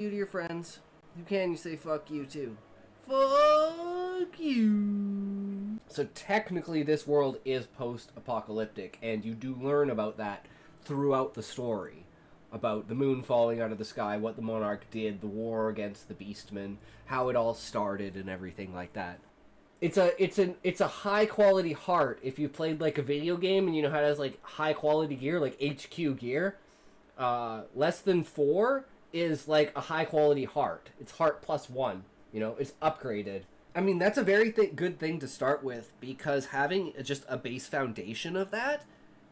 You to your friends. You can, you say fuck you too. Fuck you. So technically this world is post-apocalyptic, and you do learn about that throughout the story. About the moon falling out of the sky, what the monarch did, the war against the beastmen, how it all started and everything like that. It's a high quality heart. If you played like a video game and you know how it has like high quality gear, like HQ gear, less than 4 is like a high quality heart. It's heart plus 1. You know, it's upgraded. I mean, that's a very good thing to start with, because having just a base foundation of that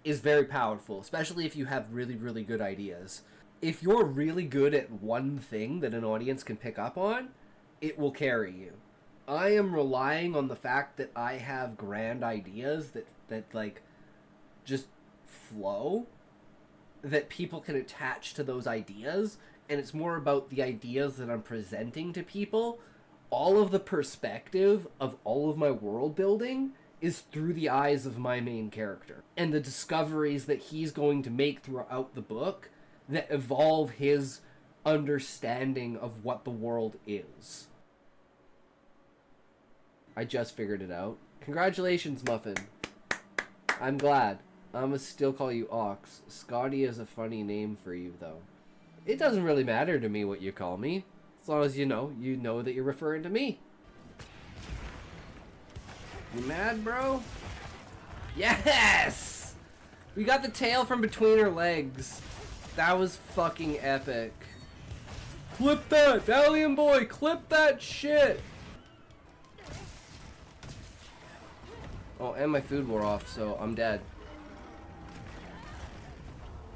is very powerful, especially if you have really, really good ideas. If you're really good at one thing that an audience can pick up on, it will carry you. I am relying on the fact that I have grand ideas that like just flow, that people can attach to those ideas, and it's more about the ideas that I'm presenting to people. All of the perspective of all of my world building is through the eyes of my main character, and the discoveries that he's going to make throughout the book that evolve his understanding of what the world is. I just figured it out. Congratulations, Muffin. I'm glad. I'm gonna still call you Ox. Scotty is a funny name for you, though. It doesn't really matter to me what you call me, as long as you know that you're referring to me. You mad, bro? Yes! We got the tail from between her legs. That was fucking epic. Clip that! Valiant boy, clip that shit! Oh, and my food wore off, so I'm dead.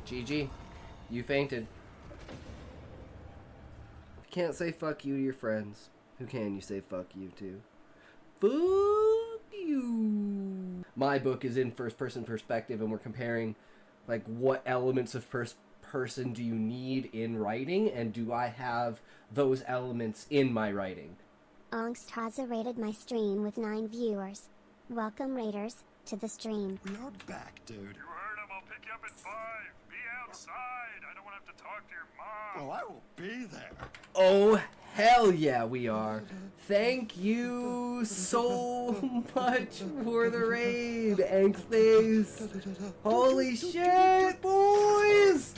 GG. You fainted. If you can't say fuck you to your friends, who can you say fuck you to? Fuck you. My book is in first-person perspective, and we're comparing, like, what elements of person do you need in writing, and do I have those elements in my writing? Angst has rated my stream with 9 viewers. Welcome, raiders, to the stream. We are back, dude. You heard him. I'll pick you up at 5. Be outside. I don't want to have to talk to your mom. Well, I will be there. Oh, hell yeah, we are. Thank you so much for the raid, Angstface. Holy shit, boys!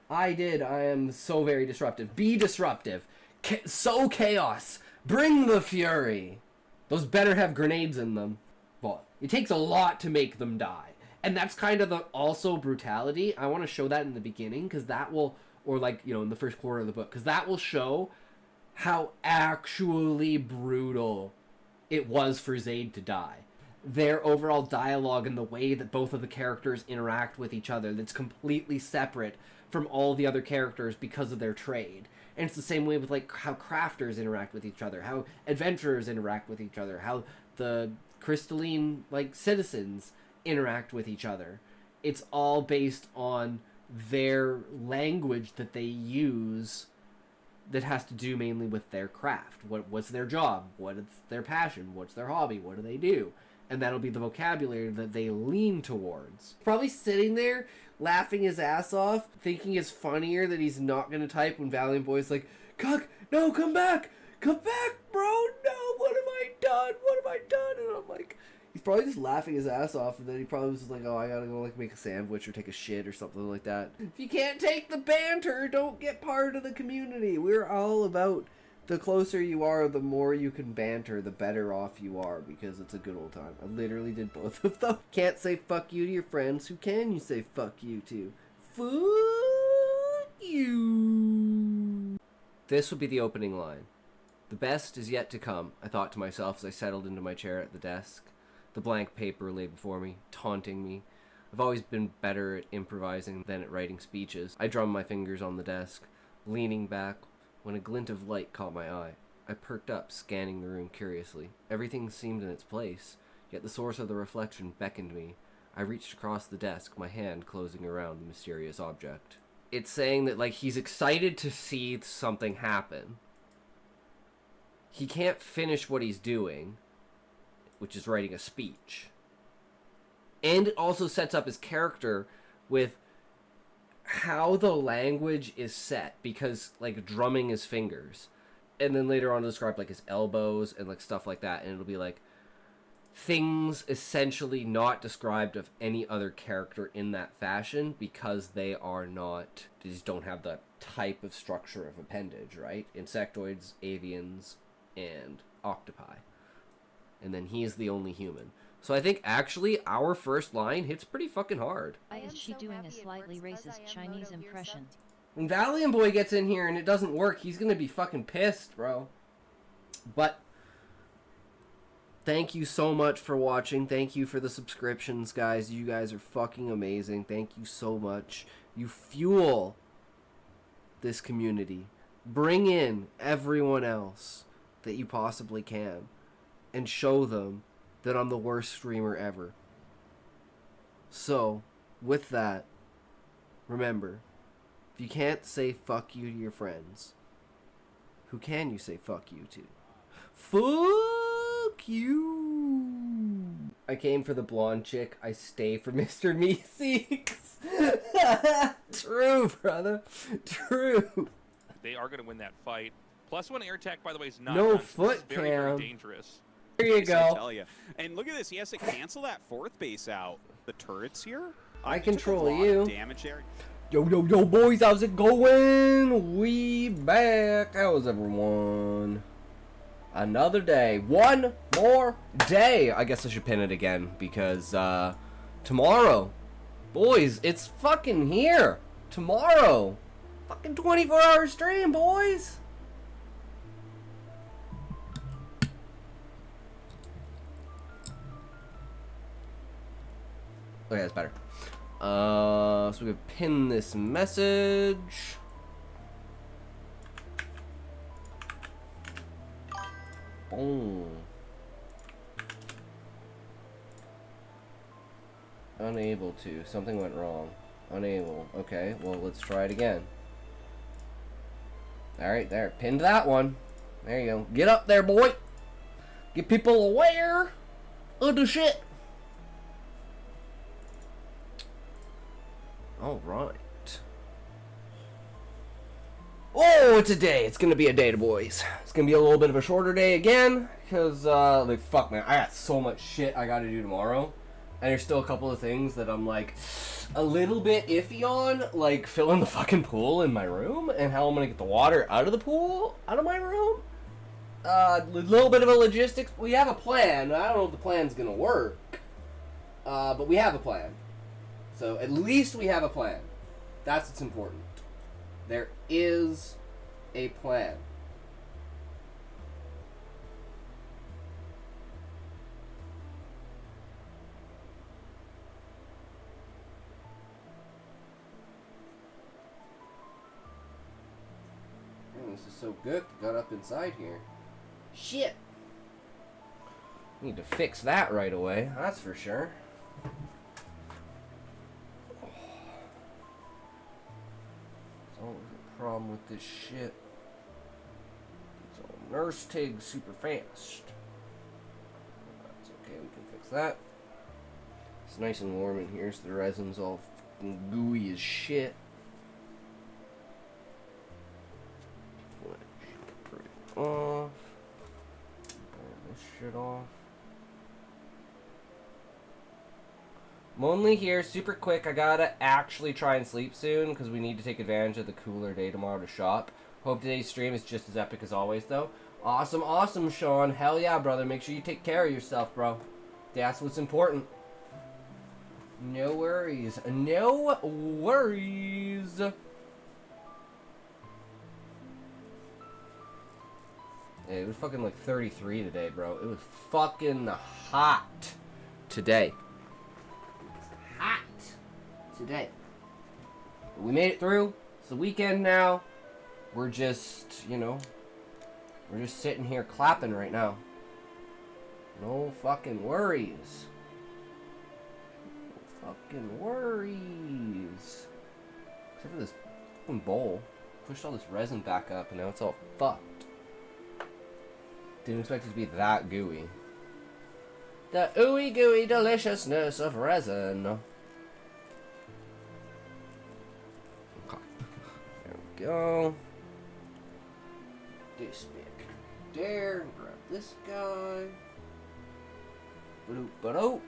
I am so very disruptive. Be disruptive. So chaos. Bring the fury. Those better have grenades in them. Well, it takes a lot to make them die. And that's kind of the also brutality. I want to show that in the beginning, because that will, or like, you know, in the first quarter of the book, because that will show how actually brutal it was for Zaid to die. Their overall dialogue and the way that both of the characters interact with each other, that's completely separate from all the other characters because of their trade. And it's the same way with like how crafters interact with each other, how adventurers interact with each other, how the crystalline like citizens interact with each other. It's all based on their language that they use that has to do mainly with their craft. What's their job? What is their passion? What's their hobby? What do they do? And that'll be the vocabulary that they lean towards. Probably sitting there laughing his ass off, thinking it's funnier that he's not going to type when Valiant Boy's like, Cuck, no, come back! Come back, bro! No, what have I done? What have I done? And I'm like, he's probably just laughing his ass off, and then he probably was just like, oh, I gotta go like make a sandwich or take a shit or something like that. If you can't take the banter, don't get part of the community. We're all about the closer you are, the more you can banter, the better off you are, because it's a good old time. I literally did both of them. Can't say fuck you to your friends. Who can you say fuck you to? Fuck you. This would be the opening line. The best is yet to come, I thought to myself as I settled into my chair at the desk. The blank paper lay before me, taunting me. I've always been better at improvising than at writing speeches. I drummed my fingers on the desk, leaning back, when a glint of light caught my eye. I perked up, scanning the room curiously. Everything seemed in its place, yet the source of the reflection beckoned me. I reached across the desk, my hand closing around the mysterious object. It's saying that, like, he's excited to see something happen. He can't finish what he's doing, which is writing a speech. And it also sets up his character with how the language is set, because like drumming his fingers, and then later on describe like his elbows and like stuff like that, and it'll be like things essentially not described of any other character in that fashion, because they just don't have the type of structure of appendage, right? Insectoids, avians, and octopi. And then he's the only human. So I think actually our first line hits pretty fucking hard. Why is she doing a slightly racist Chinese impression? When Valiant Boy gets in here and it doesn't work, he's gonna be fucking pissed, bro. But thank you so much for watching. Thank you for the subscriptions, guys. You guys are fucking amazing. Thank you so much. You fuel this community. Bring in everyone else that you possibly can and show them that I'm the worst streamer ever. So, with that, remember, if you can't say fuck you to your friends, who can you say fuck you to? Fuck you! I came for the blonde chick, I stay for Mr. Meeseeks. True, brother. True. They are going to win that fight. +1 air attack, by the way, is not No done, so this foot is very, cam. very dangerous. There you I go. tell you. And look at this. He has to cancel that fourth base out. The turrets here. I He took a control lot of you. Damage there. Yo, yo, yo, boys, how's it going? We back. How's everyone? Another day. One more day. I guess I should pin it again because tomorrow, boys, it's fucking here. Tomorrow. Fucking 24-hour stream, boys. Okay, that's better. So we can pin this message. Boom. Unable to. Something went wrong. Unable. Okay, well, let's try it again. Alright, there. Pinned that one. There you go. Get up there, boy. Get people aware of the shit. Alright. Oh, it's a day. It's gonna be a day, boys. It's gonna be a little bit of a shorter day again. Because, like, fuck, man. I got so much shit I gotta do tomorrow. And there's still a couple of things that I'm, like, a little bit iffy on. Like, filling the fucking pool in my room. And how I'm gonna get the water out of the pool, out of my room. A little bit of a logistics. We have a plan. I don't know if the plan's gonna work. But we have a plan. So at least we have a plan. That's what's important. There is a plan. Man, this is so good. Got up inside here. Shit. Need to fix that right away. That's for sure. Always a problem with this shit. It's all nurse tig super fast. That's okay, we can fix that. It's nice and warm in here, so the resin's all fucking gooey as shit. Put it off. Burn this shit off. I'm only here super quick. I gotta actually try and sleep soon because we need to take advantage of the cooler day tomorrow to shop. Hope today's stream is just as epic as always, though. Awesome, awesome, Sean. Hell yeah, brother. Make sure you take care of yourself, bro. That's what's important. No worries. No worries. Yeah, it was fucking like 33 today, bro. It was fucking hot today. Hot today. But we made it through. It's the weekend now. We're just, you know, we're just sitting here clapping right now. No fucking worries. No fucking worries. Except for this fucking bowl. Pushed all this resin back up and now it's all fucked. Didn't expect it to be that gooey. The ooey gooey deliciousness of resin. go. This big there. Grab this guy. But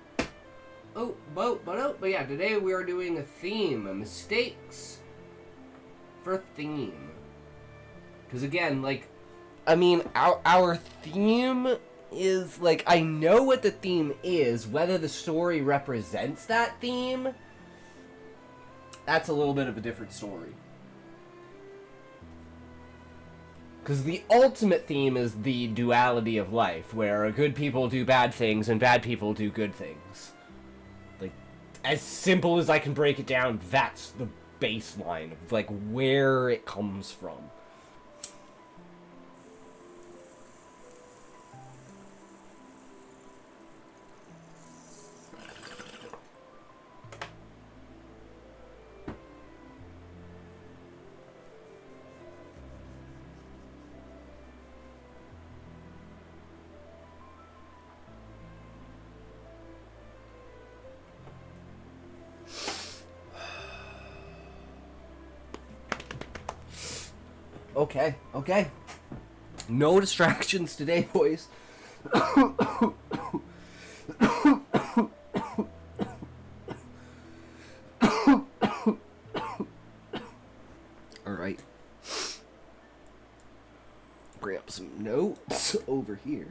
yeah, today we are doing a theme. Mistakes for theme. Because again, like, I mean, our theme is, like, I know what the theme is. Whether the story represents that theme, that's a little bit of a different story. Because the ultimate theme is the duality of life, where good people do bad things and bad people do good things. Like, as simple as I can break it down, that's the baseline of, like, where it comes from. Okay. No distractions today, boys. Alright. Bring up some notes over here.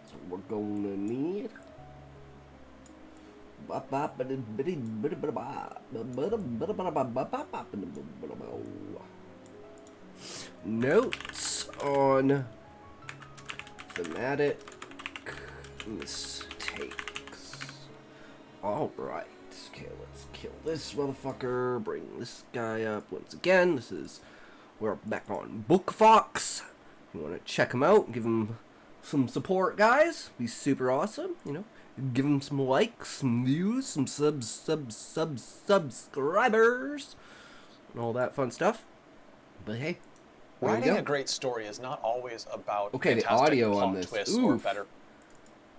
So we're gonna need notes on thematic mistakes. Alright, okay, let's kill this motherfucker, bring this guy up once again. We're back on BookFox. You want to check him out, give him some support, guys. He's super awesome, you know. Give him some likes, some views, some subscribers, and all that fun stuff. But hey, writing a great story is not always about the audio on this. Twists or better.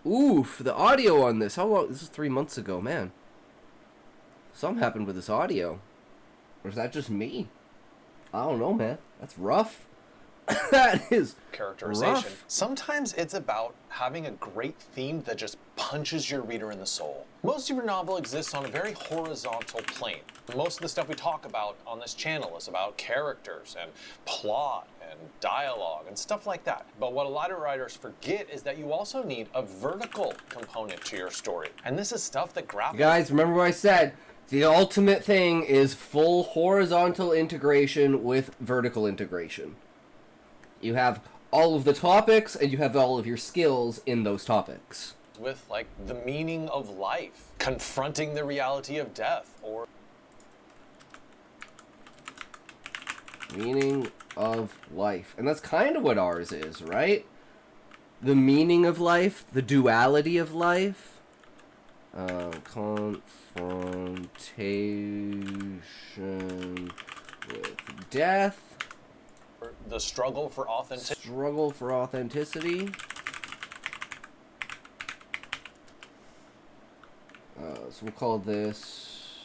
Oof, the audio on this. How long? This is 3 months ago, man. Something happened with this audio. Or is that just me? I don't know, man. That's rough. That is Characterization. rough. Sometimes it's about having a great theme that just punches your reader in the soul. Most of your novel exists on a very horizontal plane. Most of the stuff we talk about on this channel is about characters and plot and dialogue and stuff like that. But what a lot of writers forget is that you also need a vertical component to your story. And this is stuff that grapples... You guys, remember what I said. The ultimate thing is full horizontal integration with vertical integration. You have all of the topics, and you have all of your skills in those topics. With, like, the meaning of life, confronting the reality of death, or... Meaning of life. And that's kind of what ours is, right? The meaning of life, the duality of life. Confrontation with death. The struggle for authenticity. Struggle for authenticity. So we'll call this...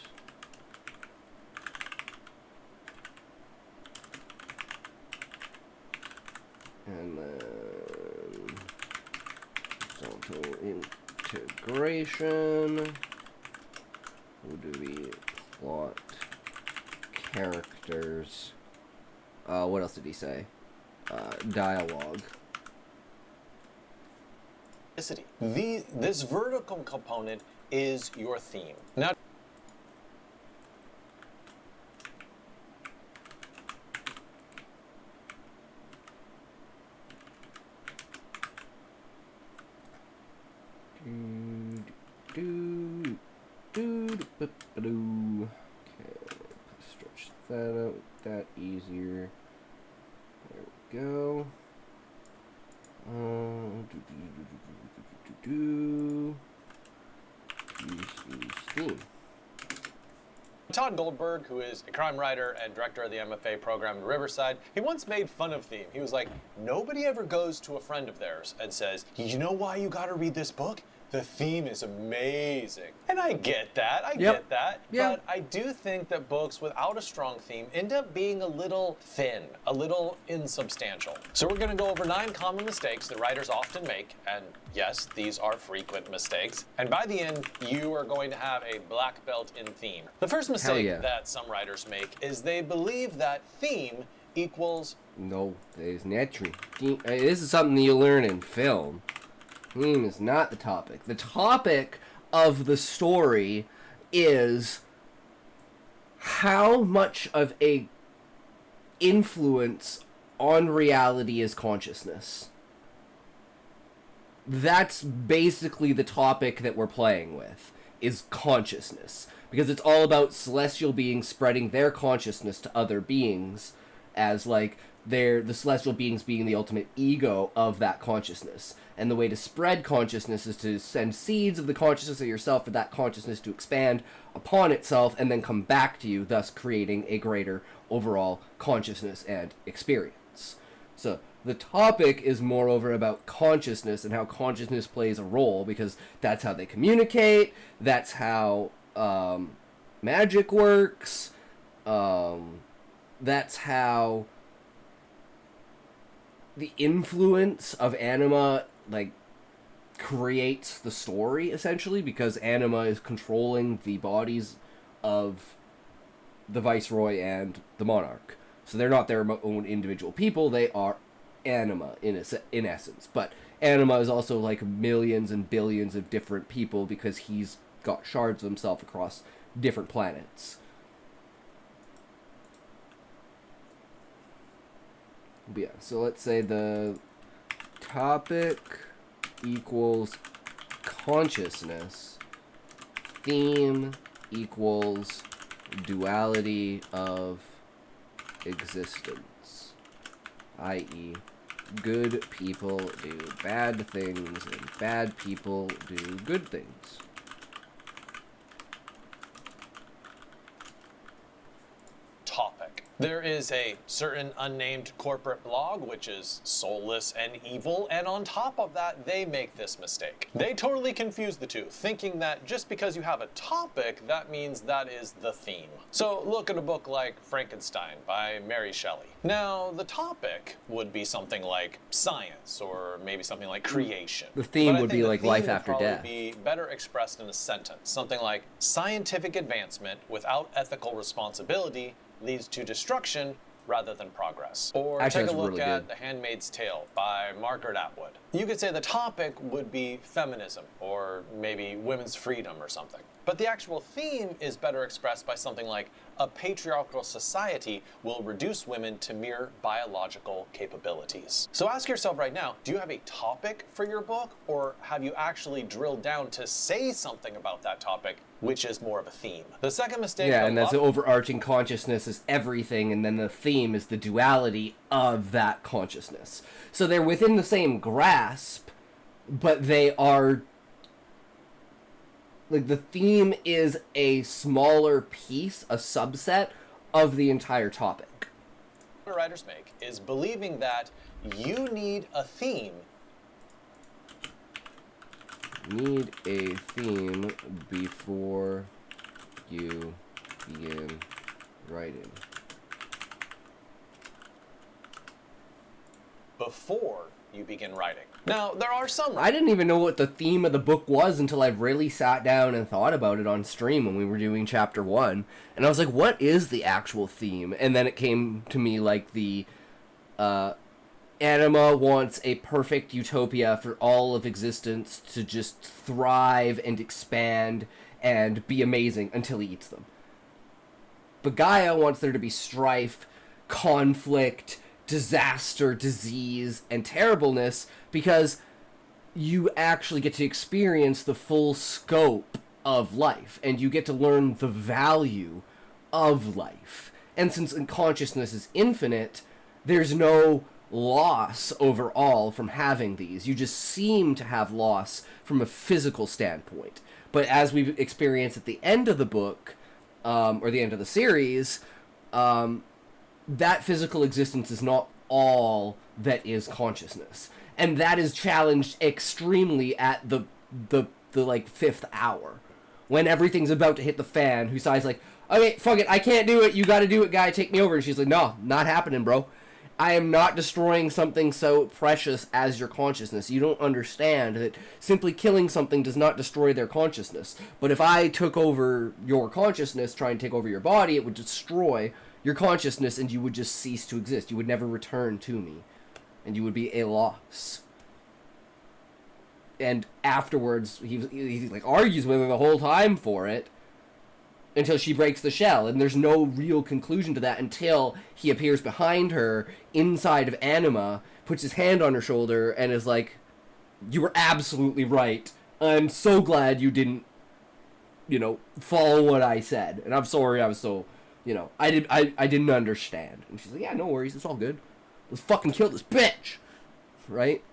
And then... horizontal integration. We'll do the plot, characters... what else did he say? Dialogue. This vertical component is your theme. Now, okay, stretch that out, that easier. There we go. Theme. Todd Goldberg, who is a crime writer and director of the MFA program at Riverside, he once made fun of theme. He was like, nobody ever goes to a friend of theirs and says, you know why you gotta read this book? the theme is amazing. And I get that, Yeah. but I do think that books without a strong theme end up being a little thin, a little insubstantial. So we're gonna go over 9 common mistakes that writers often make, and yes, these are frequent mistakes. And by the end, you are going to have a black belt in theme. The first mistake yeah. that some writers make is they believe that theme equals... No, that is not true. This is something you learn in film. Theme is not the topic. The topic of the story is how much of a influence on reality is consciousness. That's basically the topic that we're playing with, is consciousness. Because it's all about celestial beings spreading their consciousness to other beings as, like, the celestial beings being the ultimate ego of that consciousness. And the way to spread consciousness is to send seeds of the consciousness of yourself for that consciousness to expand upon itself and then come back to you, thus creating a greater overall consciousness and experience. So the topic is moreover about consciousness and how consciousness plays a role, because that's how they communicate, that's how magic works, that's how the influence of anima, like, creates the story, essentially, because anima is controlling the bodies of the viceroy and the monarch. So they're not their own individual people, they are anima in essence. But anima is also like millions and billions of different people because he's got shards of himself across different planets. But yeah, so let's say the topic equals consciousness, theme equals duality of existence, i.e., good people do bad things and bad people do good things. Topic. There is a certain unnamed corporate blog which is soulless and evil, and on top of that, they make this mistake. They totally confuse the two, thinking that just because you have a topic, that means that is the theme. So look at a book like Frankenstein by Mary Shelley. Now, the topic would be something like science, or maybe something like creation. The theme But I would think be the like theme life would after probably death. be better expressed in a sentence, something like scientific advancement without ethical responsibility leads to destruction rather than progress. Or Actually, take a that's look really at good. The Handmaid's Tale by Margaret Atwood. You could say the topic would be feminism, or maybe women's freedom or something. But the actual theme is better expressed by something like a patriarchal society will reduce women to mere biological capabilities. So ask yourself right now, do you have a topic for your book, or have you actually drilled down to say something about that topic, which is more of a theme? The second mistake... Yeah, and that's the overarching consciousness is everything, and then the theme is the duality of that consciousness. So they're within the same grasp, but they are... Like, the theme is a smaller piece, a subset, of the entire topic. What writers make is believing that you need a theme. Need a theme before you begin writing. Before you begin writing. Now, there are some... I didn't even know what the theme of the book was until I really sat down and thought about it on stream when we were doing chapter 1. And I was like, what is the actual theme? And then it came to me like the... Anima wants a perfect utopia for all of existence to just thrive and expand and be amazing until he eats them. But Gaia wants there to be strife, conflict, disaster, disease, and terribleness because you actually get to experience the full scope of life and you get to learn the value of life. And since consciousness is infinite, there's no loss overall from having these. You just seem to have loss from a physical standpoint. But as we've experienced at the end of the book, or the end of the series, that physical existence is not all that is consciousness. And that is challenged extremely at the the, like, 5th hour. When everything's about to hit the fan, Husai's like, okay, fuck it, I can't do it, you gotta do it, guy, take me over. And she's like, no, not happening, bro. I am not destroying something so precious as your consciousness. You don't understand that simply killing something does not destroy their consciousness. But if I took over your consciousness, try and take over your body, it would destroy your consciousness and you would just cease to exist. You would never return to me. And you would be a loss. And afterwards, he like argues with her the whole time for it. Until she breaks the shell, and there's no real conclusion to that until he appears behind her, inside of Anima, puts his hand on her shoulder, and is like, you were absolutely right. I'm so glad you didn't, follow what I said. And I'm sorry I was so, I didn't understand. And she's like, yeah, no worries, it's all good. Let's fucking kill this bitch! Right?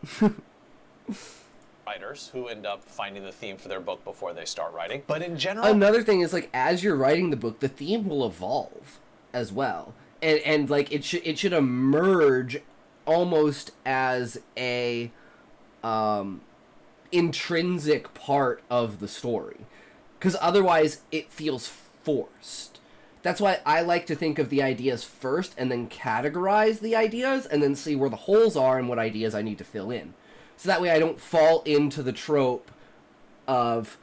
Writers who end up finding the theme for their book before they start writing. But in general... Another thing is, like, as you're writing the book, the theme will evolve as well. And like, it should emerge almost as a intrinsic part of the story. Because otherwise, it feels forced. That's why I like to think of the ideas first and then categorize the ideas and then see where the holes are and what ideas I need to fill in. So that way I don't fall into the trope of,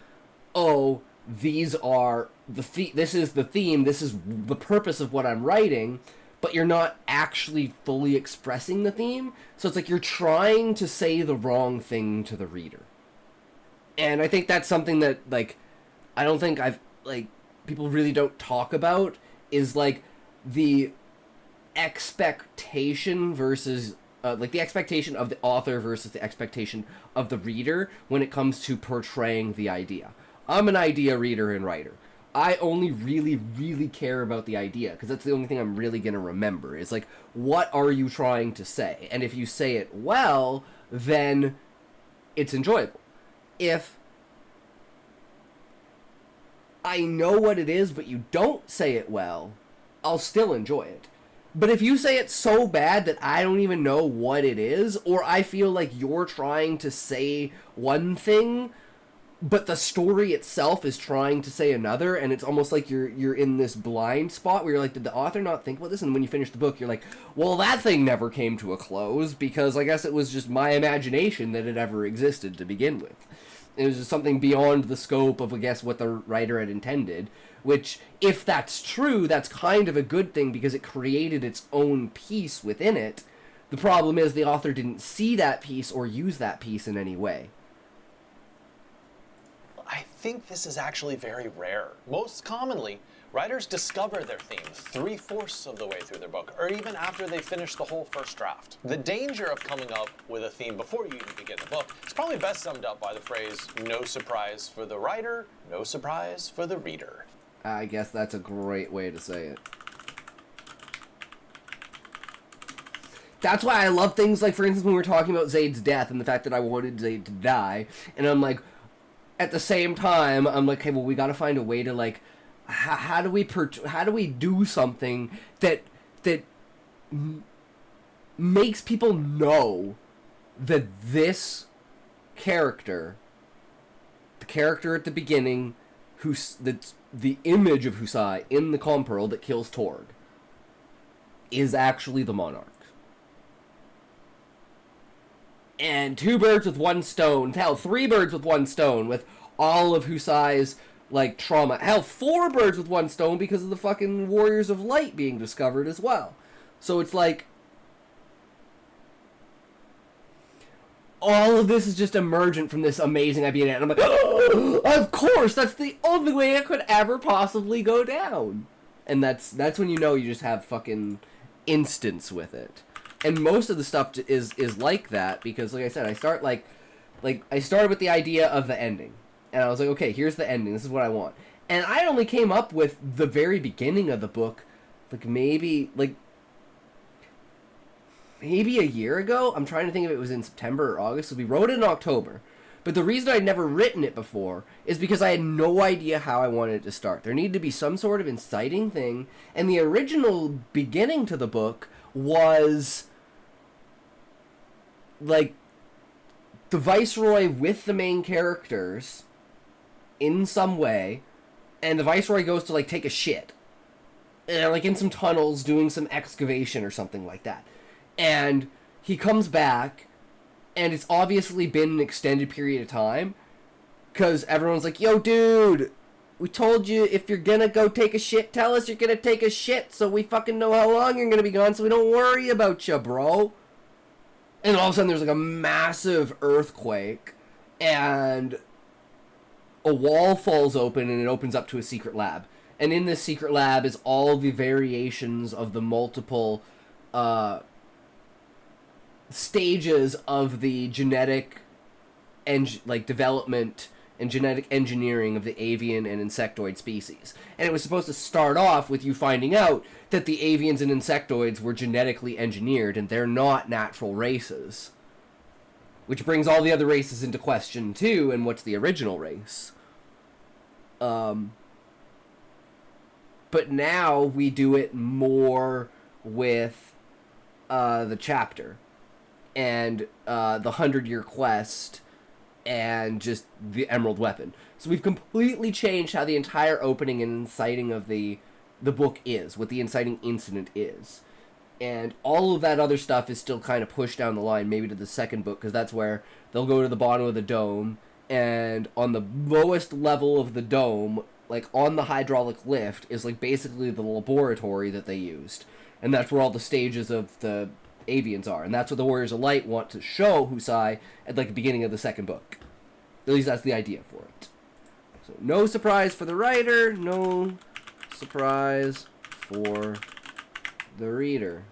oh, these are this is the theme, this is the purpose of what I'm writing, but you're not actually fully expressing the theme. So it's like you're trying to say the wrong thing to the reader. And I think that's something that, like, I don't think people really don't talk about, is, like, the expectation versus... the expectation of the author versus the expectation of the reader when it comes to portraying the idea. I'm an idea reader and writer. I only really, really care about the idea, because that's the only thing I'm really going to remember, is, like, what are you trying to say? And if you say it well, then it's enjoyable. If I know what it is, but you don't say it well, I'll still enjoy it. But if you say it so bad that I don't even know what it is, or I feel like you're trying to say one thing, but the story itself is trying to say another, and it's almost like you're in this blind spot where you're like, did the author not think about this? And when you finish the book, you're like, well, that thing never came to a close, because I guess it was just my imagination that it ever existed to begin with. It was just something beyond the scope of, I guess, what the writer had intended. Which, if that's true, that's kind of a good thing because it created its own piece within it. The problem is the author didn't see that piece or use that piece in any way. I think this is actually very rare. Most commonly, writers discover their theme 3/4 of the way through their book, or even after they finish the whole first draft. The danger of coming up with a theme before you even begin the book is probably best summed up by the phrase, no surprise for the writer, no surprise for the reader. I guess that's a great way to say it. That's why I love things like, for instance, when we were talking about Zayd's death and the fact that I wanted Zayd to die, and I'm like, at the same time, I'm like, hey, well, we gotta find a way to, like, how do we do something that makes people know that this character, the character at the beginning, that's the image of Husai in the Compearl that kills Torg, is actually the Monarch. And 2 birds with 1 stone, hell, 3 birds with 1 stone, with all of Husai's, like, trauma. Hell, 4 birds with 1 stone because of the fucking Warriors of Light being discovered as well. So it's like, all of this is just emergent from this amazing idea, and I'm like, oh, of course, that's the only way it could ever possibly go down. And that's when you know you just have fucking instance with it. And most of the stuff is like that, because, like I said, I started with the idea of the ending. And I was like, okay, here's the ending, this is what I want. And I only came up with the very beginning of the book, maybe a year ago. I'm trying to think if it was in September or August, so we wrote it in October. But the reason I'd never written it before is because I had no idea how I wanted it to start. There needed to be some sort of inciting thing, and the original beginning to the book was, like, the Viceroy with the main characters in some way, and the Viceroy goes to, like, take a shit. Like, in some tunnels, doing some excavation or something like that. And he comes back, and it's obviously been an extended period of time, because everyone's like, yo, dude, we told you if you're gonna go take a shit, tell us you're gonna take a shit, so we fucking know how long you're gonna be gone, so we don't worry about you, bro. And all of a sudden, there's, like, a massive earthquake, and a wall falls open, and it opens up to a secret lab. And in this secret lab is all the variations of the multiple stages of the genetic development and genetic engineering of the avian and insectoid species. And it was supposed to start off with you finding out that the avians and insectoids were genetically engineered and they're not natural races. Which brings all the other races into question too, and what's the original race? But now we do it more with the chapter and the 100-year quest and just the Emerald Weapon. So we've completely changed how the entire opening and inciting of the book is, what the inciting incident is. And all of that other stuff is still kind of pushed down the line, maybe to the second book, because that's where they'll go to the bottom of the dome, and on the lowest level of the dome, like on the hydraulic lift, is like basically the laboratory that they used. And that's where all the stages of the avians are. And that's what the Warriors of Light want to show Husai at like the beginning of the second book. At least that's the idea for it. So no surprise for the writer, no surprise for the reader.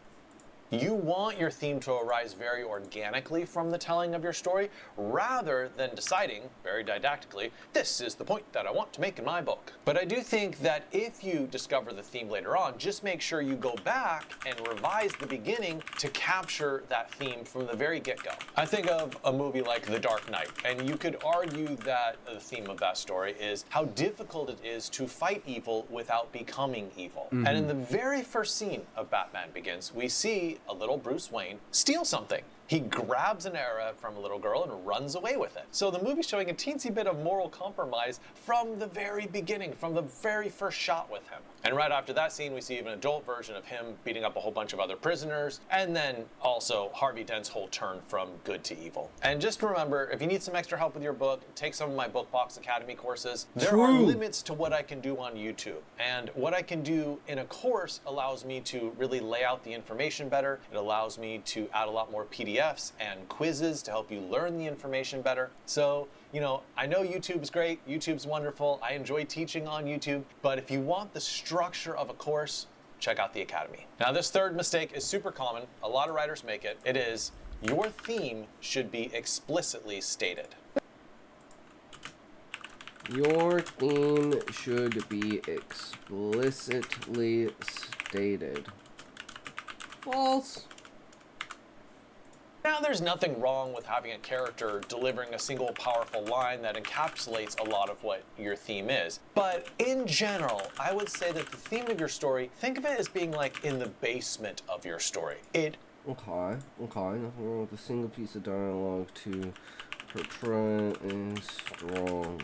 You want your theme to arise very organically from the telling of your story, rather than deciding, very didactically, this is the point that I want to make in my book. But I do think that if you discover the theme later on, just make sure you go back and revise the beginning to capture that theme from the very get-go. I think of a movie like The Dark Knight, and you could argue that the theme of that story is how difficult it is to fight evil without becoming evil. And in the very first scene of Batman Begins, we see a little Bruce Wayne steal something. He grabs an arrow from a little girl and runs away with it. So the movie's showing a teensy bit of moral compromise from the very beginning, from the very first shot with him. And right after that scene, we see an adult version of him beating up a whole bunch of other prisoners, and then also Harvey Dent's whole turn from good to evil. And just remember, if you need some extra help with your book, take some of my BookBox Academy courses. There are limits to what I can do on YouTube. And what I can do in a course allows me to really lay out the information better. It allows me to add a lot more PDFs and quizzes to help you learn the information better. So, you know, I know YouTube's great, YouTube's wonderful, I enjoy teaching on YouTube, but if you want the structure of a course, check out the Academy. Now, this third mistake is super common. A lot of writers make it. It is, your theme should be explicitly stated. Your theme should be explicitly stated. False. Now, there's nothing wrong with having a character delivering a single powerful line that encapsulates a lot of what your theme is. But in general, I would say that the theme of your story, think of it as being like in the basement of your story. Okay, nothing wrong with a single piece of dialogue to portray a strong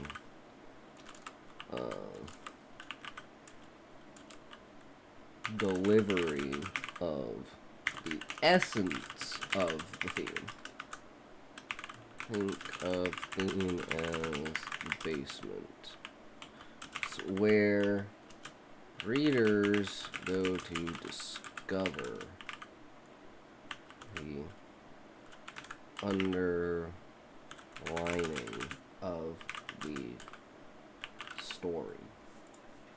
delivery of the essence of the theme. Think of theme as the basement. It's where readers go to discover the underlining of the story.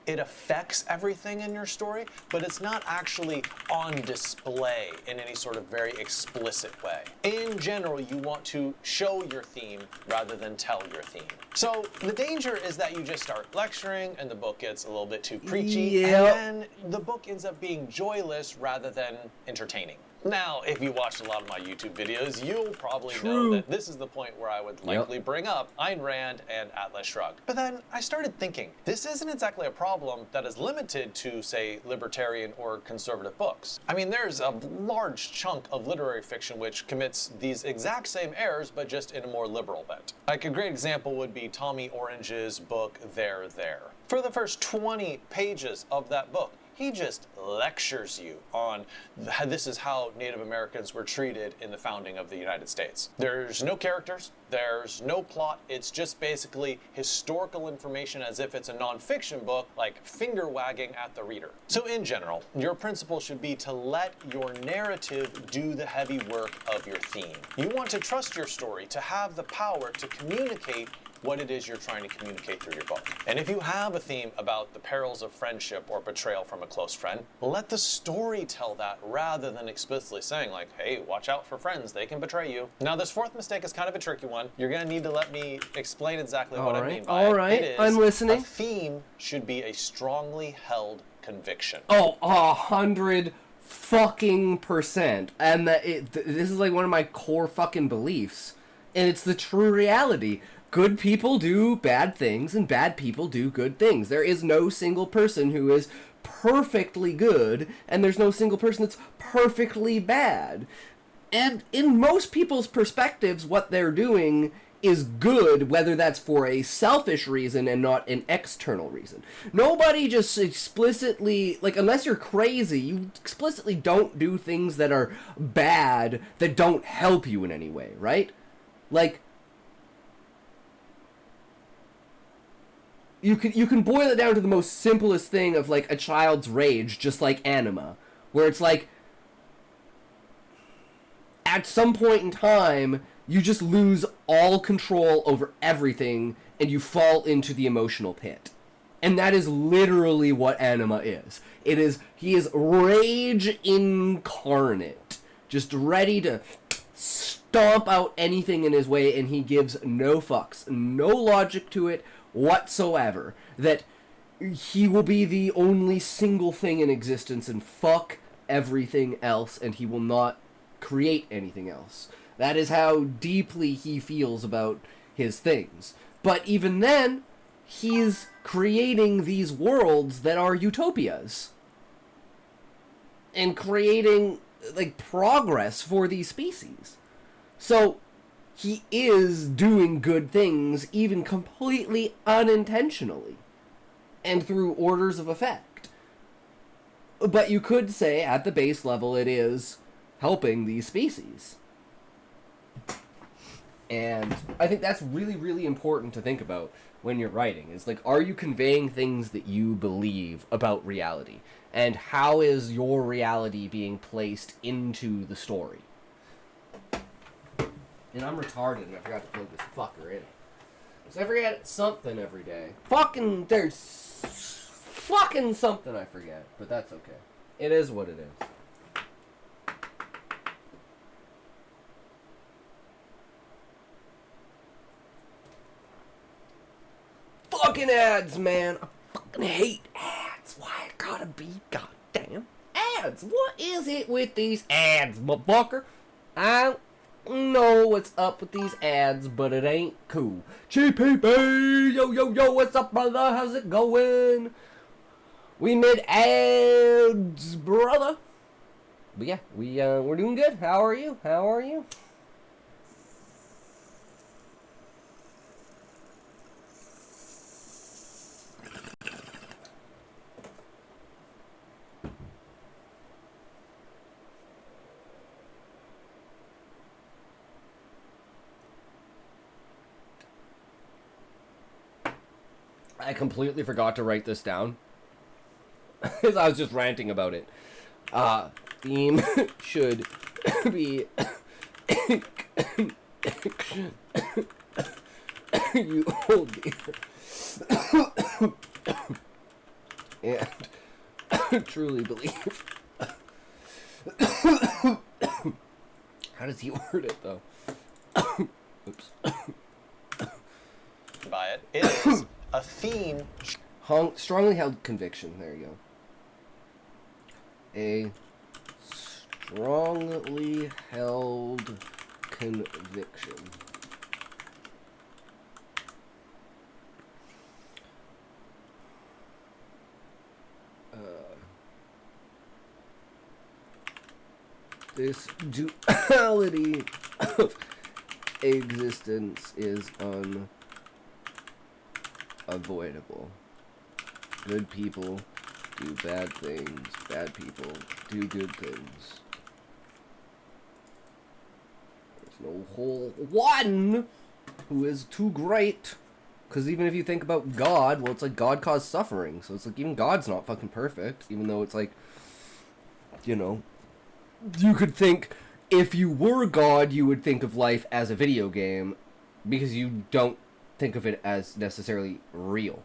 It affects everything in your story, but it's not actually on display in any sort of very explicit way. In general, you want to show your theme rather than tell your theme. So the danger is that you just start lecturing and the book gets a little bit too preachy, and then the book ends up being joyless rather than entertaining. Now, if you watched a lot of my YouTube videos, you'll probably know True. that this is the point where I would likely bring up Ayn Rand and Atlas Shrugged. But then I started thinking, this isn't exactly a problem that is limited to, say, libertarian or conservative books. I mean, there's a large chunk of literary fiction which commits these exact same errors, but just in a more liberal bent. Like a great example would be Tommy Orange's book, There, There. For the first 20 pages of that book, he just lectures you on this is how Native Americans were treated in the founding of the United States. There's no characters, there's no plot, it's just basically historical information as if it's a nonfiction book, like finger wagging at the reader. So in general, your principle should be to let your narrative do the heavy work of your theme. You want to trust your story to have the power to communicate what it is you're trying to communicate through your book. And if you have a theme about the perils of friendship or betrayal from a close friend, let the story tell that rather than explicitly saying like, hey, watch out for friends, they can betray you. Now this fourth mistake is kind of a tricky one. You're gonna need to let me explain exactly what I mean by it. All right, It is, I'm listening. a theme should be a strongly held conviction. Oh, 100 fucking %. And this is like one of my core fucking beliefs. And it's the true reality. Good people do bad things, and bad people do good things. There is no single person who is perfectly good, and there's no single person that's perfectly bad. And in most people's perspectives, what they're doing is good, whether that's for a selfish reason and not an external reason. Nobody just explicitly, like, unless you're crazy, you explicitly don't do things that are bad that don't help you in any way, right? Like, you can boil it down to the most simplest thing of, like, a child's rage, just like anima, where it's like, at some point in time, you just lose all control over everything, and you fall into the emotional pit. And that is literally what anima is. He is rage incarnate, just ready to stomp out anything in his way, and he gives no fucks, no logic to it whatsoever, that he will be the only single thing in existence and fuck everything else, and he will not create anything else. That is how deeply he feels about his things. But even then, he's creating these worlds that are utopias and creating, like, progress for these species. So he is doing good things, even completely unintentionally, and through orders of effect. But you could say, at the base level, it is helping these species. And I think that's really, really important to think about when you're writing. Is like, are you conveying things that you believe about reality? And how is your reality being placed into the story? And I'm retarded and I forgot to plug this fucker in. Because I forget something every day. There's fucking something I forget. But that's okay. It is what it is. Fucking ads, man. I fucking hate ads. Why it gotta be goddamn ads? What is it with these ads, motherfucker? I don't know what's up with these ads, but it ain't cool. GPP! Yo, yo, yo, what's up, brother? How's it going? We made ads, brother. But yeah, we're doing good. How are you? How are you? I completely forgot to write this down. Because I was just ranting about it. Theme should be... you hold and truly believe. How does he word it, though? Oops. By it, it is a theme. Strongly held conviction. There you go. A strongly held conviction. This duality of existence is unavoidable. Good people do bad things, bad people do good things. There's no whole one who is too great. Because even if you think about God, well, it's like God caused suffering. So it's like even God's not fucking perfect. Even though it's like, you know, you could think if you were God, you would think of life as a video game because you don't think of it as necessarily real.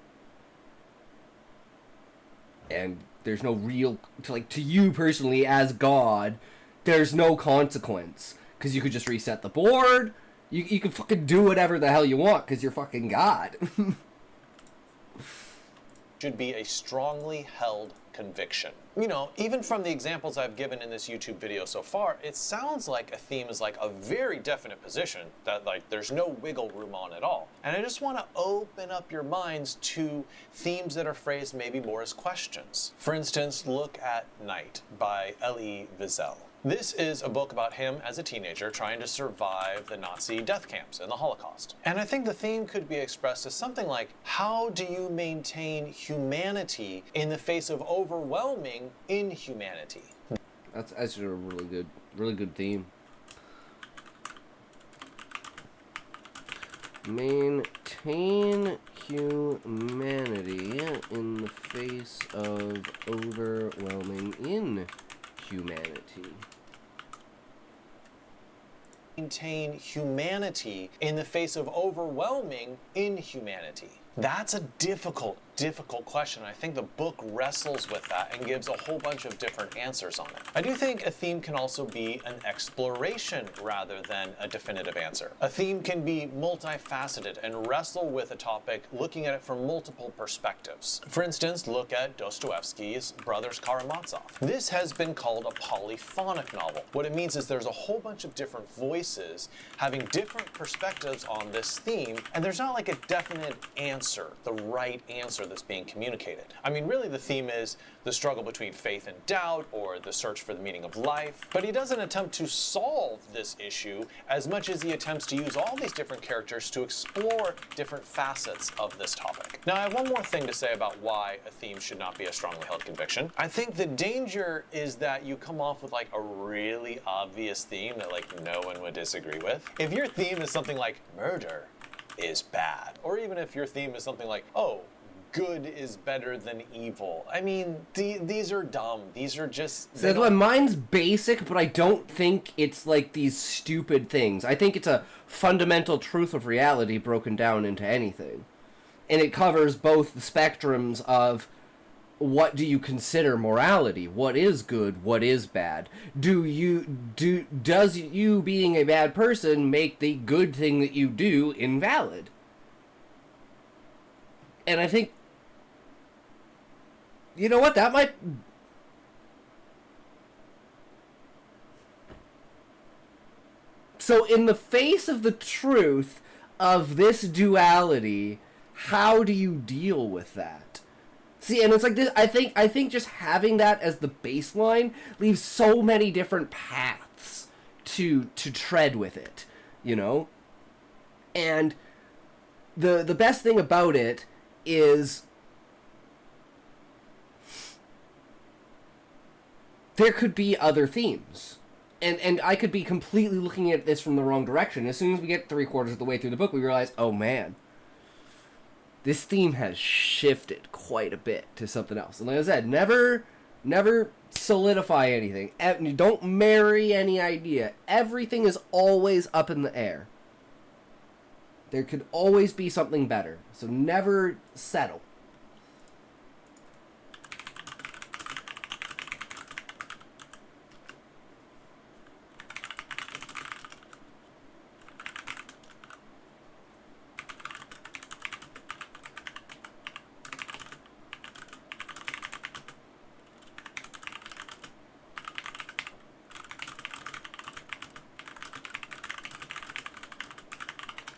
And there's no real, to you personally as God, there's no consequence. Because you could just reset the board. You can fucking do whatever the hell you want because you're fucking God. Should be a strongly held conviction. You know, even from the examples I've given in this YouTube video so far, it sounds like a theme is like a very definite position that like there's no wiggle room on at all. And I just want to open up your minds to themes that are phrased maybe more as questions. For instance, look at Night by Elie Wiesel. This is a book about him as a teenager trying to survive the Nazi death camps and the Holocaust. And I think the theme could be expressed as something like, how do you maintain humanity in the face of overwhelming inhumanity? That's actually a really good theme. Maintain humanity in the face of overwhelming inhumanity. Maintain humanity in the face of overwhelming inhumanity. That's a difficult question. I think the book wrestles with that and gives a whole bunch of different answers on it. I do think a theme can also be an exploration rather than a definitive answer. A theme can be multifaceted and wrestle with a topic, looking at it from multiple perspectives. For instance, look at Dostoevsky's Brothers Karamazov. This has been called a polyphonic novel. What it means is there's a whole bunch of different voices having different perspectives on this theme, and there's not like a definite answer, the right answer that's being communicated. I mean, really the theme is the struggle between faith and doubt, or the search for the meaning of life. But he doesn't attempt to solve this issue as much as he attempts to use all these different characters to explore different facets of this topic. Now, I have one more thing to say about why a theme should not be a strongly held conviction. I think the danger is that you come off with like a really obvious theme that like no one would disagree with. If your theme is something like murder is bad, or even if your theme is something like, oh, good is better than evil. I mean, these are dumb. These are just... So mine's basic, but I don't think it's like these stupid things. I think it's a fundamental truth of reality broken down into anything. And it covers both the spectrums of what do you consider morality? What is good? What is bad? Does you being a bad person make the good thing that you do invalid? And I think, you know what, that might... So in the face of the truth of this duality, how do you deal with that? See, and it's like this, I think just having that as the baseline leaves so many different paths to tread with it, you know? And the best thing about it is there could be other themes. And I could be completely looking at this from the wrong direction. As soon as we get 3/4 of the way through the book, we realize, oh man, this theme has shifted quite a bit to something else. And like I said, never solidify anything. Don't marry any idea. Everything is always up in the air. There could always be something better. So never settle.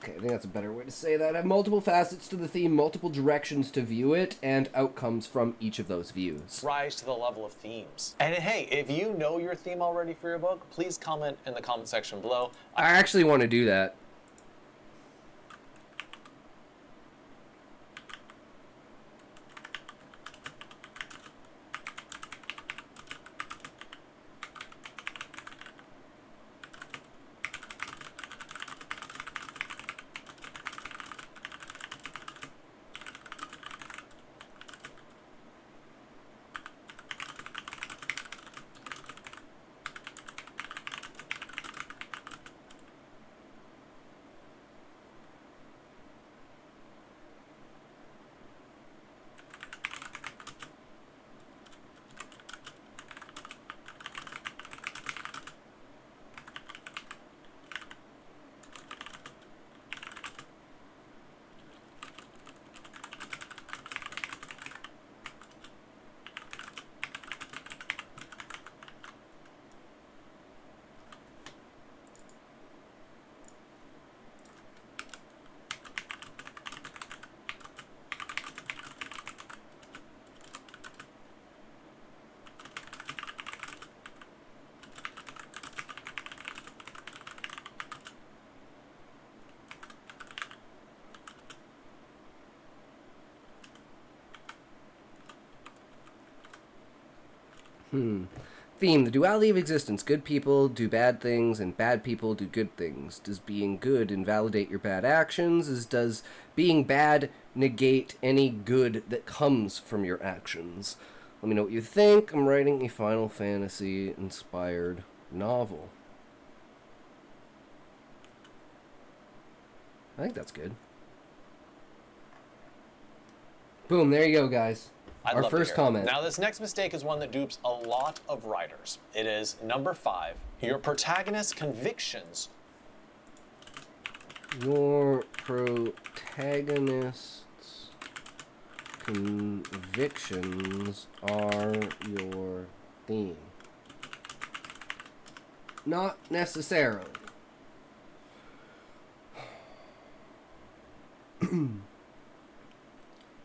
Okay, I think that's a better way to say that. Have multiple facets to the theme, multiple directions to view it, and outcomes from each of those views. Rise to the level of themes. And hey, if you know your theme already for your book, please comment in the comment section below. I actually want to do that. Theme, the duality of existence. Good people do bad things, and bad people do good things. Does being good invalidate your bad actions? Does being bad negate any good that comes from your actions? Let me know what you think. I'm writing a Final Fantasy-inspired novel. I think that's good. Boom, there you go, guys. I'd Our love to first hear it. comment. Now, this next mistake is one that dupes a lot of writers. It is number 5. Your protagonist's convictions. Your protagonist's convictions are your theme. Not necessarily.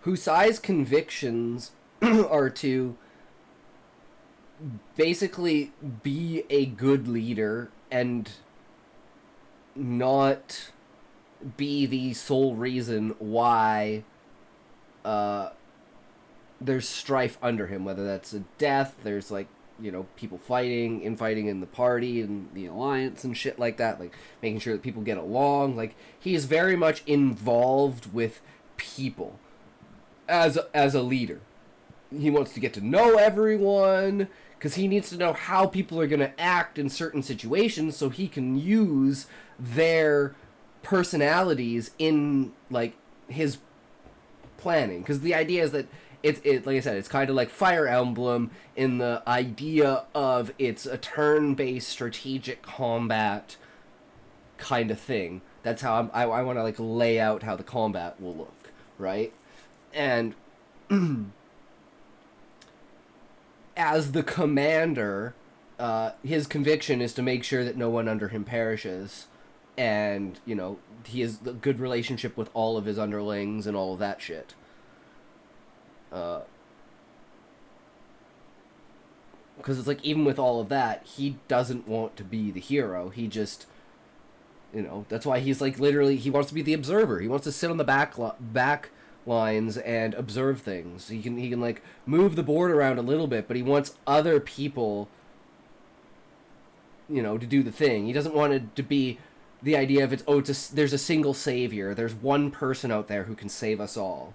Husai's convictions are to basically be a good leader and not be the sole reason why there's strife under him, whether that's a death, there's like, you know, people fighting, infighting in the party and the alliance and shit like that, like making sure that people get along. Like, he is very much involved with people as a leader. He wants to get to know everyone because he needs to know how people are going to act in certain situations so he can use their personalities in like his planning. Because the idea is that it like I said, it's kind of like Fire Emblem in the idea of it's a turn-based strategic combat kind of thing. That's how I want to like lay out how the combat will look, right? And as the commander, his conviction is to make sure that no one under him perishes, and you know, he has a good relationship with all of his underlings and all of that shit. Because it's like, even with all of that, he doesn't want to be the hero. He just, you know, that's why he's like, literally, he wants to be the observer. He wants to sit on the back lines and observe things. He can like move the board around a little bit, but he wants other people, you know, to do the thing. He doesn't want it to be the idea of there's a single savior. There's one person out there who can save us all.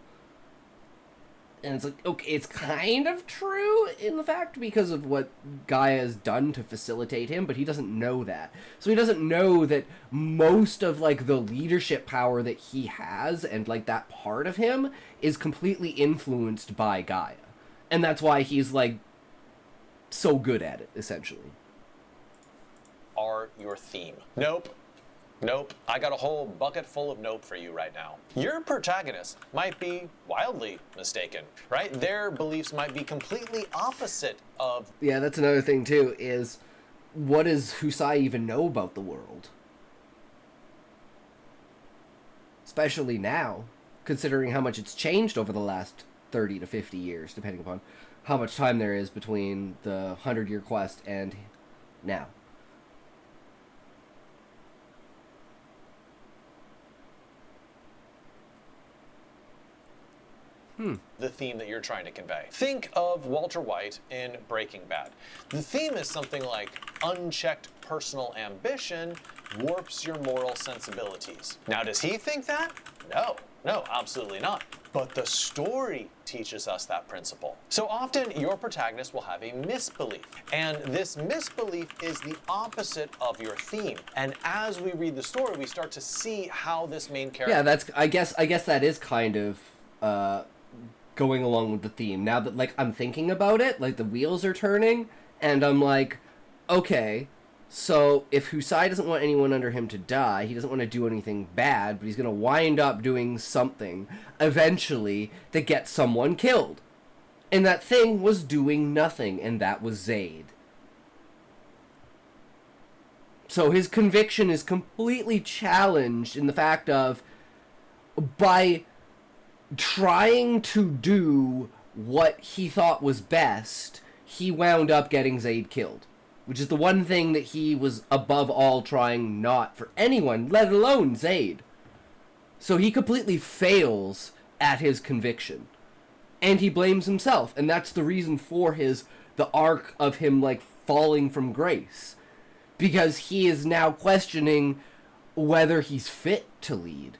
And it's like, okay, it's kind of true in the fact because of what Gaia has done to facilitate him, but he doesn't know that. So he doesn't know that most of, like, the leadership power that he has and, like, that part of him is completely influenced by Gaia. And that's why he's, like, so good at it, essentially. Are your theme. Nope. Nope. I got a whole bucket full of nope for you right now. Your protagonist might be wildly mistaken, right? Their beliefs might be completely opposite of... Yeah, that's another thing, too, is what does Husai even know about the world? especially now, considering how much it's changed over the last 30 to 50 years, depending upon how much time there is between the 100-year quest and now. The theme that you're trying to convey. Think of Walter White in Breaking Bad. The theme is something like unchecked personal ambition warps your moral sensibilities. Now, does he think that? No, absolutely not. But the story teaches us that principle. So often, your protagonist will have a misbelief, and this misbelief is the opposite of your theme. And as we read the story, we start to see how this main character... Yeah, that's, I guess that is kind of, going along with the theme. Now that, like, I'm thinking about it, like, the wheels are turning, and I'm like, okay, so if Husai doesn't want anyone under him to die, he doesn't want to do anything bad, but he's going to wind up doing something, eventually, that gets someone killed. And that thing was doing nothing, and that was Zaid. So his conviction is completely challenged in the fact of, by trying to do what he thought was best, he wound up getting Zaid killed. Which is the one thing that he was above all trying not for anyone, let alone Zaid. So he completely fails at his conviction. And he blames himself. And that's the reason for the arc of him, like, falling from grace. Because he is now questioning whether he's fit to lead.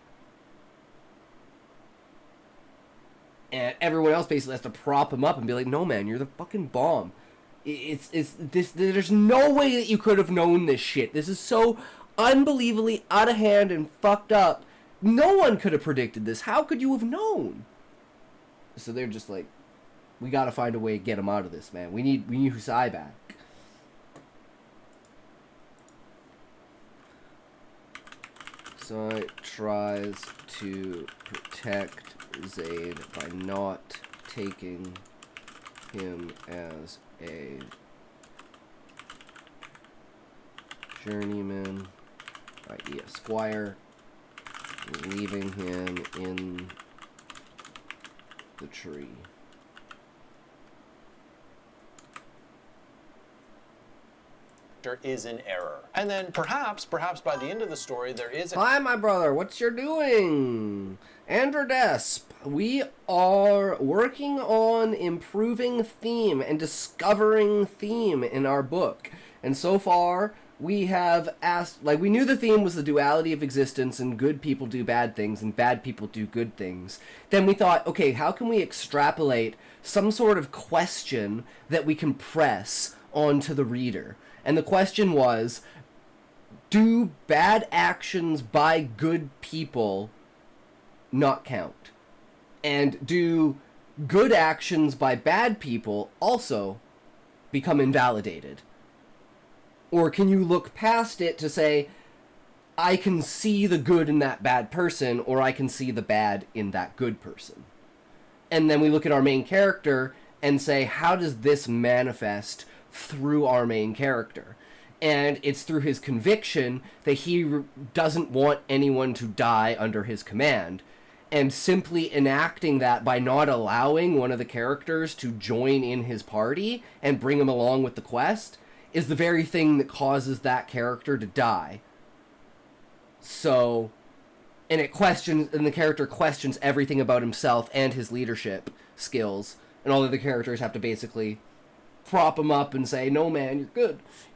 And everyone else basically has to prop him up and be like, no, man, you're the fucking bomb. There's no way that you could have known this shit. This is so unbelievably out of hand and fucked up. No one could have predicted this. How could you have known? So they're just like, we gotta find a way to get him out of this, man. We need Husai back. Husai tries to protect Zaid by not taking him as a journeyman, i.e. a squire, leaving him in the tree. Is in error. And then perhaps by the end of the story, there is a... Hi, my brother. What's you doing? Androdesp. We are working on improving theme and discovering theme in our book. And so far, we have asked... Like, we knew the theme was the duality of existence and good people do bad things and bad people do good things. Then we thought, okay, how can we extrapolate some sort of question that we can press onto the reader? And the question was, do bad actions by good people not count? And do good actions by bad people also become invalidated? Or can you look past it to say, I can see the good in that bad person, or I can see the bad in that good person? And then we look at our main character and say, how does this manifest through our main character? And it's through his conviction that he doesn't want anyone to die under his command, and simply enacting that by not allowing one of the characters to join in his party and bring him along with the quest is the very thing that causes that character to die. So, and the character questions everything about himself and his leadership skills, and all the other characters have to basically prop him up and say, no, man,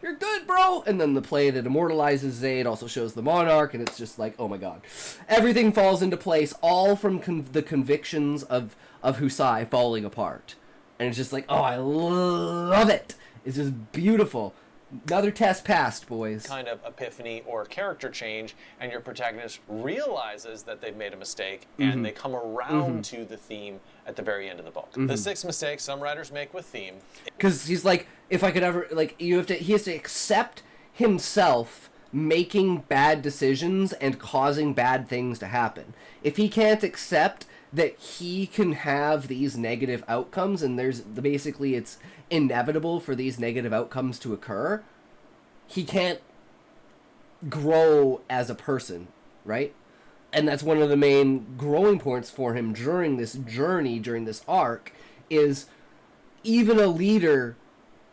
you're good, bro. And then the play that immortalizes Zaid also shows the monarch, and it's just like, oh my god. Everything falls into place, all from the convictions of Husai falling apart. And it's just like, oh, I love it. It's just beautiful. Another test passed, boys. Kind of epiphany or character change, and your protagonist realizes that they've made a mistake, and they come around to the theme at the very end of the book. The sixth mistake some writers make with theme. Because he's like, if I could ever, like, he has to accept himself making bad decisions and causing bad things to happen. If he can't accept that he can have these negative outcomes, and basically it's inevitable for these negative outcomes to occur, he can't grow as a person, right? and that's one of the main growing points for him during this journey, during this arc, is even a leader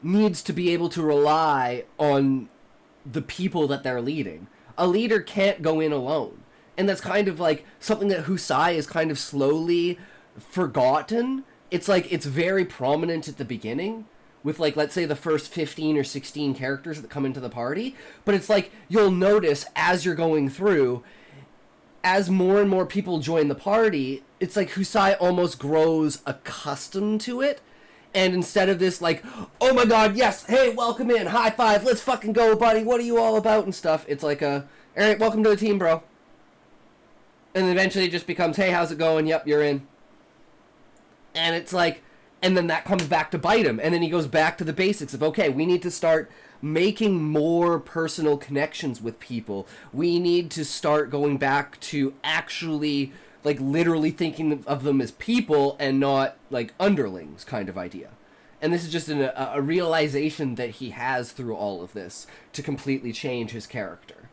needs to be able to rely on the people that they're leading. A leader can't go in alone. And that's kind of like something that Husai is kind of slowly forgotten. It's like it's very prominent at the beginning with, like, let's say the first 15 or 16 characters that come into the party, but it's like you'll notice as you're going through, as more and more people join the party, it's like Husai almost grows accustomed to it. And instead of this, like, oh my god, yes, hey, welcome in, high five, let's fucking go, buddy, what are you all about and stuff, it's like alright, welcome to the team, bro. And eventually it just becomes, hey, how's it going? Yep, you're in. And it's like, and then that comes back to bite him. And then he goes back to the basics of, okay, we need to start making more personal connections with people. We need to start going back to actually, like, literally thinking of them as people and not, like, underlings kind of idea. And this is just a realization that he has through all of this to completely change his character.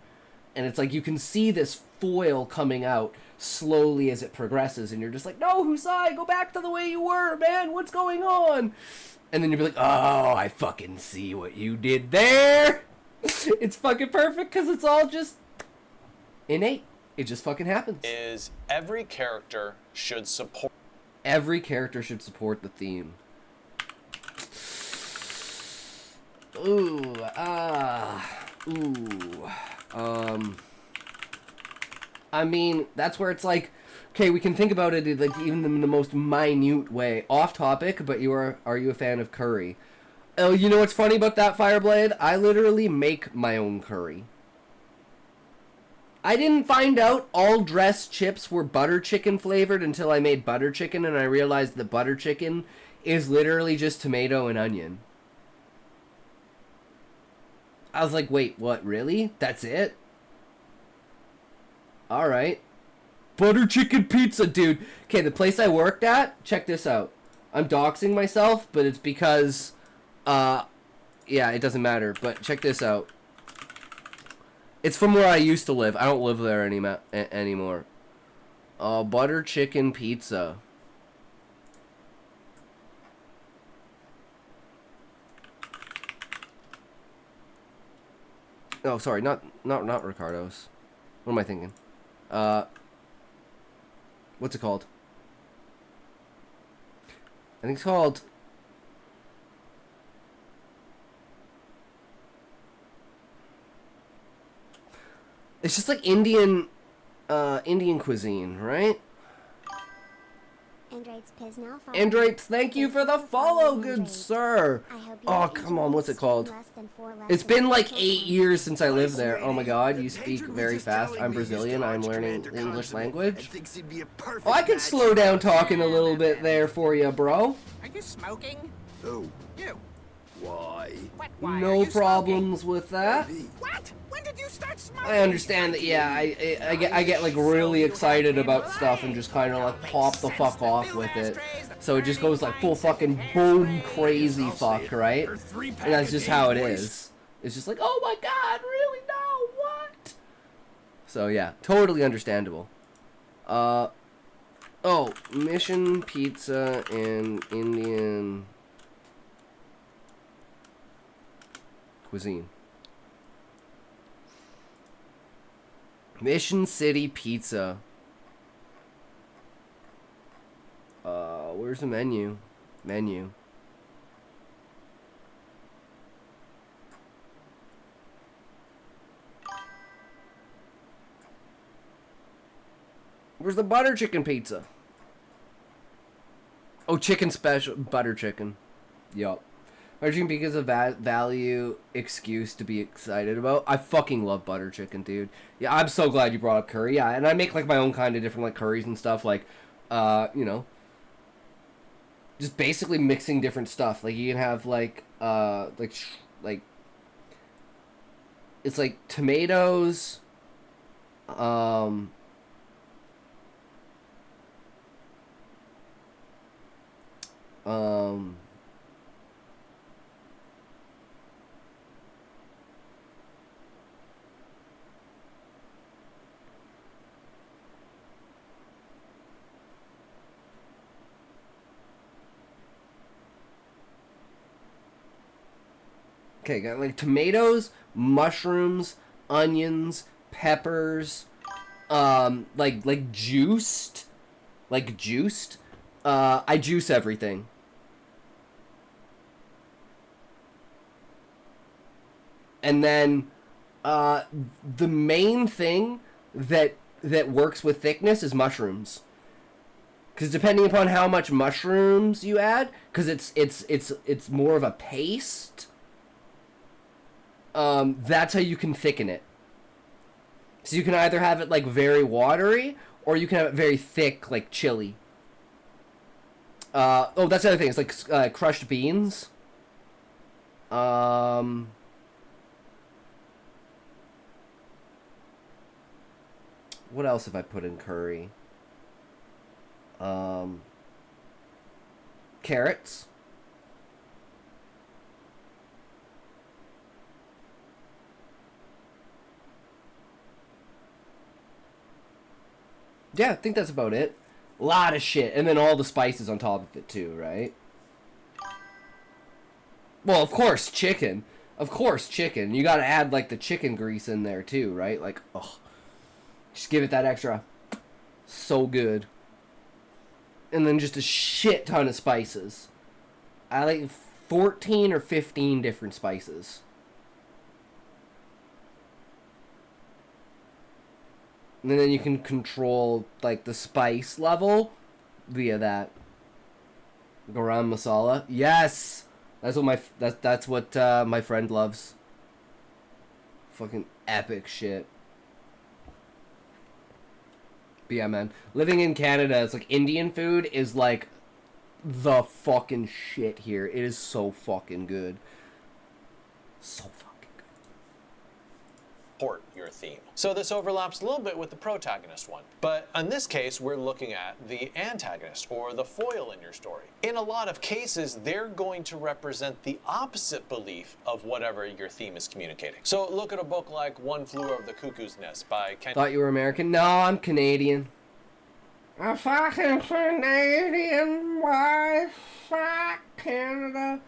And it's like you can see this foil coming out slowly as it progresses, and you're just like, no, Husai, go back to the way you were, man, what's going on? And then you'll be like, oh, I fucking see what you did there. It's fucking perfect because it's all just innate. It just fucking happens. Is every character should support. Every character should support the theme. Ooh, I mean, that's where it's like, okay, we can think about it like even in the most minute way. Off topic, but are you a fan of curry? Oh, you know what's funny about that, Fireblade? I literally make my own curry. I didn't find out all dressed chips were butter chicken flavored until I made butter chicken, and I realized that butter chicken is literally just tomato and onion. I was like, wait, what, really? That's it? Alright. Butter chicken pizza, dude. Okay, the place I worked at, check this out. I'm doxing myself, but it's because, yeah, it doesn't matter, but check this out. It's from where I used to live. I don't live there anymore. Butter chicken pizza. Oh, sorry, not Ricardo's. What am I thinking? What's it called? I think it's called... It's just like Indian cuisine, right? Androids, thank you for the follow, good sir. Oh, come on, what's it called? It's been like 8 years since I lived there. Oh my god, you speak very fast. I'm Brazilian, I'm learning the English language. Oh, I could slow down talking a little bit there for you, bro. Are you smoking? Who? You. Why? Why No problems with that. What? When did you start smoking? I understand that, yeah, I get like really excited about stuff and just kind of like pop the fuck off with it. So it just goes like full fucking boom crazy fuck, right? And that's just how it is. It's just like, oh my god, really? No, what? So yeah, totally understandable. Oh, Mission Pizza and Indian cuisine. Mission City Pizza. Where's the menu? Menu. Where's the butter chicken pizza? Oh, chicken special. Butter chicken. Yup. Butter chicken because of value excuse to be excited about. I fucking love butter chicken, dude. Yeah, I'm so glad you brought up curry. Yeah, and I make like my own kind of different like curries and stuff. Like, you know, just basically mixing different stuff. Like you can have like it's like tomatoes, Okay, got like tomatoes, mushrooms, onions, peppers, like juiced. Like juiced. I juice everything. And then the main thing that works with thickness is mushrooms. Because depending upon how much mushrooms you add, because it's more of a paste. That's how you can thicken it. So you can either have it like very watery, or you can have it very thick, like chili. Oh, that's the other thing. It's like crushed beans. What else have I put in curry? Carrots. Yeah, I think that's about it. A lot of shit. And then all the spices on top of it too, right? Well, of course, chicken. Of course, chicken. You gotta add, like, the chicken grease in there too, right? Like, ugh. Just give it that extra. So good. And then just a shit ton of spices. I like 14 or 15 different spices. And then you can control, like, the spice level via that. Garam masala. Yes! That's what my friend loves. Fucking epic shit. But yeah, man. Living in Canada, it's like Indian food is like the fucking shit here. It is so fucking good. So fucking good. Support your theme. So this overlaps a little bit with the protagonist one. But in this case, we're looking at the antagonist or the foil in your story. In a lot of cases, they're going to represent the opposite belief of whatever your theme is communicating. So look at a book like One Flew Over the Cuckoo's Nest by Ken. Thought you were American? No, I'm Canadian. I'm fucking Canadian. Why? Fuck Canada.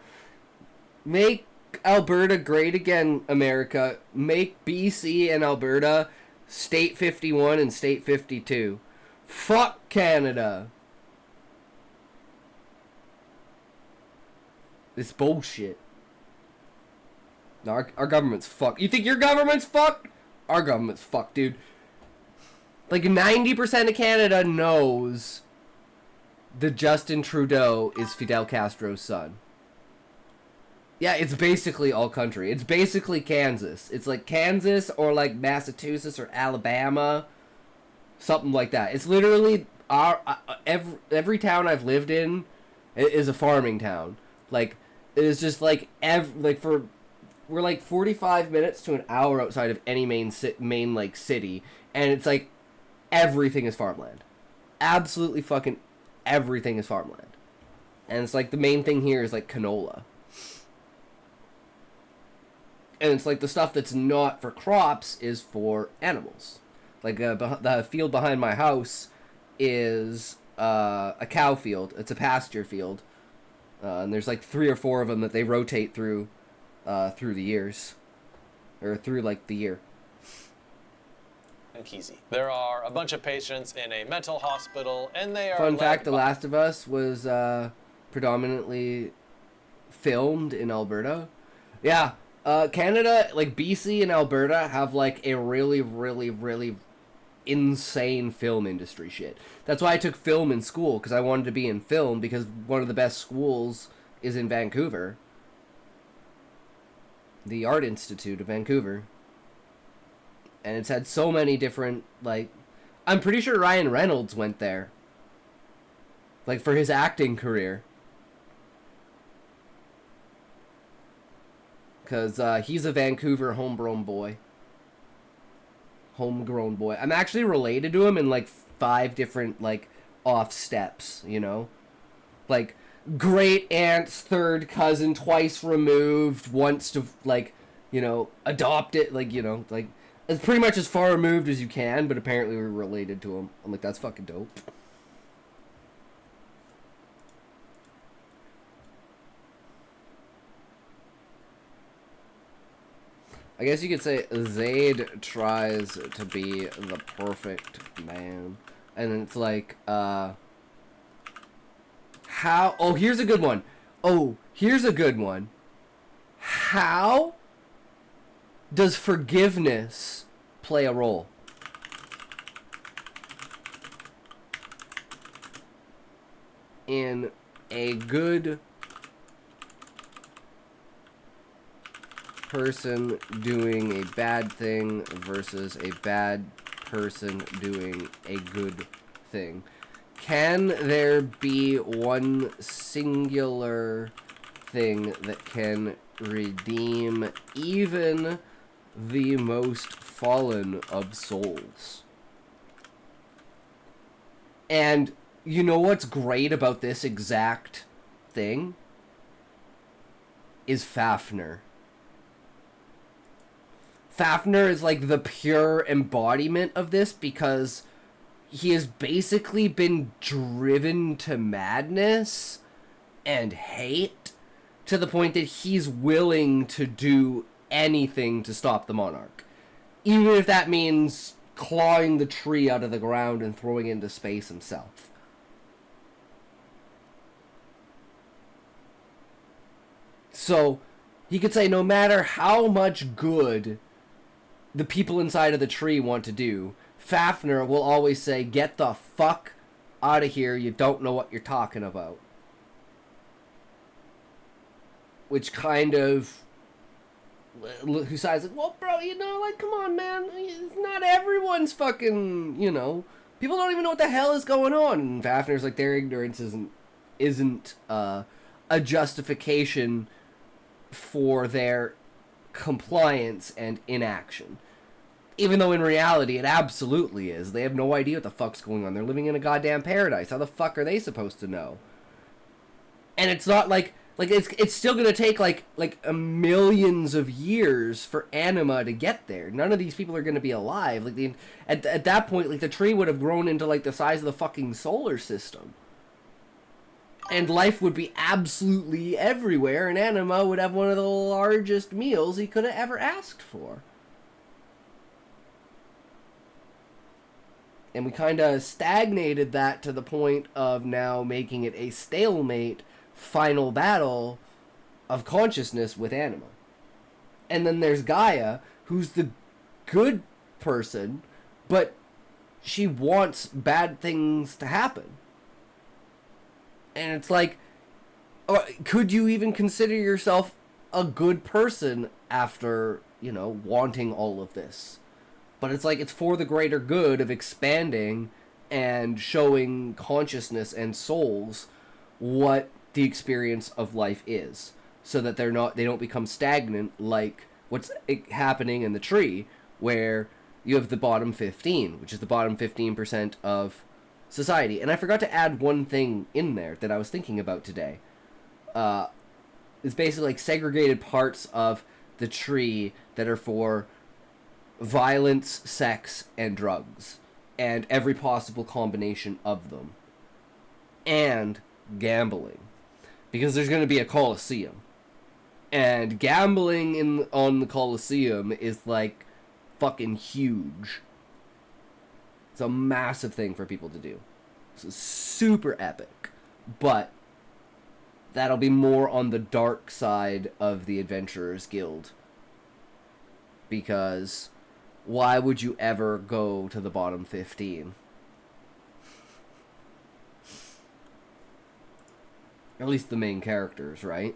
Make Alberta great again, America. Make BC and Alberta State 51 and State 52. Fuck Canada. This bullshit. No, our government's fucked. You think your government's fucked? Our government's fucked, dude. Like 90% of Canada knows that Justin Trudeau is Fidel Castro's son. Yeah, it's basically all country. It's basically Kansas. It's like Kansas or like Massachusetts or Alabama. Something like that. It's literally every town I've lived in is a farming town. Like, it is just like we're like 45 minutes to an hour outside of any main like city, and it's like everything is farmland. Absolutely fucking everything is farmland. And it's like the main thing here is like canola. And it's like the stuff that's not for crops is for animals. Like the field behind my house is a cow field. It's a pasture field. And there's like 3 or 4 of them that they rotate through the years. Or through like the year. Kesey. There are a bunch of patients in a mental hospital, and they are. Fun fact: The Last of Us was predominantly filmed in Alberta. Yeah, Canada, like BC and Alberta, have like a really, really, really insane film industry shit. That's why I took film in school, because I wanted to be in film, because one of the best schools is in Vancouver. The Art Institute of Vancouver. And it's had so many different, like... I'm pretty sure Ryan Reynolds went there. Like, for his acting career. Because he's a Vancouver homegrown boy. Homegrown boy. I'm actually related to him in, like, 5 different, like, off steps, you know? Like, great aunt's third cousin, twice removed, once to, like, you know, adopt it, like, you know, like... It's pretty much as far removed as you can, but apparently we're related to him. I'm like, that's fucking dope. I guess you could say Zayd tries to be the perfect man. And it's like, how... Oh, here's a good one. Oh, here's a good one. How does forgiveness play a role? In a good person doing a bad thing versus a bad person doing a good thing. Can there be one singular thing that can redeem even the most fallen of souls? And you know what's great about this exact thing? Is Fafnir. Fafnir is like the pure embodiment of this because he has basically been driven to madness and hate to the point that he's willing to do anything to stop the monarch. Even if that means clawing the tree out of the ground and throwing it into space himself. So, he could say no matter how much good the people inside of the tree want to do, Fafnir will always say, get the fuck out of here, you don't know what you're talking about. Which kind of... Husai's like, well, bro, you know, like, come on, man, not everyone's fucking, you know, people don't even know what the hell is going on. And Fafnir's like, their ignorance isn't a justification for their compliance and inaction. Even though in reality it absolutely is. They have no idea what the fuck's going on. They're living in a goddamn paradise. How the fuck are they supposed to know? And it's not like it's still gonna take like millions of years for anima to get there. None of these people are gonna be alive. Like at that point, like the tree would have grown into like the size of the fucking solar system. And life would be absolutely everywhere, and Anima would have one of the largest meals he could have ever asked for. And we kind of stagnated that to the point of now making it a stalemate final battle of consciousness with Anima. And then there's Gaia, who's the good person, but she wants bad things to happen. And it's like, could you even consider yourself a good person after, you know, wanting all of this? But it's like, it's for the greater good of expanding and showing consciousness and souls what the experience of life is. So that they don't become stagnant like what's happening in the tree, where you have the bottom 15, which is the bottom 15% of society. And I forgot to add one thing in there that I was thinking about today. It's basically like segregated parts of the tree that are for violence, sex, and drugs. And every possible combination of them. And gambling. Because there's going to be a Colosseum. And gambling on the Colosseum is like fucking huge. It's a massive thing for people to do. It's super epic. But that'll be more on the dark side of the Adventurers Guild. Because why would you ever go to the bottom 15? At least the main characters, right?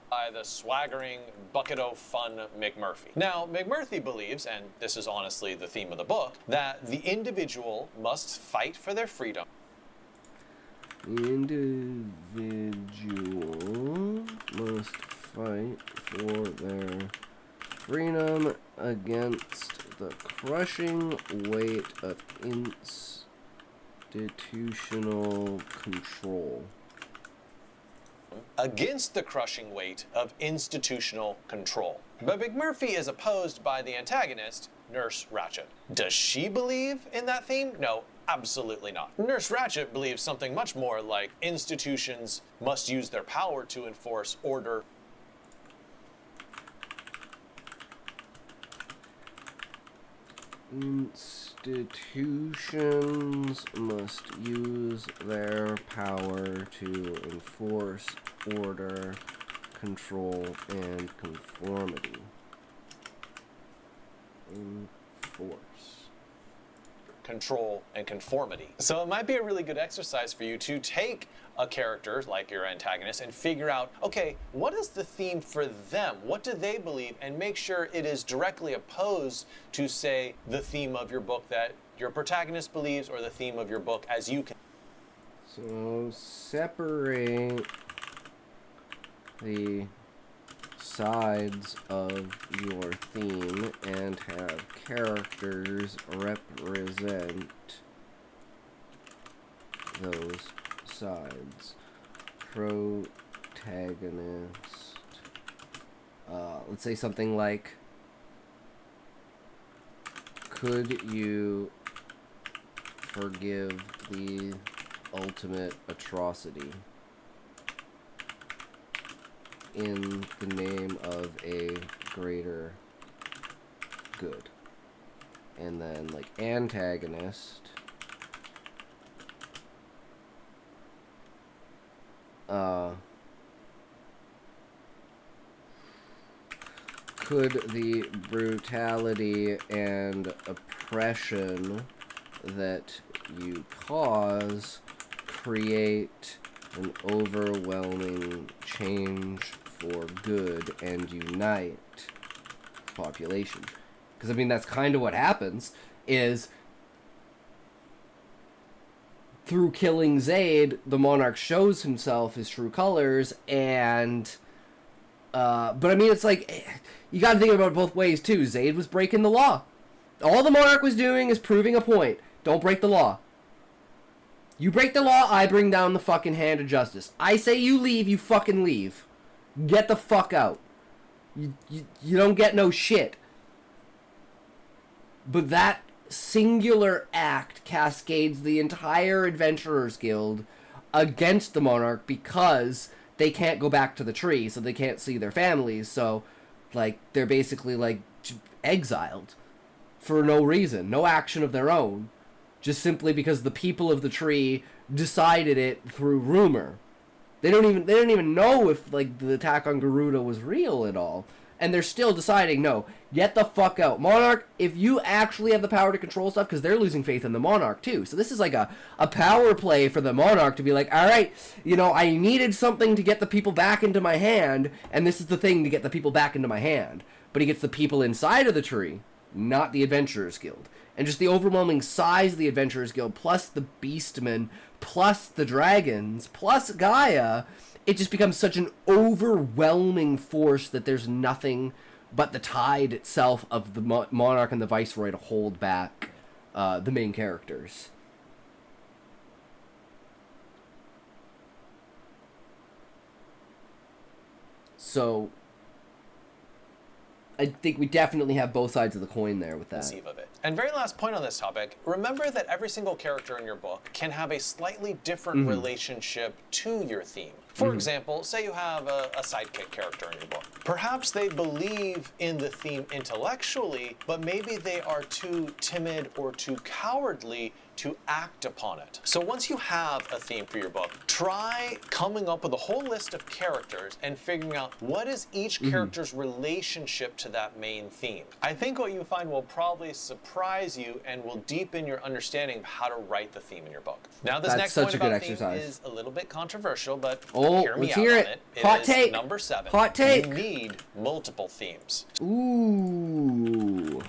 By the swaggering, bucket-o'-fun McMurphy. Now, McMurphy believes, and this is honestly the theme of the book, that the individual must fight for their freedom. Individual must fight for their freedom against the crushing weight of institutional control. Against the crushing weight of institutional control. But McMurphy is opposed by the antagonist, Nurse Ratched. Does she believe in that theme? No, absolutely not. Nurse Ratched believes something much more like institutions must use their power to enforce order. Institutions must use their power to enforce order, control, and conformity. Enforce. Control, and conformity. So it might be a really good exercise for you to take a character like your antagonist and figure out, okay, what is the theme for them? What do they believe? And make sure it is directly opposed to, say, the theme of your book that your protagonist believes or the theme of your book as you can. So separate the sides of your theme and have characters represent those sides. Protagonist. Let's say something like, could you forgive the ultimate atrocity in the name of a greater good? And then, like, antagonist. Could the brutality and oppression that you cause create an overwhelming change for good and unite the population? Because, I mean, that's kind of what happens, is through killing Zayd, the Monarch shows himself his true colors, and, but I mean, it's like, you gotta think about it both ways, too. Zayd was breaking the law. All the Monarch was doing is proving a point. Don't break the law. You break the law, I bring down the fucking hand of justice. I say you leave, you fucking leave. Get the fuck out. You don't get no shit. But that singular act cascades the entire Adventurers Guild against the Monarch because they can't go back to the tree, so they can't see their families, so, like, they're basically, like, exiled for no reason, no action of their own, just simply because the people of the tree decided it through rumor. They don't even know if, like, the attack on Garuda was real at all. And they're still deciding, no, get the fuck out. Monarch, if you actually have the power to control stuff, because they're losing faith in the Monarch, too. So this is like a power play for the Monarch to be like, all right, you know, I needed something to get the people back into my hand, and this is the thing to get the people back into my hand. But he gets the people inside of the tree, not the Adventurers Guild. And just the overwhelming size of the Adventurers Guild, plus the Beastmen, plus the dragons, plus Gaia, it just becomes such an overwhelming force that there's nothing but the tide itself of the Monarch and the Viceroy to hold back the main characters. So I think we definitely have both sides of the coin there with that. Conceive of it. And very last point on this topic, remember that every single character in your book can have a slightly different relationship to your theme. For example, say you have a sidekick character in your book. Perhaps they believe in the theme intellectually, but maybe they are too timid or too cowardly to act upon it. So once you have a theme for your book, try coming up with a whole list of characters and figuring out what is each character's relationship to that main theme. I think what you find will probably surprise you and will deepen your understanding of how to write the theme in your book. Now this next point about theme is a little bit controversial, but hear me out on it. Hot take. Number 7. Hot take. You need multiple themes. Ooh.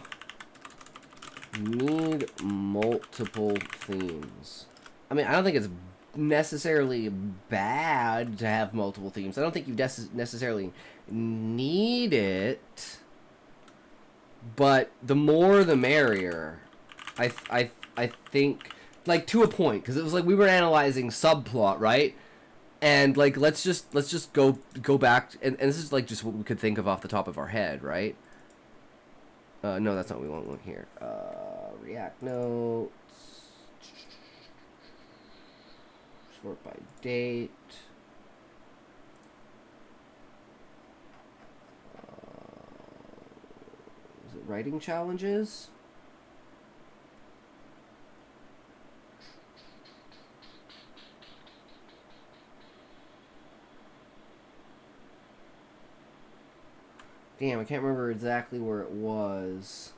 Need multiple themes. I mean, I don't think it's necessarily bad to have multiple themes. I don't think you necessarily need it, but the more the merrier. I think, like, to a point, because it was like we were analyzing subplot, right? And like let's just go back, and this is like just what we could think of off the top of our head, right? No, that's not what we want here. React notes. Sort by date. Is it writing challenges? Damn, I can't remember exactly where it was.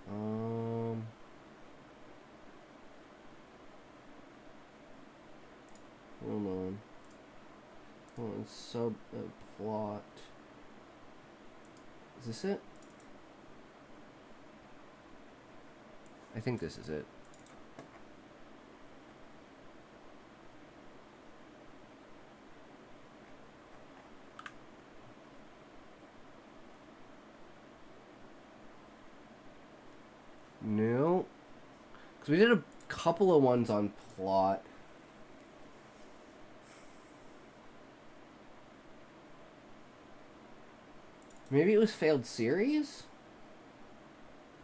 Hold on. Hold on, plot. Is this it? I think this is it. No. Because we did a couple of ones on plot. Maybe it was failed series?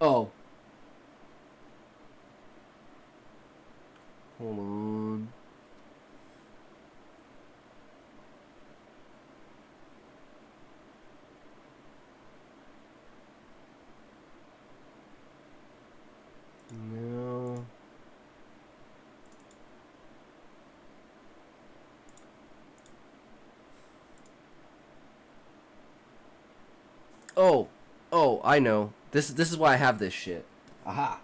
Oh. Hold on. No. Oh, I know. This is why I have this shit. Aha.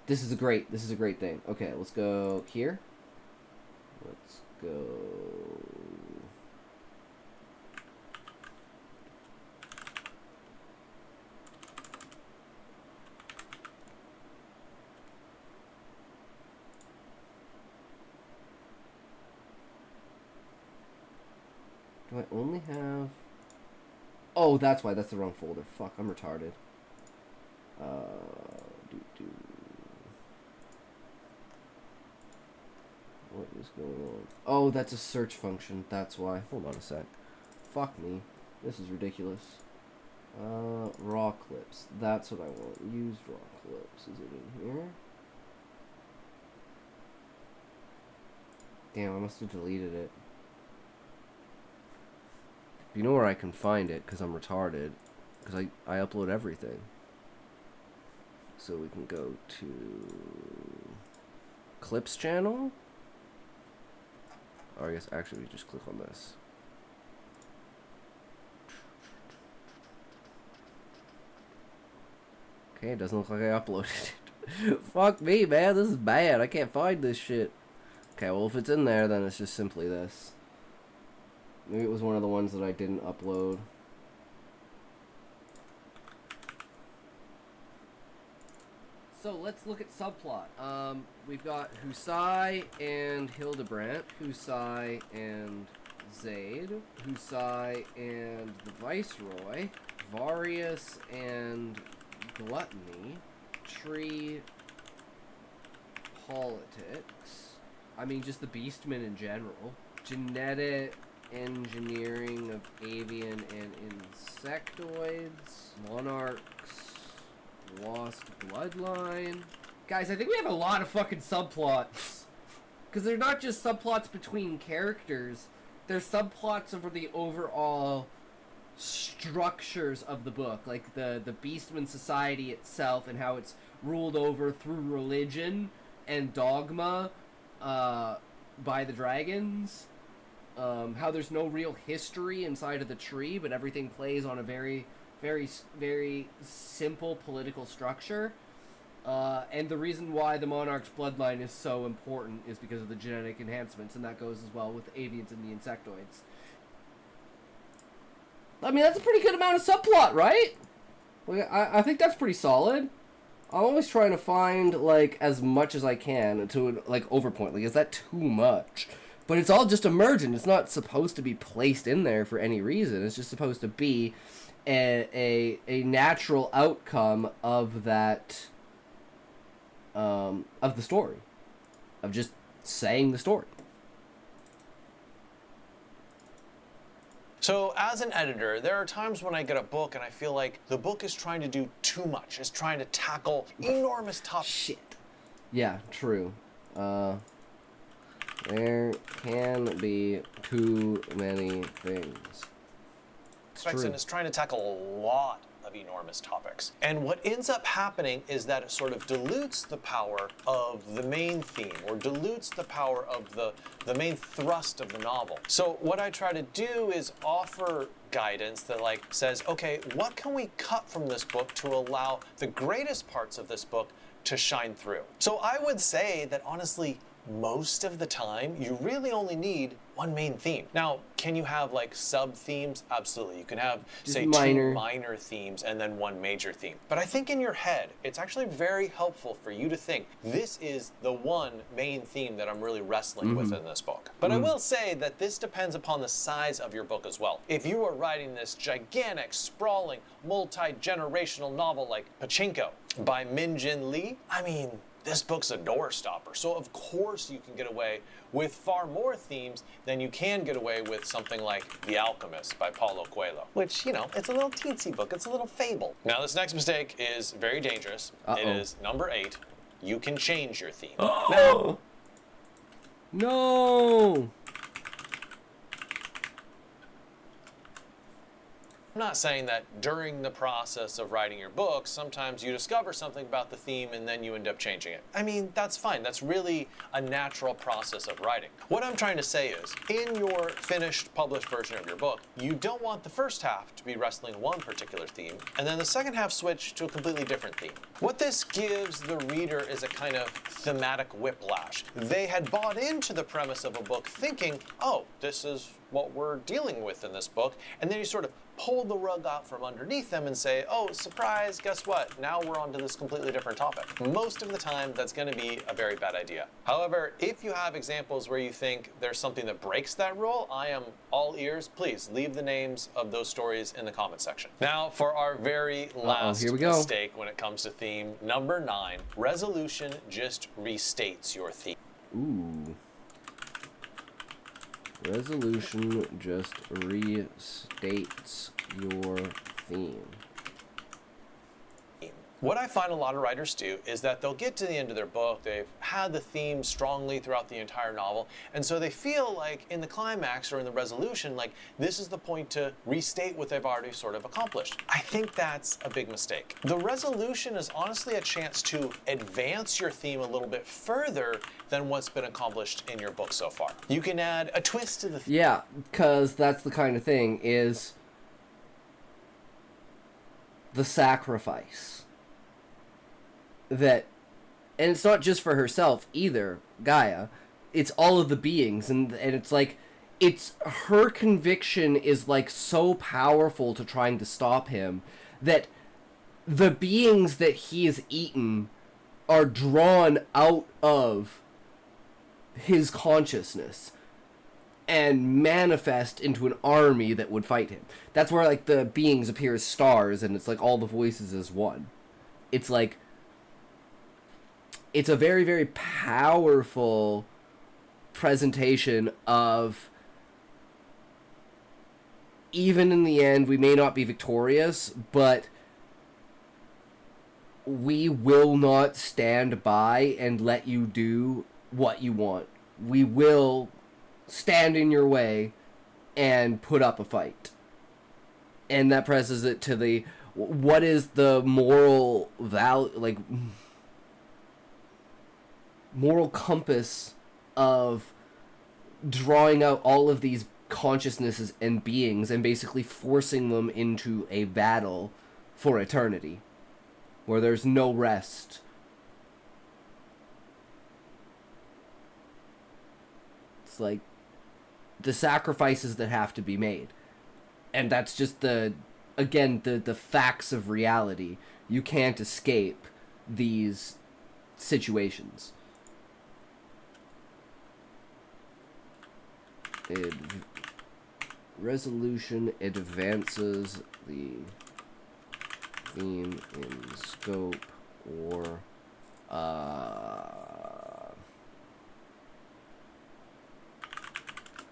This is a great thing. Okay, let's go here. Let's go. Do I only have... Oh, that's why. That's the wrong folder. Fuck, I'm retarded. What is going on? Oh, that's a search function. That's why. Hold on a sec. Fuck me. This is ridiculous. Raw clips. That's what I want. Use raw clips. Is it in here? Damn, I must have deleted it. You know where I can find it, because I'm retarded. Because I upload everything. So we can go to... Clips channel? Or I guess actually we just click on this. Okay, it doesn't look like I uploaded it. Fuck me, man. This is bad. I can't find this shit. Okay, well if it's in there, then it's just simply this. Maybe it was one of the ones that I didn't upload. So let's look at subplot. We've got Husai and Hildebrandt, Husai and Zaid, Husai and the Viceroy, Varius and Gluttony, Tree Politics, I mean just the Beastmen in general, Genetic Engineering of Avian and Insectoids, Monarchs, Lost Bloodline. Guys, I think we have a lot of fucking subplots. Because they're not just subplots between characters, they're subplots over the overall structures of the book. Like the Beastman society itself and how it's ruled over through religion and dogma by the dragons. How there's no real history inside of the tree, but everything plays on a very simple political structure. And the reason why the Monarch's bloodline is so important is because of the genetic enhancements, and that goes as well with the avians and the insectoids. I mean, that's a pretty good amount of subplot, right? I think that's pretty solid. I'm always trying to find, like, as much as I can to, like, overpoint. Like, is that too much? But it's all just emergent. It's not supposed to be placed in there for any reason. It's just supposed to be a natural outcome of that, of the story. Of just saying the story. So as an editor, there are times when I get a book and I feel like the book is trying to do too much. It's trying to tackle enormous topics. Shit. Yeah, true. There can be too many things. And it's trying to tackle a lot of enormous topics. And what ends up happening is that it sort of dilutes the power of the main theme, or dilutes the power of the main thrust of the novel. So what I try to do is offer guidance that like says, okay, what can we cut from this book to allow the greatest parts of this book to shine through? So I would say that honestly, most of the time, you really only need one main theme. Now, can you have like sub-themes? Absolutely. You can have, say, two minor themes and then one major theme. But I think in your head, it's actually very helpful for you to think, this is the one main theme that I'm really wrestling with in this book. But I will say that this depends upon the size of your book as well. If you are writing this gigantic, sprawling, multi-generational novel like Pachinko by Min Jin Lee, I mean, this book's a door stopper. So of course you can get away with far more themes than you can get away with something like The Alchemist by Paulo Coelho, which, you know, it's a little teensy book. It's a little fable. Now this next mistake is very dangerous. It is number 8. You can change your theme. Now, No! I'm not saying that during the process of writing your book, sometimes you discover something about the theme and then you end up changing it. I mean, that's fine. That's really a natural process of writing. What I'm trying to say is, in your finished, published version of your book, you don't want the first half to be wrestling one particular theme, and then the second half switch to a completely different theme. What this gives the reader is a kind of thematic whiplash. They had bought into the premise of a book thinking, oh, this is what we're dealing with in this book, and then you sort of pull the rug out from underneath them and say, oh, surprise, guess what? Now we're onto this completely different topic. Most of the time, that's going to be a very bad idea. However, if you have examples where you think there's something that breaks that rule, I am all ears. Please leave the names of those stories in the comment section. Now, for our very last mistake when it comes to theme, number 9, resolution just restates your theme. Ooh. Resolution just restates your theme. What I find a lot of writers do is that they'll get to the end of their book, they've had the theme strongly throughout the entire novel, and so they feel like in the climax or in the resolution, like this is the point to restate what they've already sort of accomplished. I think that's a big mistake. The resolution is honestly a chance to advance your theme a little bit further than what's been accomplished in your book so far. You can add a twist to the theme. Yeah, because that's the kind of thing, is the sacrifice. That, and it's not just for herself either, Gaia. It's all of the beings, and it's like, it's her conviction is like so powerful to trying to stop him that the beings that he has eaten are drawn out of his consciousness and manifest into an army that would fight him. That's where like the beings appear as stars, and it's like all the voices as one. It's like, it's a very, very powerful presentation of, even in the end, we may not be victorious, but we will not stand by and let you do what you want. We will stand in your way and put up a fight. And that presses it to the, what is the moral value, like, moral compass of drawing out all of these consciousnesses and beings and basically forcing them into a battle for eternity where there's no rest. It's like the sacrifices that have to be made. And that's just the facts of reality. You can't escape these situations. Resolution advances the theme in scope or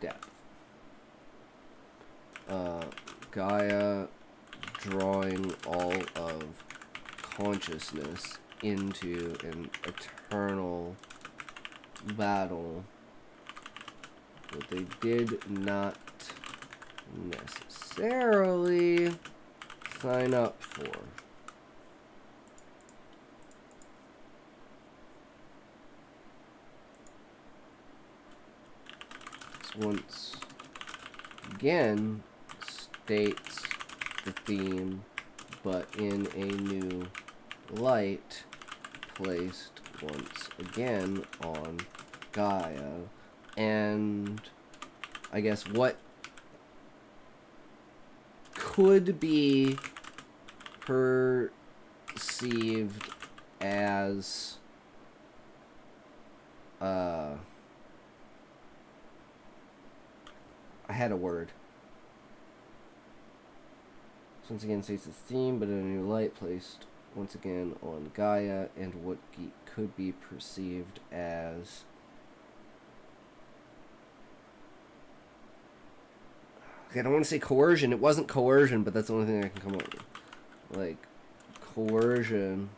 depth. Gaia drawing all of consciousness into an eternal battle that they did not necessarily sign up for. Once again states the theme, but in a new light, placed once again on Gaia. And I guess what could be perceived as I had a word. So once again states the theme, but in a new light, placed once again on Gaia, and what could be perceived as I don't want to say coercion. It wasn't coercion, but that's the only thing I can come up with. Like, coercion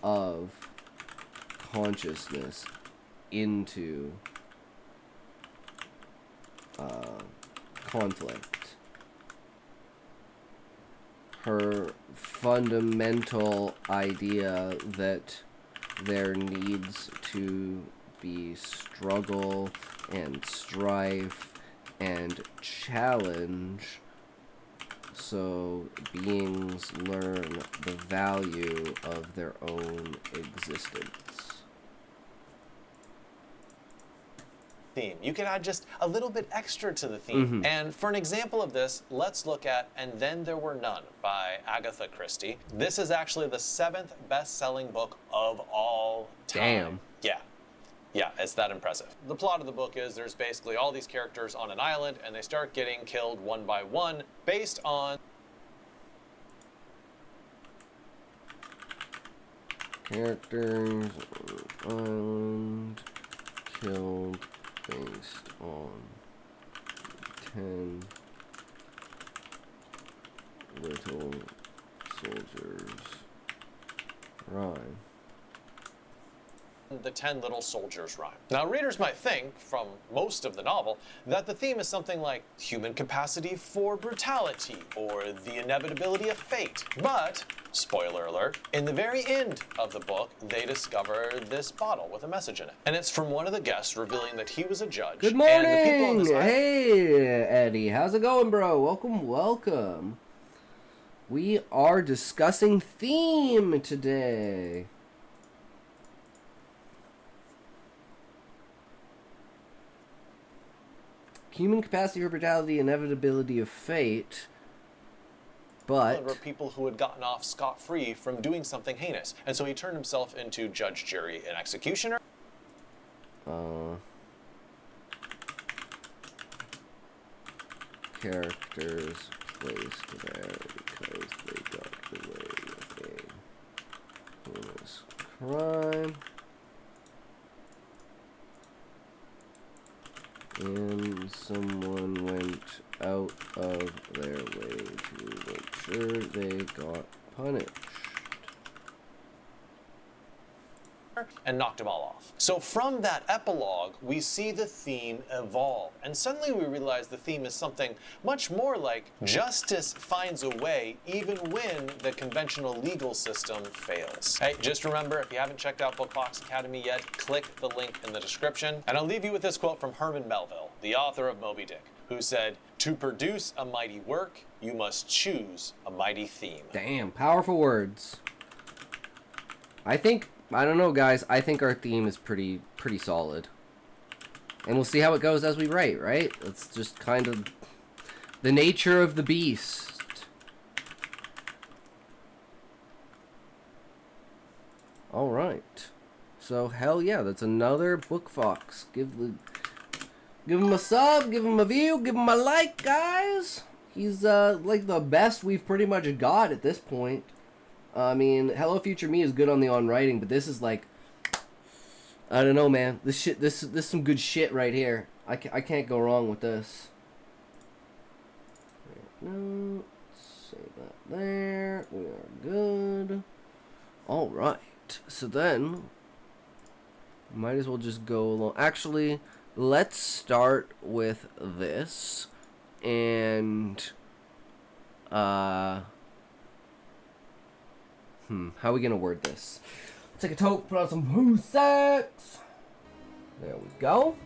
of consciousness into conflict. Her fundamental idea that there needs to be struggle and strife and challenge so beings learn the value of their own existence. Theme. You can add just a little bit extra to the theme. And for an example of this, let's look at And Then There Were None by Agatha Christie. This is actually the 7th best-selling book of all time. Damn. Yeah, it's that impressive. The plot of the book is there's basically all these characters on an island and they start getting killed one by one based on characters on an island killed based on 10 little soldiers rhyme. The 10 Little Soldiers rhyme. Now, readers might think, from most of the novel, that the theme is something like human capacity for brutality or the inevitability of fate. But, spoiler alert, in the very end of the book, they discover this bottle with a message in it. And it's from one of the guests revealing that he was a judge. Good morning! And the people on this island... Hey, Eddie. How's it going, bro? Welcome, welcome. We are discussing theme today. Human capacity for brutality, inevitability of fate, but... were people who had gotten off scot-free from doing something heinous. And so he turned himself into judge, jury, and executioner. Characters placed there because they got away with a heinous crime. And someone went out of their way to make sure they got punished. And knocked them all off. So from that epilogue, we see the theme evolve. And suddenly we realize the theme is something much more like justice finds a way even when the conventional legal system fails. Hey, just remember, if you haven't checked out Bookbox Academy yet, click the link in the description. And I'll leave you with this quote from Herman Melville, the author of Moby Dick, who said, "To produce a mighty work, you must choose a mighty theme." Damn, powerful words. I don't know, guys. I think our theme is pretty solid. And we'll see how it goes as we write, right? It's just kind of the nature of the beast. All right. So, hell yeah, that's another Book Fox. Give him a sub, give him a view, give him a like, guys. He's, like, the best we've pretty much got at this point. I mean, Hello Future Me is good on the on-writing, but this is like, I don't know, man. This is some good shit right here. I can't go wrong with this. No, save that there. We are good. All right. So then, might as well just go along. Actually, let's start with this, and How are we gonna word this? Take a tote, put on some who sex. There we go.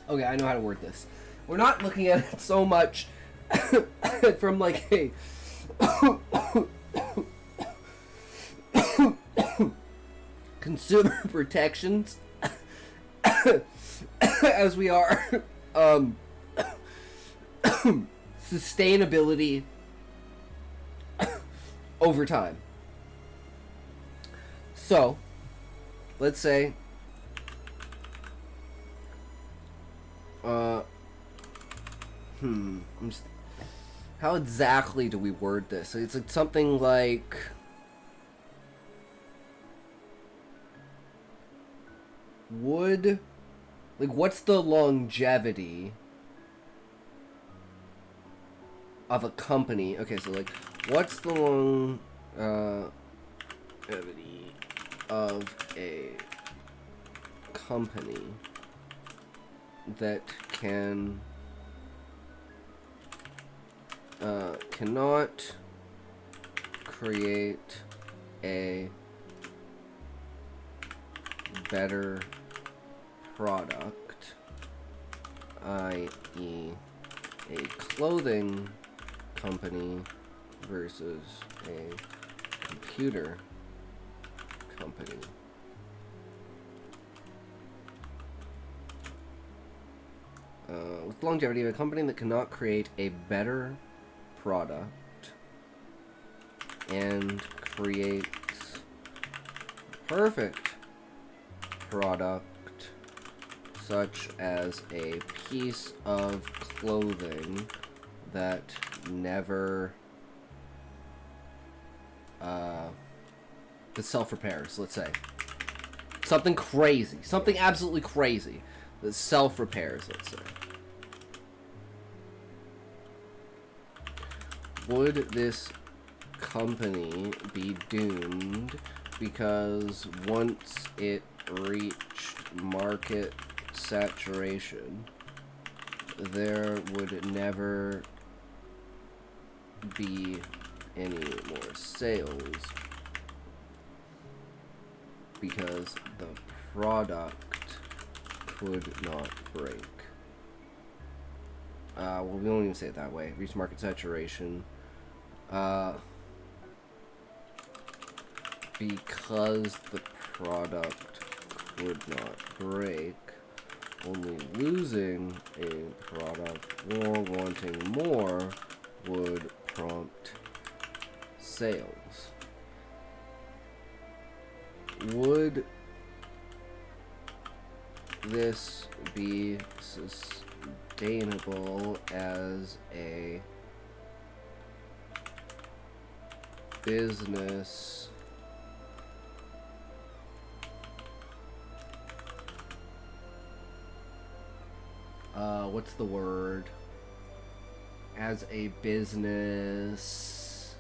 Okay, I know how to word this. We're not looking at it so much from like a consumer protections as we are sustainability over time. So, let's say how exactly do we word this? It's like something like what's the longevity of a company? Okay, so like what's the longevity of a company that cannot create a better product, i.e. a clothing company versus a computer company. With longevity of a company that cannot create a better product and creates perfect product such as a piece of clothing that never that self-repairs, let's say. Something crazy. Something absolutely crazy that self-repairs, let's say. Would this company be doomed because once it reached market saturation, there would never be any more sales because the product could not break? Well, we don't even say it that way. Reach market saturation. Because the product could not break, only losing a product or wanting more would prompt sales. Would this be sustainable as a business what's the word? As a business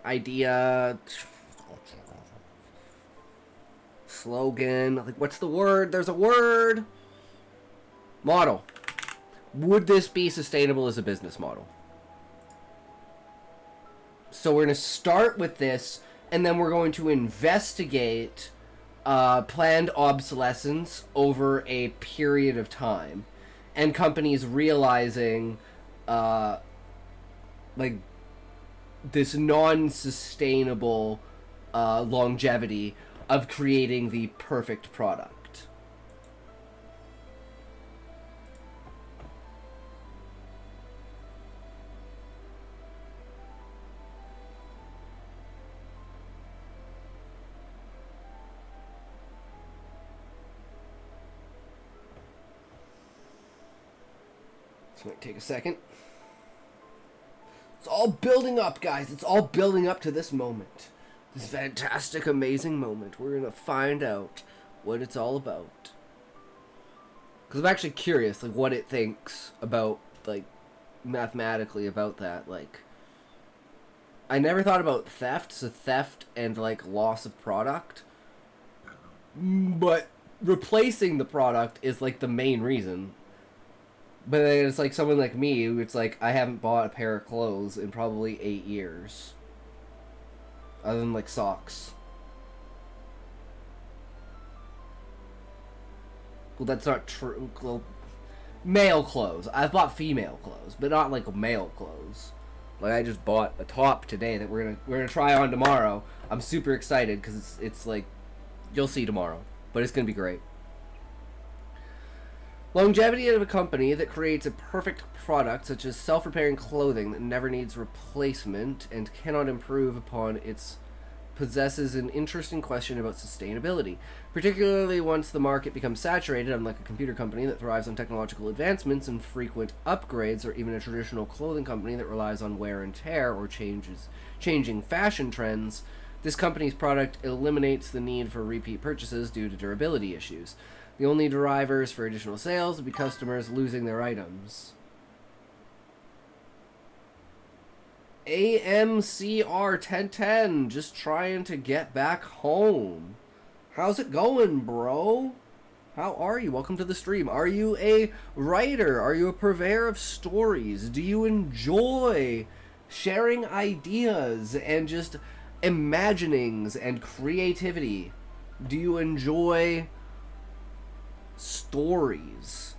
idea, slogan, like what's the word? There's a word. Model. Would this be sustainable as a business model? So we're going to start with this, and then we're going to investigate planned obsolescence over a period of time. and companies realizing, like, this non-sustainable longevity of creating the perfect product. This might take a second. It's all building up, guys. It's all building up to this moment. This fantastic, amazing moment. We're going to find out what it's all about. Because I'm actually curious, like, what it thinks about, like, mathematically about that. Like, I never thought about theft, so theft and, like, loss of product. But replacing the product is, like, the main reason. But then it's like someone like me, who it's like, I haven't bought a pair of clothes in probably 8 years. Other than, like, socks. Well, that's not true. Well, male clothes. I've bought female clothes, but not, like, male clothes. Like, I just bought a top today that we're gonna try on tomorrow. I'm super excited, because it's like, you'll see tomorrow. But it's gonna be great. Longevity of a company that creates a perfect product, such as self-repairing clothing that never needs replacement and cannot improve upon its, possesses an interesting question about sustainability, particularly once the market becomes saturated, unlike a computer company that thrives on technological advancements and frequent upgrades, or even a traditional clothing company that relies on wear and tear or changing fashion trends. This company's product eliminates the need for repeat purchases due to durability issues. The only drivers for additional sales would be customers losing their items. AMCR 1010, just trying to get back home. How's it going, bro? How are you? Welcome to the stream. Are you a writer? Are you a purveyor of stories? Do you enjoy sharing ideas and just imaginings and creativity? Do you enjoy stories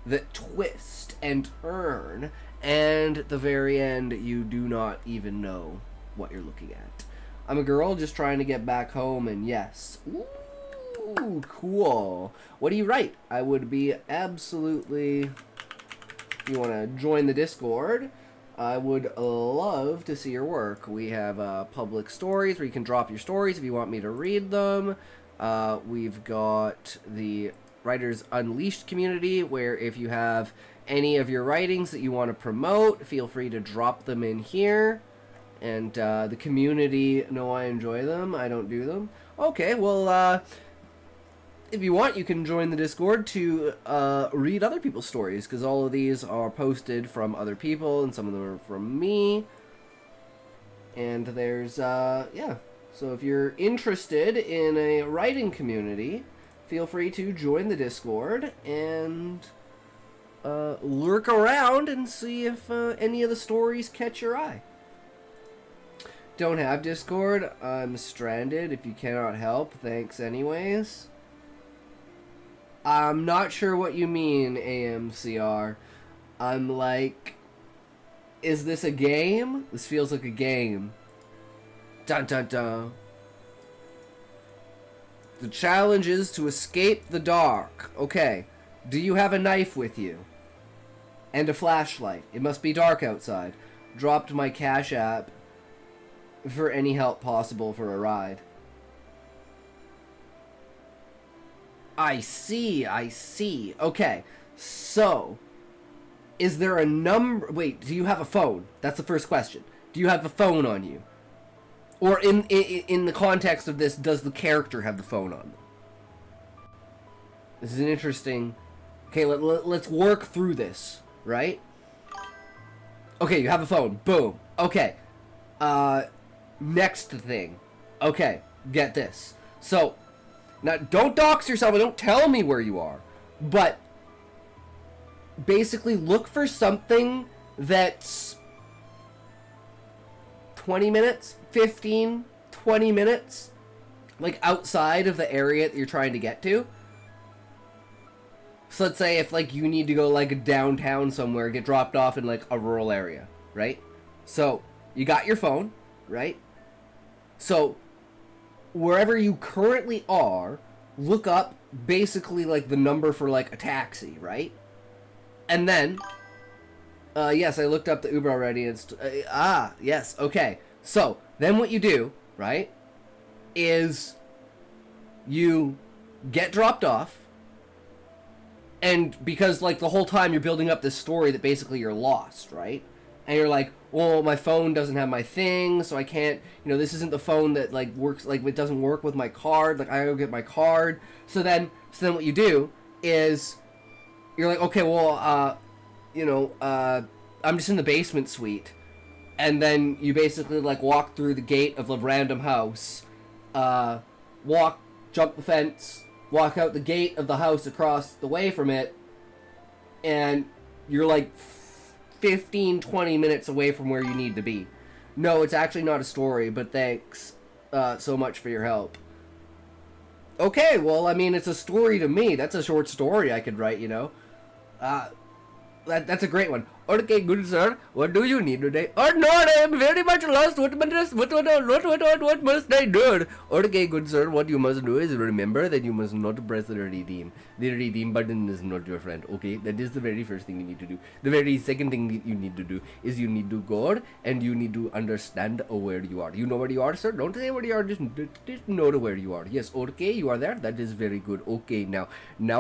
that twist and turn, and at the very end you do not even know what you're looking at? I'm a girl just trying to get back home, and yes. Ooh, cool. What do you write? I would be absolutely, if you want to join the Discord, I would love to see your work. We have public stories where you can drop your stories if you want me to read them. We've got the Writers Unleashed community, where if you have any of your writings that you want to promote, feel free to drop them in here. And the community know I enjoy them. I don't do them. Okay, well, if you want, you can join the Discord to read other people's stories, because all of these are posted from other people, and some of them are from me. And there's, yeah. So if you're interested in a writing community, feel free to join the Discord and lurk around and see if any of the stories catch your eye. Don't have Discord. I'm stranded. If you cannot help, thanks anyways. I'm not sure what you mean, AMCR. I'm like, is this a game? This feels like a game. Dun dun dun. The challenge is to escape the dark. Okay. Do you have a knife with you? And a flashlight. It must be dark outside. Dropped my Cash App for any help possible for a ride. I see, I see. Okay. So, is there a number... Wait, do you have a phone? That's the first question. Do you have a phone on you? Or in the context of this, does the character have the phone on them? This is an interesting... Okay, let's work through this, right? Okay, you have a phone. Boom. Okay. Next thing. Okay, get this. So, now don't dox yourself and don't tell me where you are. But, basically look for something that's 20 minutes, 15, 20 minutes, like outside of the area that you're trying to get to. So let's say if like you need to go like downtown somewhere, get dropped off in like a rural area, right? So you got your phone, right? So wherever you currently are, look up basically like the number for like a taxi, right? And then, yes, I looked up the Uber already. It's yes, okay. So then what you do, right, is you get dropped off. And because, like, the whole time you're building up this story that basically you're lost, right? And you're like, well, my phone doesn't have my thing, so I can't, this isn't the phone that, like, works, like, it doesn't work with my card. Like, I go get my card. So then what you do is you're like, okay, well, I'm just in the basement suite. And then you basically, like, walk through the gate of a random house, jump the fence, walk out the gate of the house across the way from it, and you're like 15, 20 minutes away from where you need to be. No, it's actually not a story, but thanks so much for your help. Okay, well, I mean, it's a story to me. That's a short story I could write, That's a great one. Okay, good sir. What do you need today? Oh no, I am very much lost. What must I do? Okay, good sir. What you must do is remember that you must not press the redeem. The redeem button is not your friend. Okay, that is the very first thing you need to do. The very second thing that you need to do is you need to go and you need to understand where you are. You know where you are, sir? Don't say where you are. Just know where you are. Yes. Okay, you are there. That is very good. Okay, now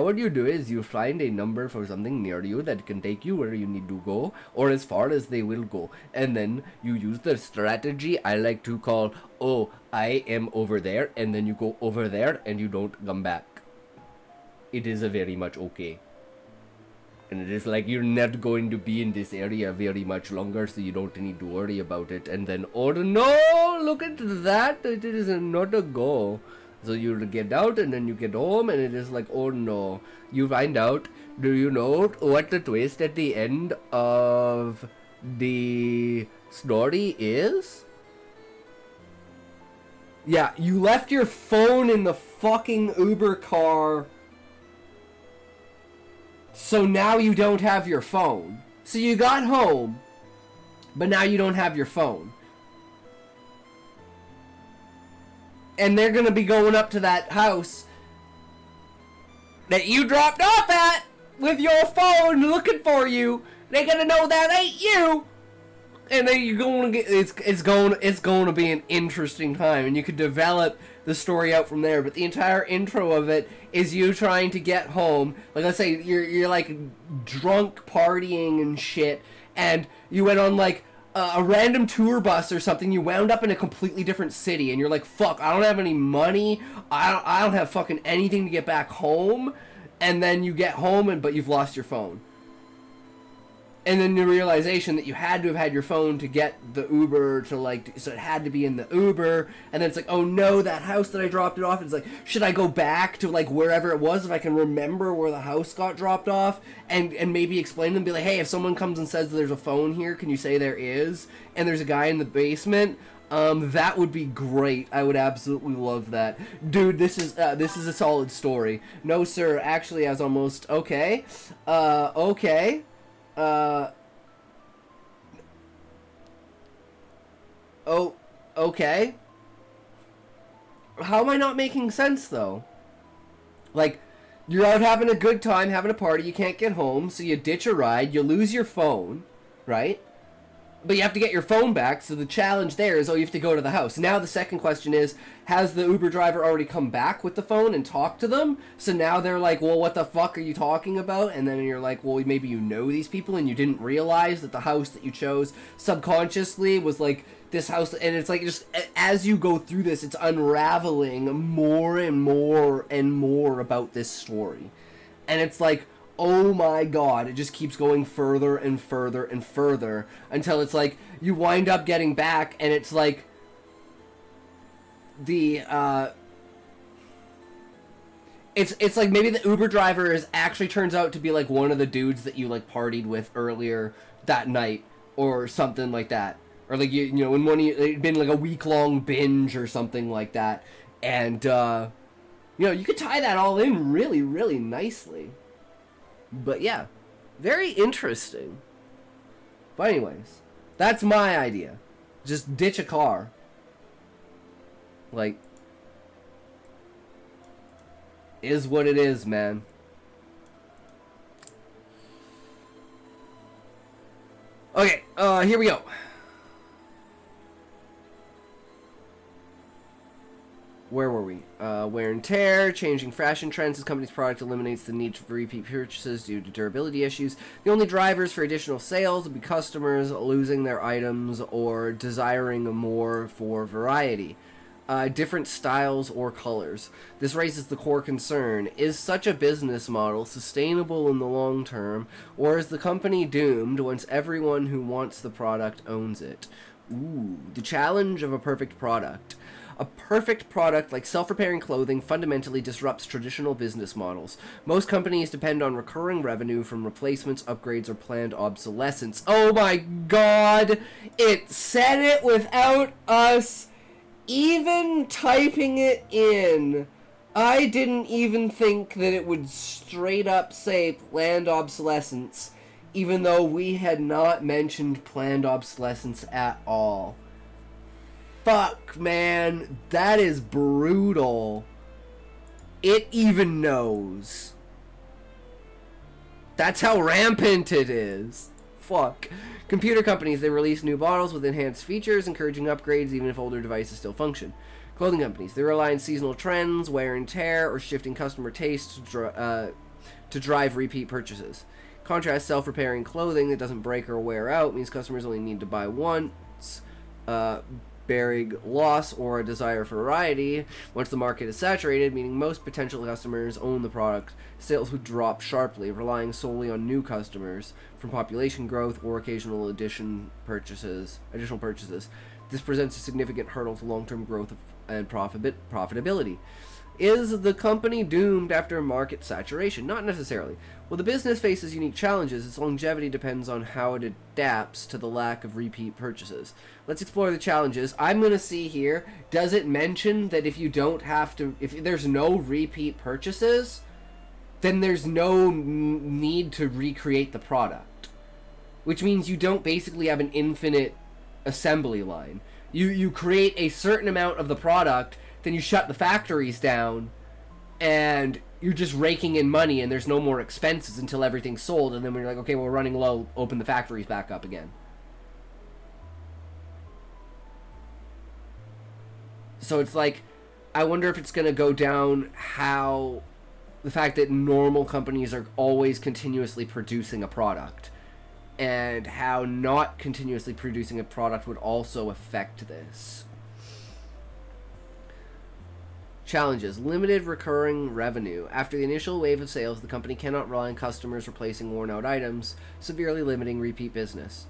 what you do is you find a number for something near you that can take you where you need to go, or as far as they will go, and then you use the strategy I like to call, oh, I am over there, and then you go over there and you don't come back. It is a very much okay, and it is like you're not going to be in this area very much longer, so you don't need to worry about it. And then, oh no, look at that, it is not a go. So you get out and then you get home and it is like, oh no. You find out, do you know what the twist at the end of the story is? Yeah, you left your phone in the fucking Uber car. So now you don't have your phone. So you got home, but now you don't have your phone. And they're gonna be going up to that house that you dropped off at with your phone looking for you. They're gonna know that ain't you. And then you're gonna get it's going to be an interesting time, and you could develop the story out from there. But the entire intro of it is you trying to get home. Like, let's say you're like drunk partying and shit, and you went on like a random tour bus or something. You wound up in a completely different city, and you're like, fuck, I don't have any money, I don't have fucking anything to get back home. And then you get home, but you've lost your phone. And then the realization that you had to have had your phone to get the Uber to, like, so it had to be in the Uber. And then it's like, oh no, that house that I dropped it off, it's like, should I go back to, like, wherever it was if I can remember where the house got dropped off? And maybe explain to them, be like, hey, if someone comes and says there's a phone here, can you say there is? And there's a guy in the basement. That would be great. I would absolutely love that. Dude, this is a solid story. No, sir, actually, I was almost, okay. Okay. Oh, okay. How am I not making sense, though? Like, you're out having a good time, having a party, you can't get home, so you ditch a ride, you lose your phone, right? But you have to get your phone back, so the challenge there is, oh, you have to go to the house. Now the second question is, has the Uber driver already come back with the phone and talked to them? So now they're like, well, what the fuck are you talking about? And then you're like, well, maybe you know these people and you didn't realize that the house that you chose subconsciously was like this house. And it's like, just as you go through this, it's unraveling more and more and more about this story. And it's like, oh my god, it just keeps going further and further and further until it's like you wind up getting back and it's like the it's like maybe the Uber driver is actually turns out to be like one of the dudes that you like partied with earlier that night or something like that, or like you know in one of it'd been like a week-long binge or something like that, and you know you could tie that all in really nicely. But yeah, very interesting. But anyways, that's my idea. Just ditch a car. Like, is what it is, man. Okay, here we go. Where were we? Wear and tear, changing fashion trends as company's product eliminates the need for repeat purchases due to durability issues. The only drivers for additional sales will be customers losing their items or desiring more for variety. Different styles or colors. This raises the core concern. Is such a business model sustainable in the long term, or is the company doomed once everyone who wants the product owns it? Ooh, the challenge of a perfect product. A perfect product like self-repairing clothing fundamentally disrupts traditional business models. Most companies depend on recurring revenue from replacements, upgrades, or planned obsolescence. Oh my god! It said it without us even typing it in. I didn't even think that it would straight up say planned obsolescence, even though we had not mentioned planned obsolescence at all. Fuck, man, that is brutal. It even knows. That's how rampant it is. Fuck. Computer companies, they release new models with enhanced features, encouraging upgrades even if older devices still function. Clothing companies, they rely on seasonal trends, wear and tear, or shifting customer tastes to drive repeat purchases. Contrast, self-repairing clothing that doesn't break or wear out means customers only need to buy once, bearing loss or a desire for variety. Once the market is saturated, meaning most potential customers own the product, sales would drop sharply, relying solely on new customers from population growth or occasional additional purchases. This presents a significant hurdle to long-term growth and profitability. Is the company doomed after market saturation? Not necessarily. While the business faces unique challenges, its longevity depends on how it adapts to the lack of repeat purchases. Let's explore the challenges. I'm going to see here, does it mention that if there's no repeat purchases, then there's no need to recreate the product? Which means you don't basically have an infinite assembly line. You create a certain amount of the product, then you shut the factories down, and you're just raking in money, and there's no more expenses until everything's sold, and then when you're like, okay, we're running low, open the factories back up again. So it's like, I wonder if it's going to go down how the fact that normal companies are always continuously producing a product, and how not continuously producing a product would also affect this. Challenges. Limited recurring revenue. After the initial wave of sales, the company cannot rely on customers replacing worn-out items, severely limiting repeat business.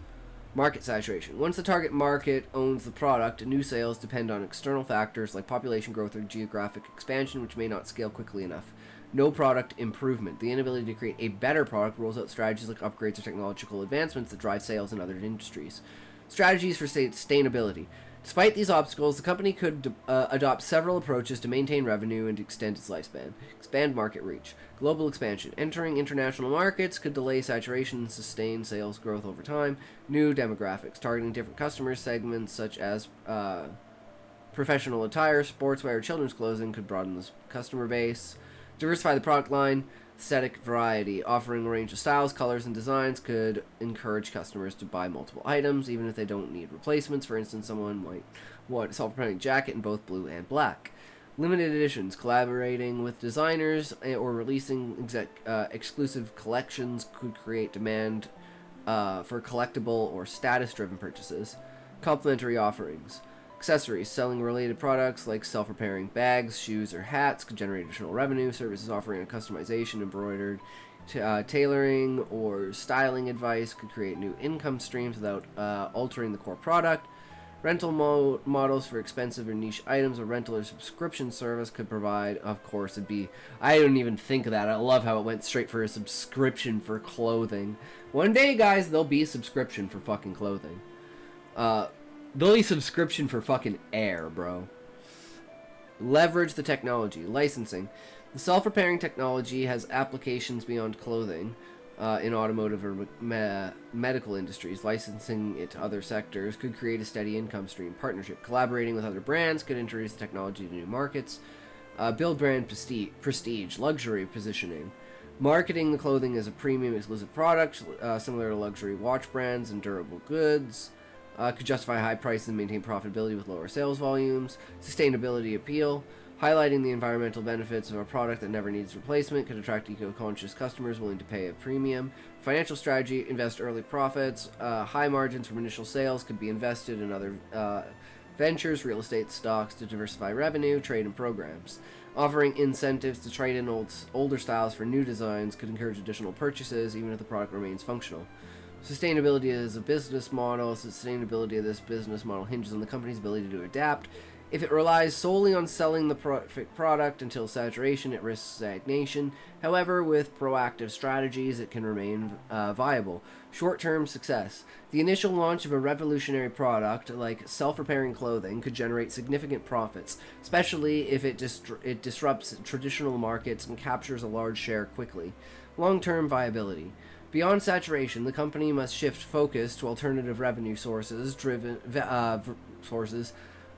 Market saturation. Once the target market owns the product, new sales depend on external factors like population growth or geographic expansion, which may not scale quickly enough. No product improvement. The inability to create a better product rolls out strategies like upgrades or technological advancements that drive sales in other industries. Strategies for sustainability. Despite these obstacles, the company could adopt several approaches to maintain revenue and extend its lifespan. Expand market reach. Global expansion. Entering international markets could delay saturation and sustain sales growth over time. New demographics. Targeting different customer segments such as professional attire, sportswear, or children's clothing could broaden the customer base. Diversify the product line. Aesthetic variety. Offering a range of styles, colors, and designs could encourage customers to buy multiple items, even if they don't need replacements. For instance, someone might want a self-repairing jacket in both blue and black. Limited editions. Collaborating with designers or releasing exclusive collections could create demand for collectible or status-driven purchases. Complementary offerings. Accessories. Selling related products like self-repairing bags, shoes, or hats could generate additional revenue. Services offering a customization, embroidered tailoring, or styling advice could create new income streams without altering the core product. Rental models for expensive or niche items. A rental or subscription service could provide, of course, it'd be... I didn't even think of that. I love how it went straight for a subscription for clothing. One day, guys, there'll be a subscription for fucking clothing. There'll be subscription for fucking air, bro. Leverage the technology. Licensing. The self-repairing technology has applications beyond clothing. in automotive or medical industries. Licensing it to other sectors could create a steady income stream. Partnership. Collaborating with other brands could introduce the technology to new markets. Build brand prestige. Luxury positioning. Marketing the clothing as a premium exclusive product, similar to luxury watch brands and durable goods. Could justify high prices and maintain profitability with lower sales volumes. Sustainability appeal. Highlighting the environmental benefits of a product that never needs replacement could attract eco-conscious customers willing to pay a premium. Financial strategy, invest early profits. High margins from initial sales could be invested in other ventures, real estate stocks to diversify revenue, trade and programs. Offering incentives to trade in older styles for new designs could encourage additional purchases even if the product remains functional. Sustainability is a business model. Sustainability of this business model hinges on the company's ability to adapt. If it relies solely on selling the perfect product until saturation, it risks stagnation. However, with proactive strategies, it can remain viable. Short-term success. The initial launch of a revolutionary product, like self-repairing clothing, could generate significant profits, especially if it disrupts traditional markets and captures a large share quickly. Long-term viability. Beyond saturation, the company must shift focus to alternative revenue sources,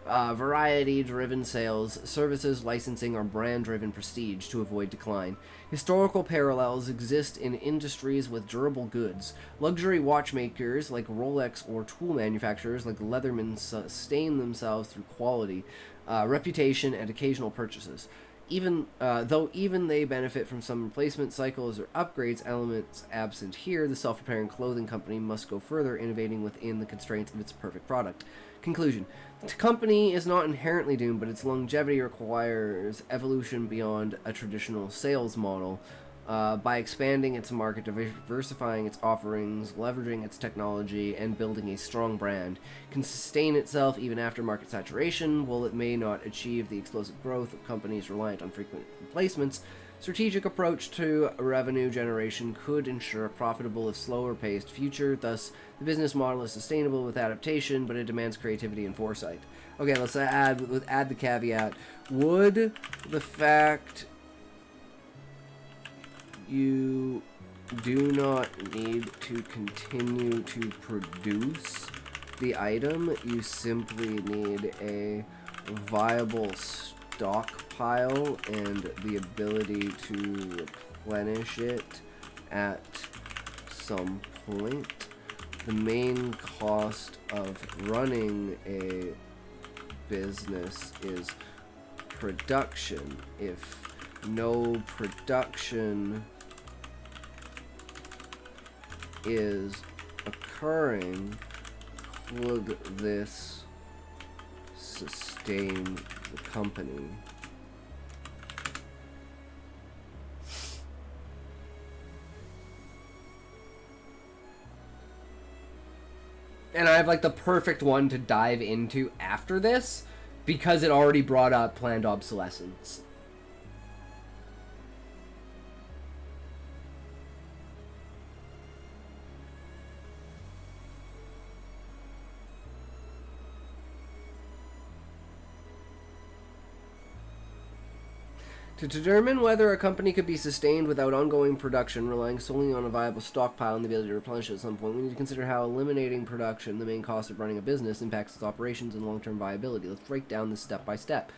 variety-driven sales, services, licensing, or brand-driven prestige to avoid decline. Historical parallels exist in industries with durable goods. Luxury watchmakers like Rolex or tool manufacturers like Leatherman sustain themselves through quality, reputation, and occasional purchases. Though they benefit from some replacement cycles or upgrades elements absent here, the self-repairing clothing company must go further, innovating within the constraints of its perfect product. Conclusion. The company is not inherently doomed, but its longevity requires evolution beyond a traditional sales model. By expanding its market, diversifying its offerings, leveraging its technology, and building a strong brand, can sustain itself even after market saturation. While it may not achieve the explosive growth of companies reliant on frequent replacements, strategic approach to revenue generation could ensure a profitable if slower-paced future. Thus, the business model is sustainable with adaptation, but it demands creativity and foresight. Okay, let's add the caveat. Would the fact you do not need to continue to produce the item, you simply need a viable stockpile and the ability to replenish it at some point. The main cost of running a business is production. If no production is occurring, would this sustain the company? And I have like the perfect one to dive into after this because it already brought up planned obsolescence. To determine whether a company could be sustained without ongoing production, relying solely on a viable stockpile and the ability to replenish it at some point, we need to consider how eliminating production, the main cost of running a business, impacts its operations and long-term viability. Let's break down this step by step.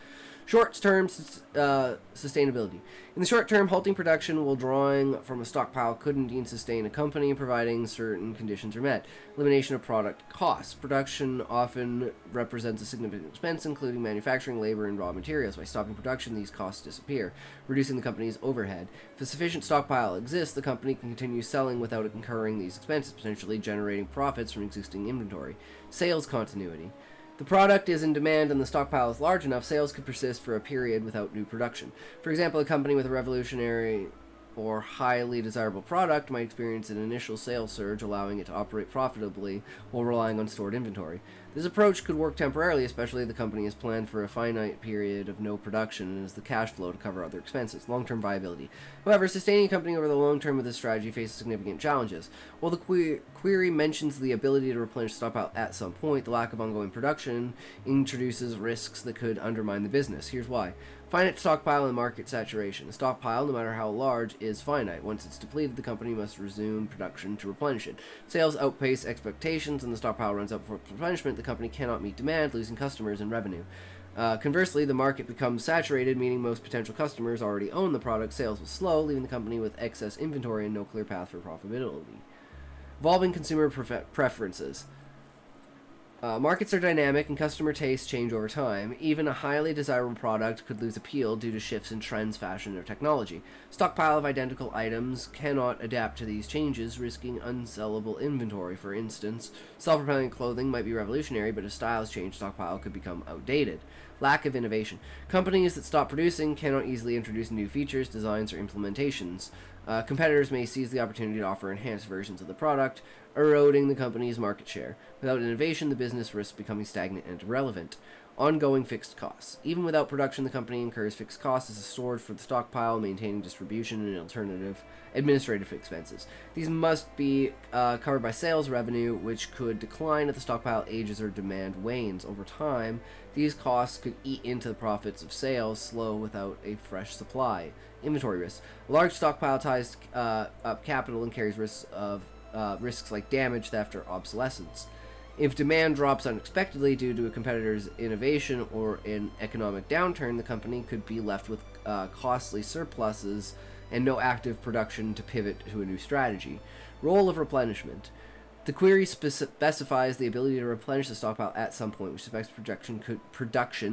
Short-term sustainability. In the short term, halting production while drawing from a stockpile could indeed sustain a company, providing certain conditions are met. Elimination of product costs. Production often represents a significant expense, including manufacturing, labor, and raw materials. By stopping production, these costs disappear, reducing the company's overhead. If a sufficient stockpile exists, the company can continue selling without incurring these expenses, potentially generating profits from existing inventory. Sales continuity. The product is in demand and the stockpile is large enough, sales could persist for a period without new production. For example, a company with a revolutionary or highly desirable product might experience an initial sales surge, allowing it to operate profitably while relying on stored inventory. This approach could work temporarily, especially if the company is planned for a finite period of no production and has the cash flow to cover other expenses. Long-term viability. However, sustaining a company over the long term with this strategy faces significant challenges. While the query mentions the ability to replenish stockpile at some point, the lack of ongoing production introduces risks that could undermine the business. Here's why. Finite stockpile and market saturation. A stockpile, no matter how large, is finite. Once it's depleted, the company must resume production to replenish it. Sales outpace expectations and the stockpile runs out for replenishment. The company cannot meet demand, losing customers and revenue. Conversely, the market becomes saturated, meaning most potential customers already own the product. Sales will slow, leaving the company with excess inventory and no clear path for profitability. Evolving consumer preferences. Markets are dynamic and customer tastes change over time. Even a highly desirable product could lose appeal due to shifts in trends, fashion, or technology. Stockpile of identical items cannot adapt to these changes, risking unsellable inventory. For instance, self-propelling clothing might be revolutionary, but if styles change, stockpile could become outdated. Lack of innovation. Companies that stop producing cannot easily introduce new features, designs, or implementations. Competitors may seize the opportunity to offer enhanced versions of the product, eroding the company's market share. Without innovation, the business risks becoming stagnant and irrelevant. Ongoing fixed costs. Even without production, the company incurs fixed costs as a storage for the stockpile, maintaining distribution, and alternative administrative expenses. These must be covered by sales revenue, which could decline if the stockpile ages or demand wanes. Over time, these costs could eat into the profits of sales, slow without a fresh supply. Inventory risks. A large stockpile ties up capital and carries risks like damage, theft, or obsolescence. If demand drops unexpectedly due to a competitor's innovation or an economic downturn, the company could be left with costly surpluses and no active production to pivot to a new strategy. Role of replenishment. The query specifies the ability to replenish the stockpile at some point, which expects production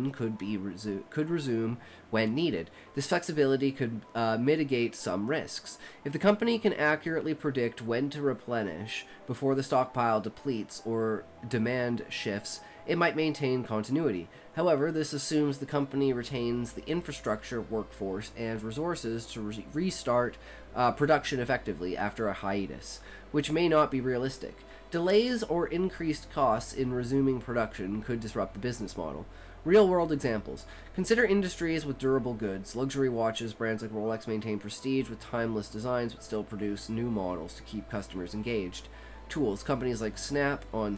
could resume when needed. This flexibility could mitigate some risks. If the company can accurately predict when to replenish before the stockpile depletes or demand shifts, it might maintain continuity. However, this assumes the company retains the infrastructure, workforce, and resources to restart production effectively after a hiatus, which may not be realistic. Delays or increased costs in resuming production could disrupt the business model. Real-world examples. Consider industries with durable goods. Luxury watches, brands like Rolex maintain prestige with timeless designs but still produce new models to keep customers engaged. Tools. Companies like Snap-on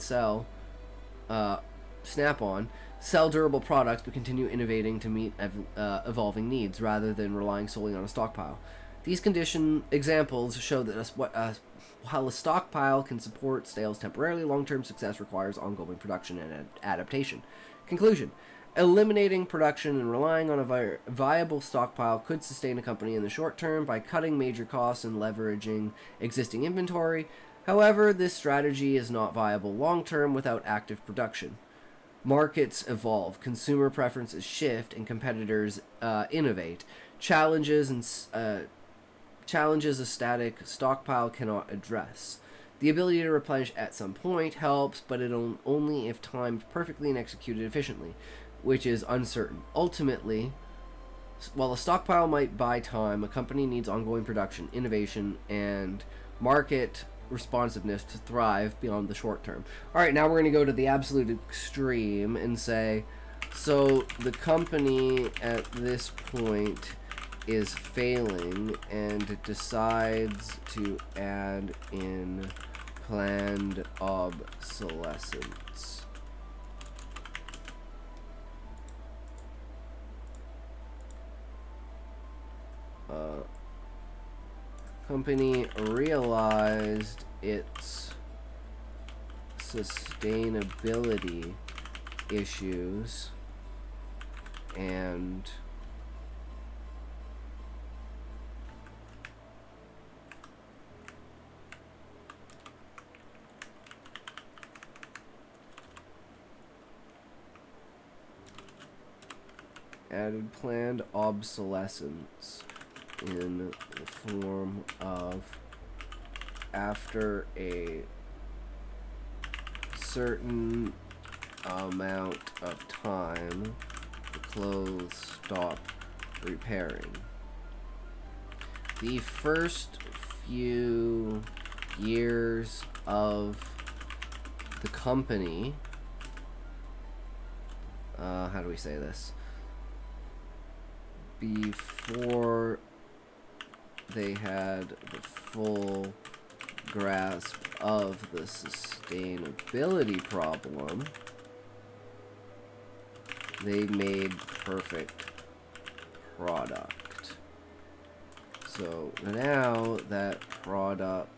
sell durable products but continue innovating to meet evolving needs rather than relying solely on a stockpile. These examples show that while a stockpile can support sales temporarily, long-term success requires ongoing production and adaptation. Conclusion. Eliminating production and relying on a viable stockpile could sustain a company in the short term by cutting major costs and leveraging existing inventory. However, this strategy is not viable long-term without active production. Markets evolve, consumer preferences shift, and competitors innovate. Challenges a static stockpile cannot address. The ability to replenish at some point helps, but only if timed perfectly and executed efficiently, which is uncertain. Ultimately, while a stockpile might buy time, a company needs ongoing production, innovation, and market responsiveness to thrive beyond the short term. Alright, now we're going to go to the absolute extreme and say, so the company at this point is failing and it decides to add in planned obsolescence. Company realized its sustainability issues and added planned obsolescence in the form of after a certain amount of time the clothes stop repairing. The first few years of the company, how do we say this? Before they had the full grasp of the sustainability problem, they made perfect product. So now that products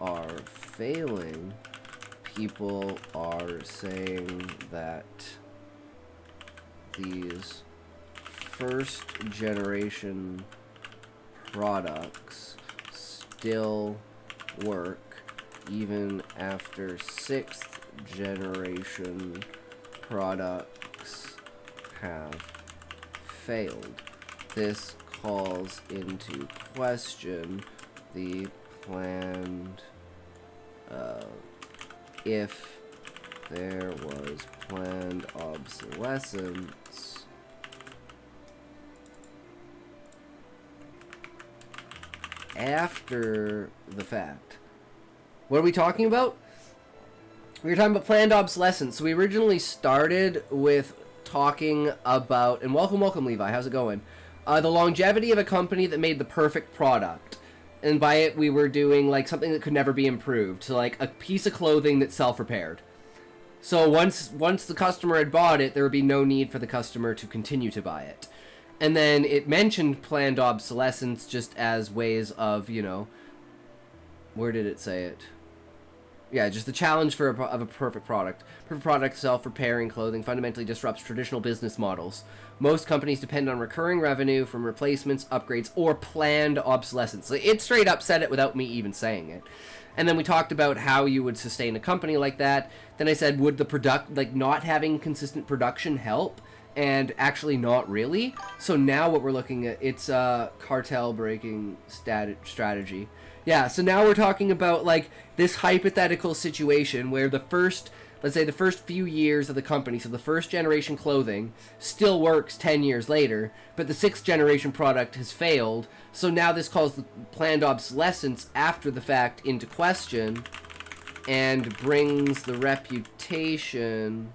are failing, people are saying that these first generation products still work even after sixth generation products have failed. This calls into question the planned, if there was planned obsolescence, after the fact. What are we talking about? We were talking about planned obsolescence. So we originally started with talking about, and welcome Levi, how's it going? The longevity of a company that made the perfect product. And by it, we were doing like something that could never be improved. So like a piece of clothing that self-repaired. So once the customer had bought it, there would be no need for the customer to continue to buy it. And then it mentioned planned obsolescence just as ways of, you know, where did it say it? Yeah, just the challenge of a perfect product. Perfect product self-repairing clothing fundamentally disrupts traditional business models. Most companies depend on recurring revenue from replacements, upgrades, or planned obsolescence. So it straight up said it without me even saying it. And then we talked about how you would sustain a company like that. Then I said, would the not having consistent production help? And actually not really. So now what we're looking at, it's a cartel breaking strategy. Yeah, so now we're talking about like this hypothetical situation where the first, let's say the first few years of the company, so the first generation clothing still works 10 years later, but the sixth generation product has failed. So now this calls the planned obsolescence after the fact into question and brings the reputation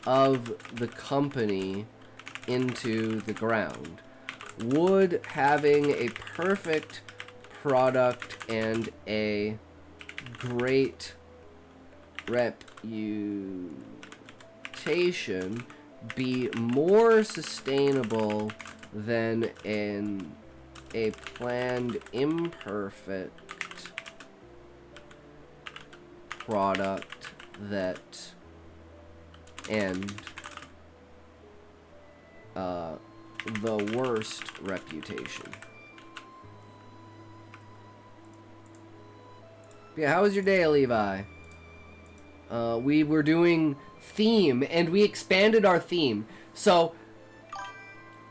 of the company into the ground. Would having a perfect product and a great reputation be more sustainable than a planned imperfect product that and the worst reputation? Yeah, how was your day, Levi? We were doing theme, and we expanded our theme. So,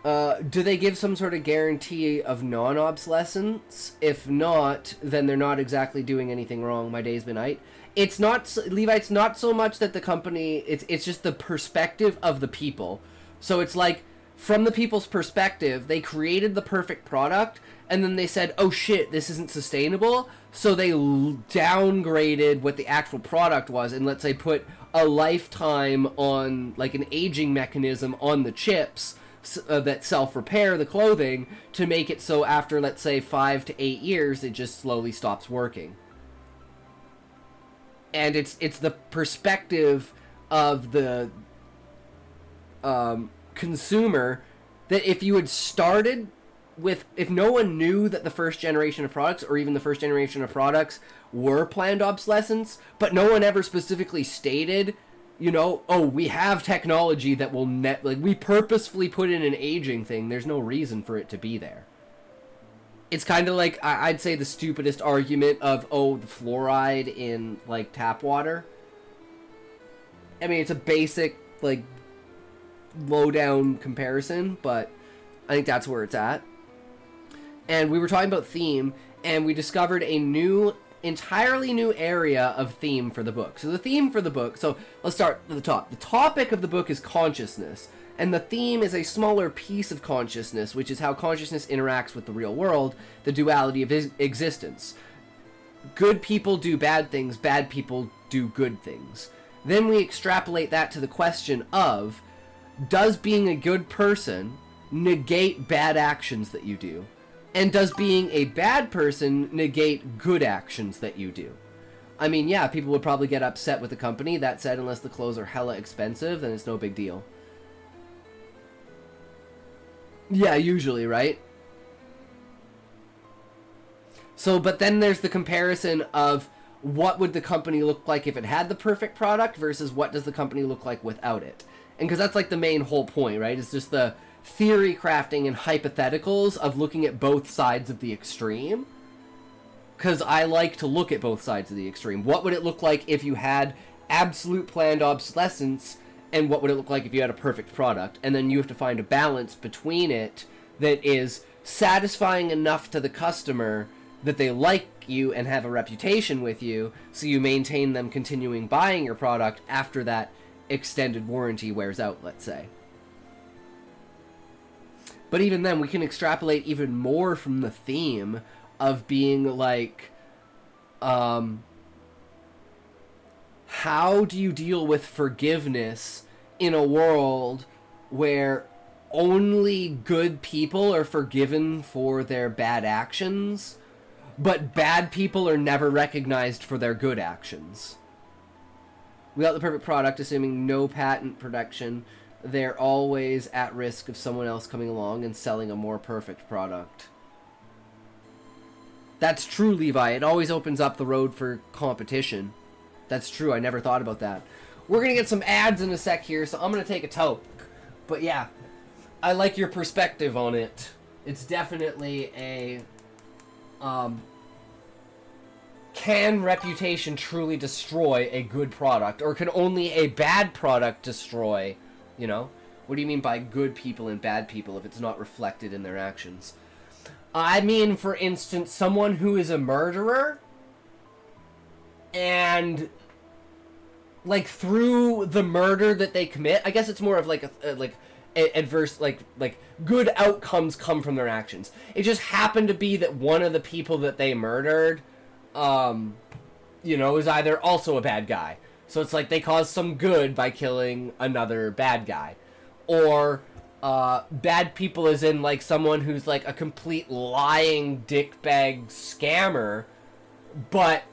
do they give some sort of guarantee of non-obsolescence? If not, then they're not exactly doing anything wrong. My day's been aight. It's not, Levi, it's not so much that the company, it's just the perspective of the people. So it's like, from the people's perspective, they created the perfect product, and then they said, oh shit, this isn't sustainable, so they downgraded what the actual product was, and let's say put a lifetime on, like an aging mechanism on the chips that self-repair the clothing to make it so after, let's say, 5 to 8 years, it just slowly stops working. And it's the perspective of the consumer that if you had started with, if no one knew that the first generation of products or even the first generation of products were planned obsolescence, but no one ever specifically stated, you know, oh, we have technology that will like we purposefully put in an aging thing, there's no reason for it to be there. It's kind of like, I'd say the stupidest argument of, oh, the fluoride in, like, tap water. I mean, it's a basic, like, low-down comparison, but I think that's where it's at. And we were talking about theme, and we discovered a new, entirely new area of theme for the book. So the theme for the book, so let's start at the top. The topic of the book is consciousness. And the theme is a smaller piece of consciousness, which is how consciousness interacts with the real world, the duality of existence. Good people do bad things, bad people do good things. Then we extrapolate that to the question of, does being a good person negate bad actions that you do? And does being a bad person negate good actions that you do? I mean, yeah, people would probably get upset with the company. That said, unless the clothes are hella expensive, then it's no big deal. Yeah, usually, right? So, but then there's the comparison of what would the company look like if it had the perfect product versus what does the company look like without it. And because that's like the main whole point, right? It's just the theory crafting and hypotheticals of looking at both sides of the extreme. Because I like to look at both sides of the extreme. What would it look like if you had absolute planned obsolescence, and what would it look like if you had a perfect product? And then you have to find a balance between it that is satisfying enough to the customer that they like you and have a reputation with you, so you maintain them continuing buying your product after that extended warranty wears out, let's say. But even then, we can extrapolate even more from the theme of being like, how do you deal with forgiveness in a world where only good people are forgiven for their bad actions, but bad people are never recognized for their good actions? Without the perfect product, assuming no patent protection, they're always at risk of someone else coming along and selling a more perfect product. That's true, Levi. It always opens up the road for competition. That's true. I never thought about that. We're going to get some ads in a sec here, so I'm going to take a toke. But yeah, I like your perspective on it. It's definitely a... can reputation truly destroy a good product? Or can only a bad product destroy, you know? What do you mean by good people and bad people if it's not reflected in their actions? I mean, for instance, someone who is a murderer and, like, through the murder that they commit, I guess it's more of like adverse, like good outcomes come from their actions. It just happened to be that one of the people that they murdered, you know, is either also a bad guy. So it's like they caused some good by killing another bad guy. Or, bad people as in, like, someone who's, like, a complete lying dickbag scammer, but,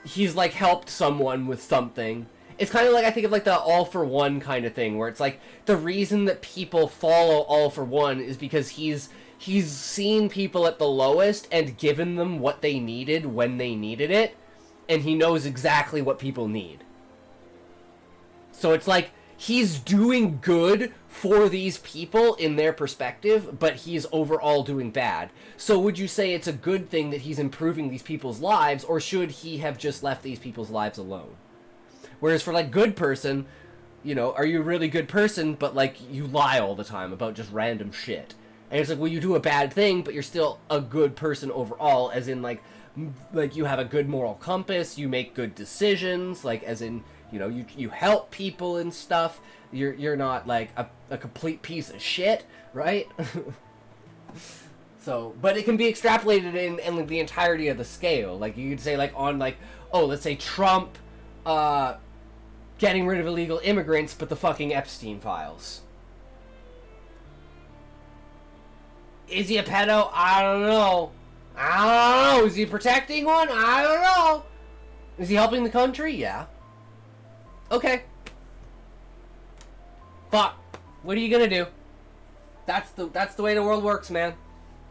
he's, like, helped someone with something. It's kind of like, I think of, like, the All for One kind of thing, where it's, like, the reason that people follow All for One is because he's seen people at the lowest and given them what they needed when they needed it, and he knows exactly what people need. So it's like, he's doing good for these people in their perspective, but he's overall doing bad. So would you say it's a good thing that he's improving these people's lives, or should he have just left these people's lives alone? Whereas for, like, good person, you know, are you a really good person, but, like, you lie all the time about just random shit? And it's like, well, you do a bad thing, but you're still a good person overall, as in, like you have a good moral compass, you make good decisions, like, as in, you know, you help people and stuff. You're not, like, a complete piece of shit, right? So, but it can be extrapolated in like, the entirety of the scale. Like, you could say, like, on, like, oh, let's say Trump, getting rid of illegal immigrants, but the fucking Epstein files. Is he a pedo? I don't know. Is he protecting one? I don't know. Is he helping the country? Yeah. Okay. Fuck. What are you gonna do? That's the way the world works, man.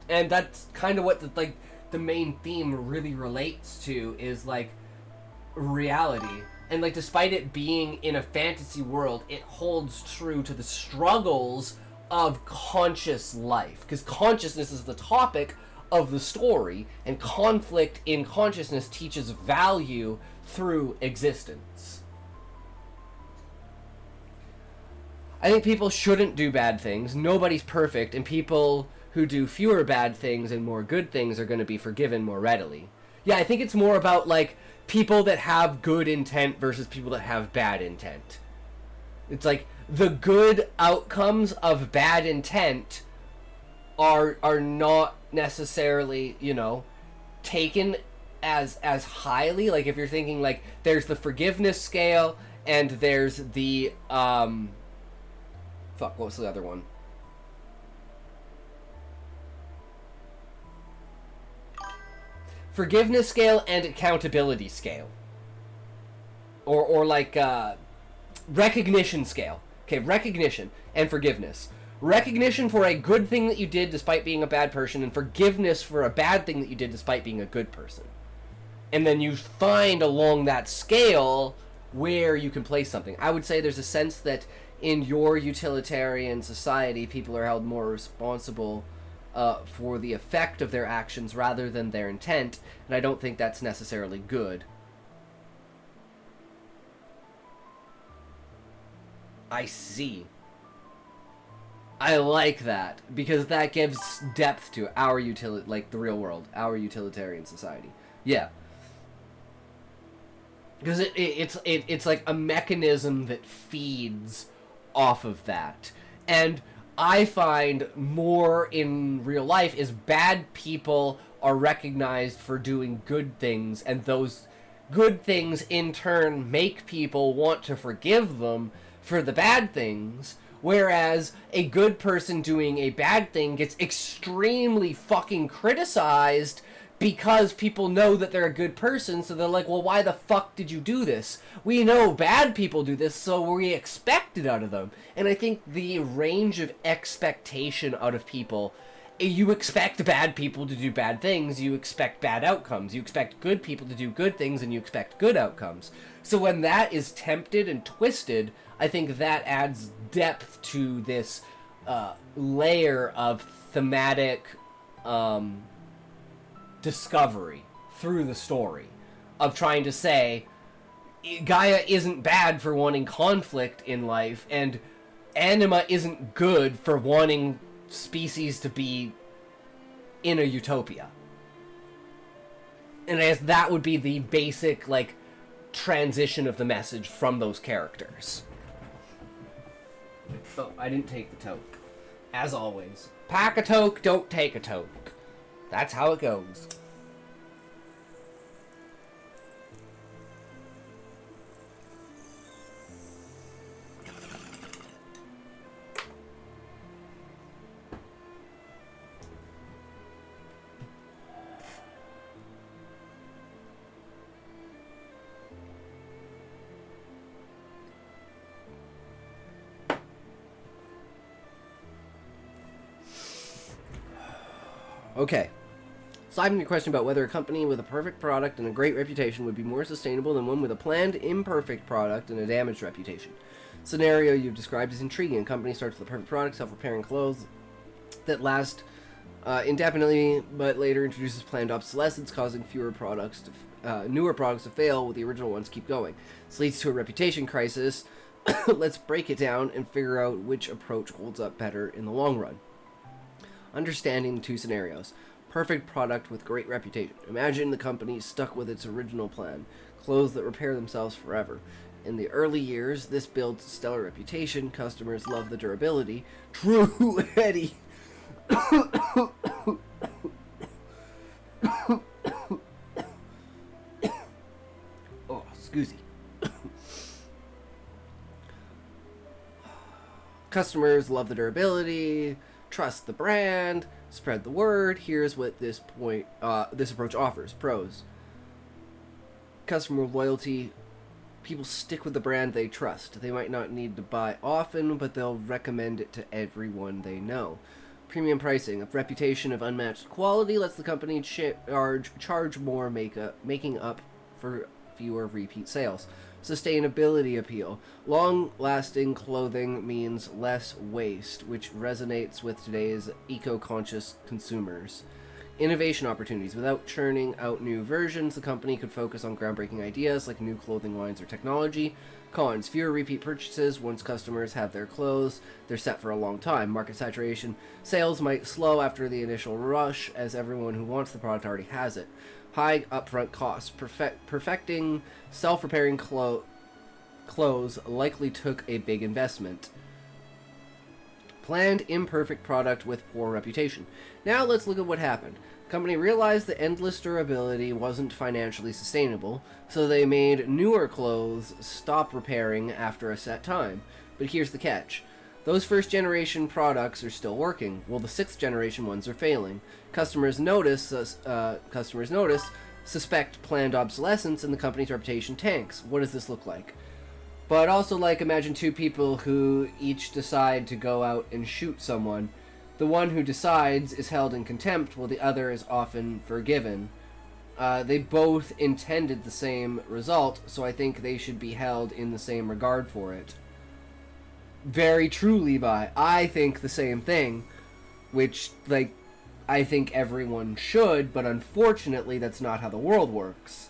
And that's kind of what the main theme really relates to, is, like, reality. And, like, despite it being in a fantasy world, it holds true to the struggles of conscious life, because consciousness is the topic of the story, and conflict in consciousness teaches value through existence. I think people shouldn't do bad things. Nobody's perfect, and people who do fewer bad things and more good things are going to be forgiven more readily. Yeah, I think it's more about, like, people that have good intent versus people that have bad intent. It's like, the good outcomes of bad intent are not necessarily, you know, taken as highly. Like, if you're thinking, like, there's the forgiveness scale and there's the fuck, what's the other one? Forgiveness scale and accountability scale. Or like recognition scale. Okay, recognition and forgiveness. Recognition for a good thing that you did despite being a bad person, and forgiveness for a bad thing that you did despite being a good person. And then you find along that scale where you can place something. I would say there's a sense that in your utilitarian society, people are held more responsible for the effect of their actions rather than their intent, and I don't think that's necessarily good. I see. I like that, because that gives depth to our like the real world, our utilitarian society. Yeah. Because it's like a mechanism that feeds off of that. And I find more in real life is bad people are recognized for doing good things, and those good things in turn make people want to forgive them for the bad things, whereas a good person doing a bad thing gets extremely fucking criticized because people know that they're a good person, so they're like, well, why the fuck did you do this? We know bad people do this, so we expect it out of them. And I think the range of expectation out of people, you expect bad people to do bad things, you expect bad outcomes. You expect good people to do good things, and you expect good outcomes. So when that is tempted and twisted, I think that adds depth to this layer of thematic discovery through the story of trying to say Gaia isn't bad for wanting conflict in life, and Anima isn't good for wanting species to be in a utopia. And I guess that would be the basic, like, transition of the message from those characters. Oh, I didn't take the toke. As always. Pack a toke, don't take a toke. That's how it goes. Okay. So I have a question about whether a company with a perfect product and a great reputation would be more sustainable than one with a planned, imperfect product and a damaged reputation. Scenario you've described is intriguing. A company starts with a perfect product, self-repairing clothes that last indefinitely, but later introduces planned obsolescence, causing newer products to fail, with the original ones keep going. This leads to a reputation crisis. Let's break it down and figure out which approach holds up better in the long run. Understanding the two scenarios. Perfect product with great reputation. Imagine the company stuck with its original plan. Clothes that repair themselves forever. In the early years, this builds a stellar reputation. Customers love the durability. True, Eddie. Oh, excuse me. Customers love the durability. Trust the brand, spread the word. Here's what this approach offers. Pros. Customer loyalty. People stick with the brand they trust. They might not need to buy often, but they'll recommend it to everyone they know. Premium pricing. A reputation of unmatched quality lets the company charge more, making up for fewer repeat sales. Sustainability appeal. Long-lasting clothing means less waste, which resonates with today's eco-conscious consumers. Innovation opportunities. Without churning out new versions, the company could focus on groundbreaking ideas like new clothing lines or technology. Cons. Fewer repeat purchases. Once customers have their clothes, they're set for a long time. Market saturation. Sales might slow after the initial rush, as everyone who wants the product already has it. High upfront costs. Perfecting self-repairing clothes likely took a big investment. Planned imperfect product with poor reputation. Now let's look at what happened. The company realized that endless durability wasn't financially sustainable, so they made newer clothes stop repairing after a set time. But here's the catch. Those first generation products are still working, while the 6th generation ones are failing. Customers notice, suspect planned obsolescence, and the company's reputation tanks. What does this look like? But also, like, imagine two people who each decide to go out and shoot someone. The one who decides is held in contempt, while the other is often forgiven. They both intended the same result, so I think they should be held in the same regard for it. Very true, Levi. I think the same thing, which, like, I think everyone should, but unfortunately that's not how the world works.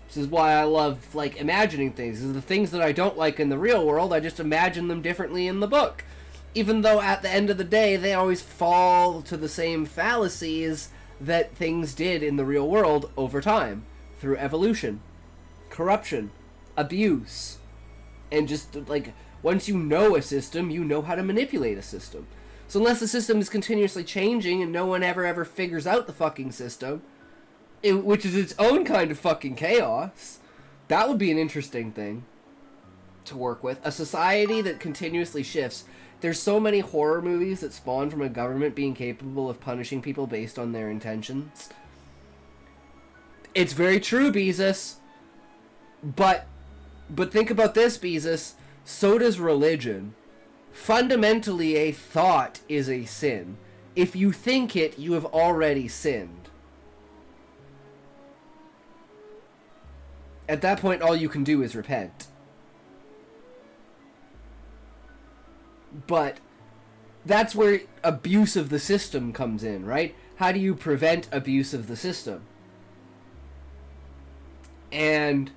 This is why I love, like, imagining things. The things that I don't like in the real world, I just imagine them differently in the book. Even though at the end of the day, they always fall to the same fallacies that things did in the real world over time. Through evolution, corruption, abuse, and just, like, once you know a system, you know how to manipulate a system. So unless the system is continuously changing and no one ever figures out the fucking system, which is its own kind of fucking chaos, that would be an interesting thing to work with. A society that continuously shifts. There's so many horror movies that spawn from a government being capable of punishing people based on their intentions. It's very true, Beezus. But think about this, Beezus. So does religion. Fundamentally, a thought is a sin. If you think it, you have already sinned. At that point, all you can do is repent. But that's where abuse of the system comes in, right? How do you prevent abuse of the system? And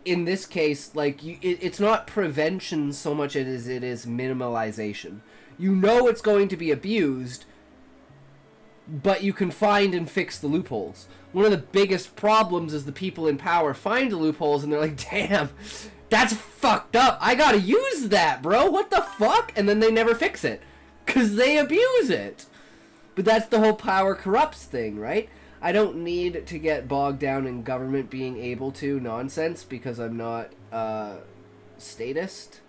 in this case, like, it's not prevention so much as it is minimalization. You know it's going to be abused, but you can find and fix the loopholes. One of the biggest problems is the people in power find the loopholes and they're like, damn, that's fucked up. I gotta use that, bro. What the fuck? And then they never fix it. Because they abuse it. But that's the whole power corrupts thing, right? I don't need to get bogged down in government being able to nonsense because I'm not statist.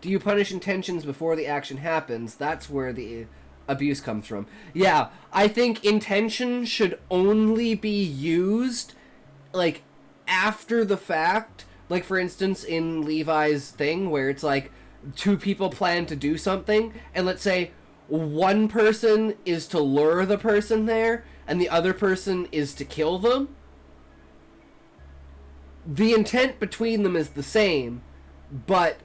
Do you punish intentions before the action happens? That's where the abuse comes from. Yeah, I think intention should only be used, like, after the fact. Like, for instance, in Levi's thing, where it's like, two people plan to do something, and let's say one person is to lure the person there, and the other person is to kill them. The intent between them is the same, but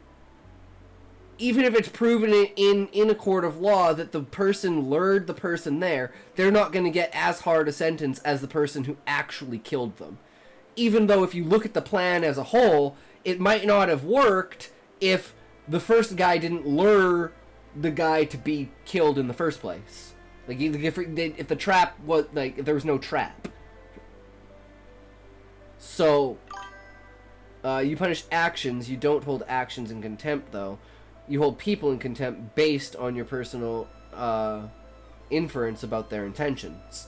even if it's proven in a court of law that the person lured the person there, they're not going to get as hard a sentence as the person who actually killed them. Even though if you look at the plan as a whole, it might not have worked if the first guy didn't lure the guy to be killed in the first place. Like, if the trap was, like, if there was no trap. So, you punish actions, you don't hold actions in contempt, though. You hold people in contempt based on your personal inference about their intentions.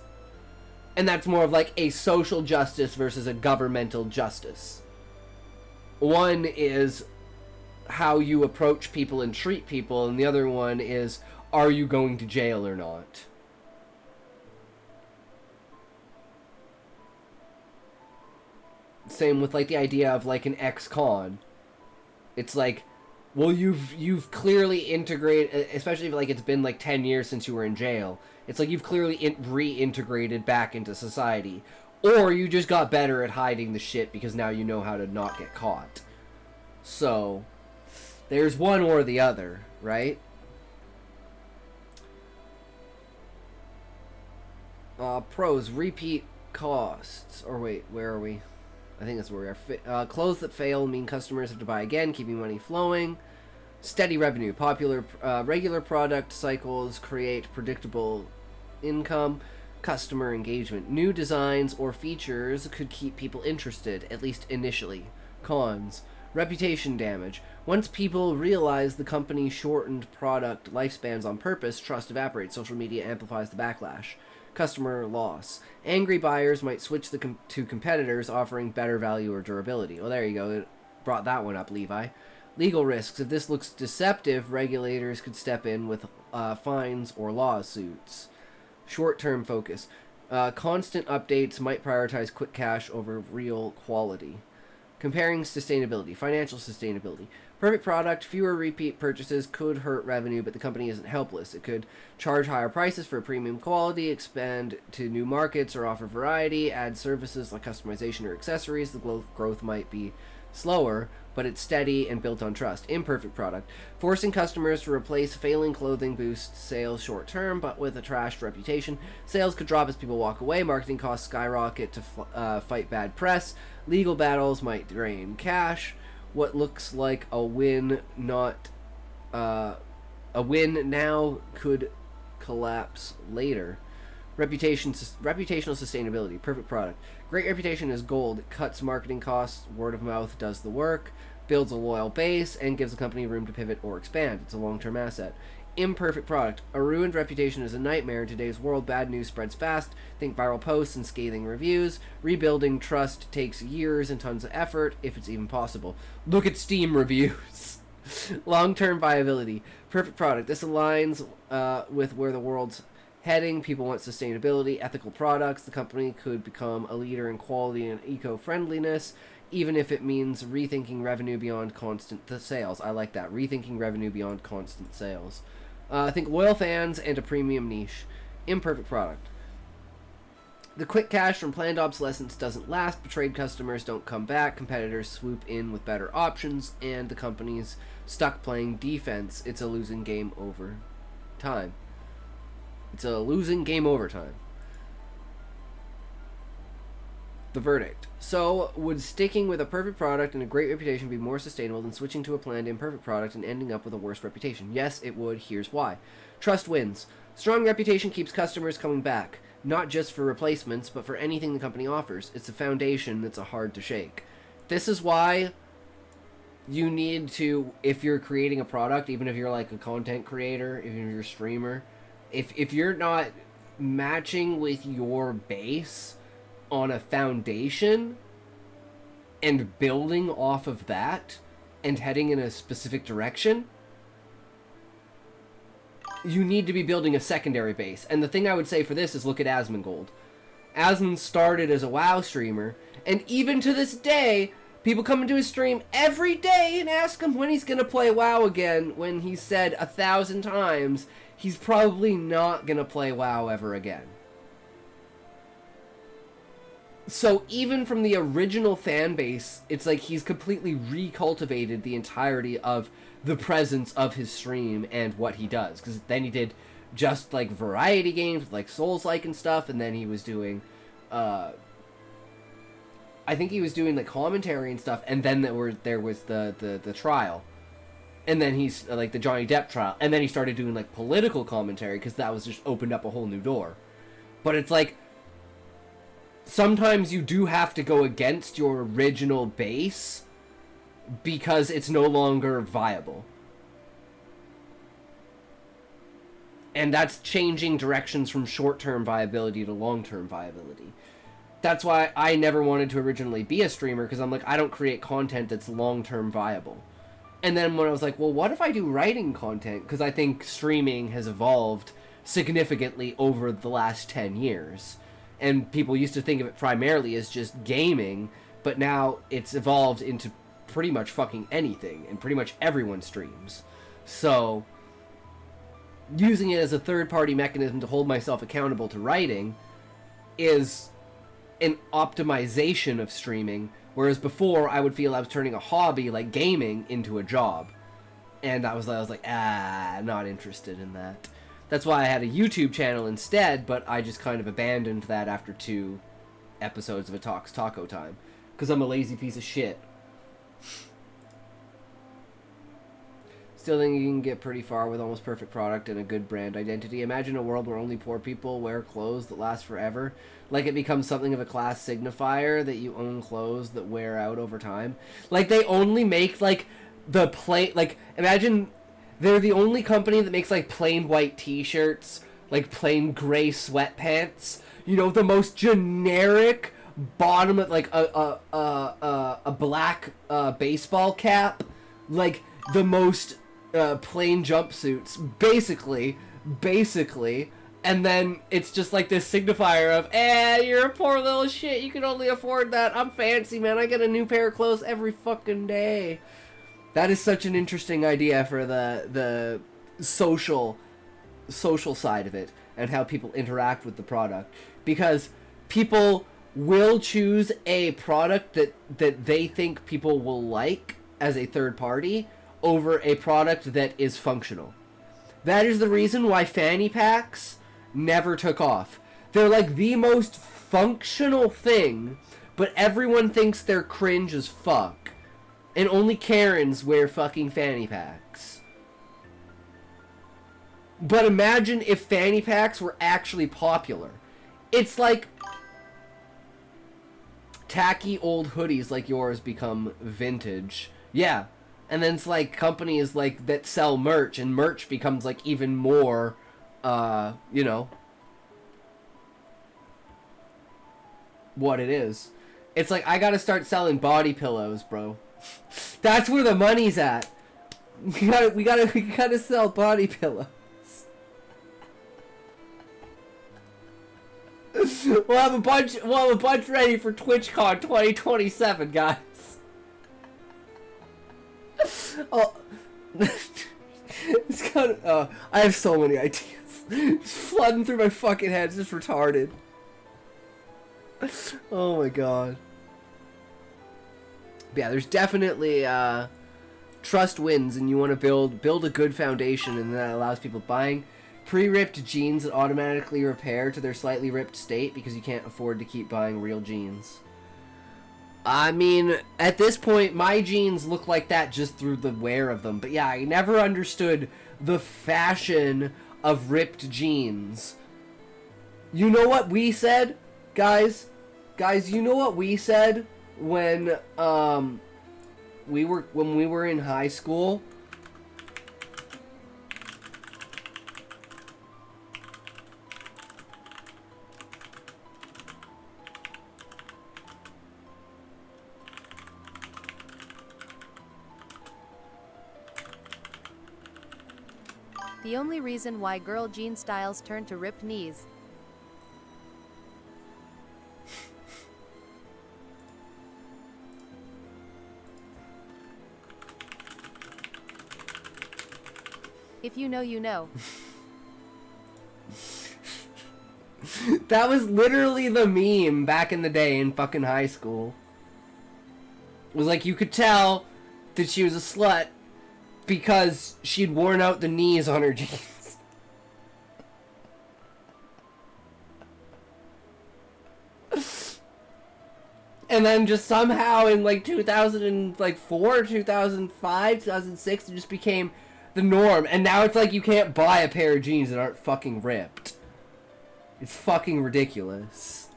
And that's more of like a social justice versus a governmental justice. One is how you approach people and treat people, and the other one is, are you going to jail or not? Same with, like, the idea of, like, an ex-con. It's like, well, you've clearly integrated, especially if, like, it's been, like, 10 years since you were in jail. It's like you've clearly reintegrated back into society. Or you just got better at hiding the shit because now you know how to not get caught. So, there's one or the other, right? Pros, repeat costs. Or wait, where are we? I think that's where we are. Clothes that fail mean customers have to buy again, keeping money flowing. Steady revenue. Regular product cycles create predictable income. Customer engagement. New designs or features could keep people interested, at least initially. Cons. Reputation damage. Once people realize the company shortened product lifespans on purpose, trust evaporates. Social media amplifies the backlash. Customer loss. Angry buyers might switch to competitors offering better value or durability. Well, there you go. It brought that one up, Levi. Legal risks. If this looks deceptive, regulators could step in with fines or lawsuits. Short-term focus. Constant updates might prioritize quick cash over real quality. Comparing sustainability, financial sustainability. Perfect product, fewer repeat purchases could hurt revenue, but the company isn't helpless. It could charge higher prices for premium quality, expand to new markets, or offer variety, add services like customization or accessories. The growth might be slower, but it's steady and built on trust. Imperfect product. Forcing customers to replace failing clothing boosts sales short term, but with a trashed reputation. Sales could drop as people walk away. Marketing costs skyrocket to fight bad press. Legal battles might drain cash. What looks like a win now could collapse later. Reputational sustainability. Perfect product. Great reputation is gold. It cuts marketing costs. Word of mouth does the work. Builds a loyal base and gives the company room to pivot or expand. It's a long-term asset. Imperfect product. A ruined reputation is a nightmare in today's world. Bad news spreads fast. Think viral posts and scathing reviews. Rebuilding trust takes years and tons of effort, if it's even possible. Look at Steam reviews. Long-term viability. Perfect product. This aligns with where the world's heading. People want sustainability, ethical products. The company could become a leader in quality and eco-friendliness, even if it means rethinking revenue beyond constant sales. I like that. Rethinking revenue beyond constant sales. I think loyal fans and a premium niche. Imperfect product. The quick cash from planned obsolescence doesn't last. Betrayed customers don't come back. Competitors swoop in with better options, and the company's stuck playing defense. It's a losing game over time. It's a losing game over time. The verdict. So, would sticking with a perfect product and a great reputation be more sustainable than switching to a planned imperfect product and ending up with a worse reputation? Yes, it would. Here's why. Trust wins. Strong reputation keeps customers coming back, not just for replacements, but for anything the company offers. It's a foundation that's hard to shake. This is why you need to, if you're creating a product, even if you're like a content creator, even if you're a streamer, if you're not matching with your base on a foundation and building off of that and heading in a specific direction, you need to be building a secondary base. And the thing I would say for this is look at Asmongold. Asmon started as a WoW streamer, and even to this day, people come into his stream every day and ask him when he's going to play WoW again, when he said 1,000 times he's probably not going to play WoW ever again. So even from the original fan base, it's like he's completely recultivated the entirety of the presence of his stream and what he does. Because then he did just like variety games, like Souls-like and stuff, and then he was doing, I think he was doing like commentary and stuff, and then there was the trial. And then he's like the Johnny Depp trial, and then he started doing like political commentary because that was just opened up a whole new door. But it's like, sometimes you do have to go against your original base because it's no longer viable. And that's changing directions from short-term viability to long-term viability. That's why I never wanted to originally be a streamer, because I'm like, I don't create content that's long-term viable. And then when I was like, well, what if I do writing content? Because I think streaming has evolved significantly over the last 10 years. And people used to think of it primarily as just gaming, but now it's evolved into pretty much fucking anything, and pretty much everyone streams. So, using it as a third-party mechanism to hold myself accountable to writing is an optimization of streaming, whereas before I would feel I was turning a hobby like gaming into a job. And I was like, not interested in that. That's why I had a YouTube channel instead, but I just kind of abandoned that after 2 episodes of A Talks Taco Time. Because I'm a lazy piece of shit. Still think you can get pretty far with almost perfect product and a good brand identity. Imagine a world where only poor people wear clothes that last forever. Like it becomes something of a class signifier that you own clothes that wear out over time. Like they only make like the plain, like imagine they're the only company that makes like plain white t-shirts, like plain gray sweatpants. You know, the most generic bottom of like a black baseball cap, like the most plain jumpsuits, basically And then it's just like this signifier of, you're a poor little shit. You can only afford that. I'm fancy, man. I get a new pair of clothes every fucking day. That is such an interesting idea for the social side of it and how people interact with the product. Because people will choose a product that they think people will like as a third party over a product that is functional. That is the reason why fanny packs never took off. They're like the most functional thing, but everyone thinks they're cringe as fuck. And only Karens wear fucking fanny packs. But imagine if fanny packs were actually popular. It's like tacky old hoodies like yours become vintage. Yeah. And then it's like companies like that sell merch, and merch becomes like even more, you know, what it is. It's like, I gotta start selling body pillows, bro. That's where the money's at. We gotta sell body pillows. We'll have a bunch ready for TwitchCon 2027, guys. Oh, it's kind of. I have so many ideas. It's flooding through my fucking head. It's just retarded. Oh my god. But yeah, there's definitely trust wins, and you want to build a good foundation, and that allows people buying pre-ripped jeans that automatically repair to their slightly ripped state because you can't afford to keep buying real jeans. I mean, at this point, my jeans look like that just through the wear of them. But yeah, I never understood the fashion of ripped jeans. You know what we said, guys? Guys, you know what we said when we were in high school? The only reason why girl jean styles turn to ripped knees. If you know, you know. That was literally the meme back in the day in fucking high school. It was like, you could tell that she was a slut because she'd worn out the knees on her jeans. And then just somehow in like 2004, 2005, 2006, it just became the norm. And now it's like you can't buy a pair of jeans that aren't fucking ripped. It's fucking ridiculous.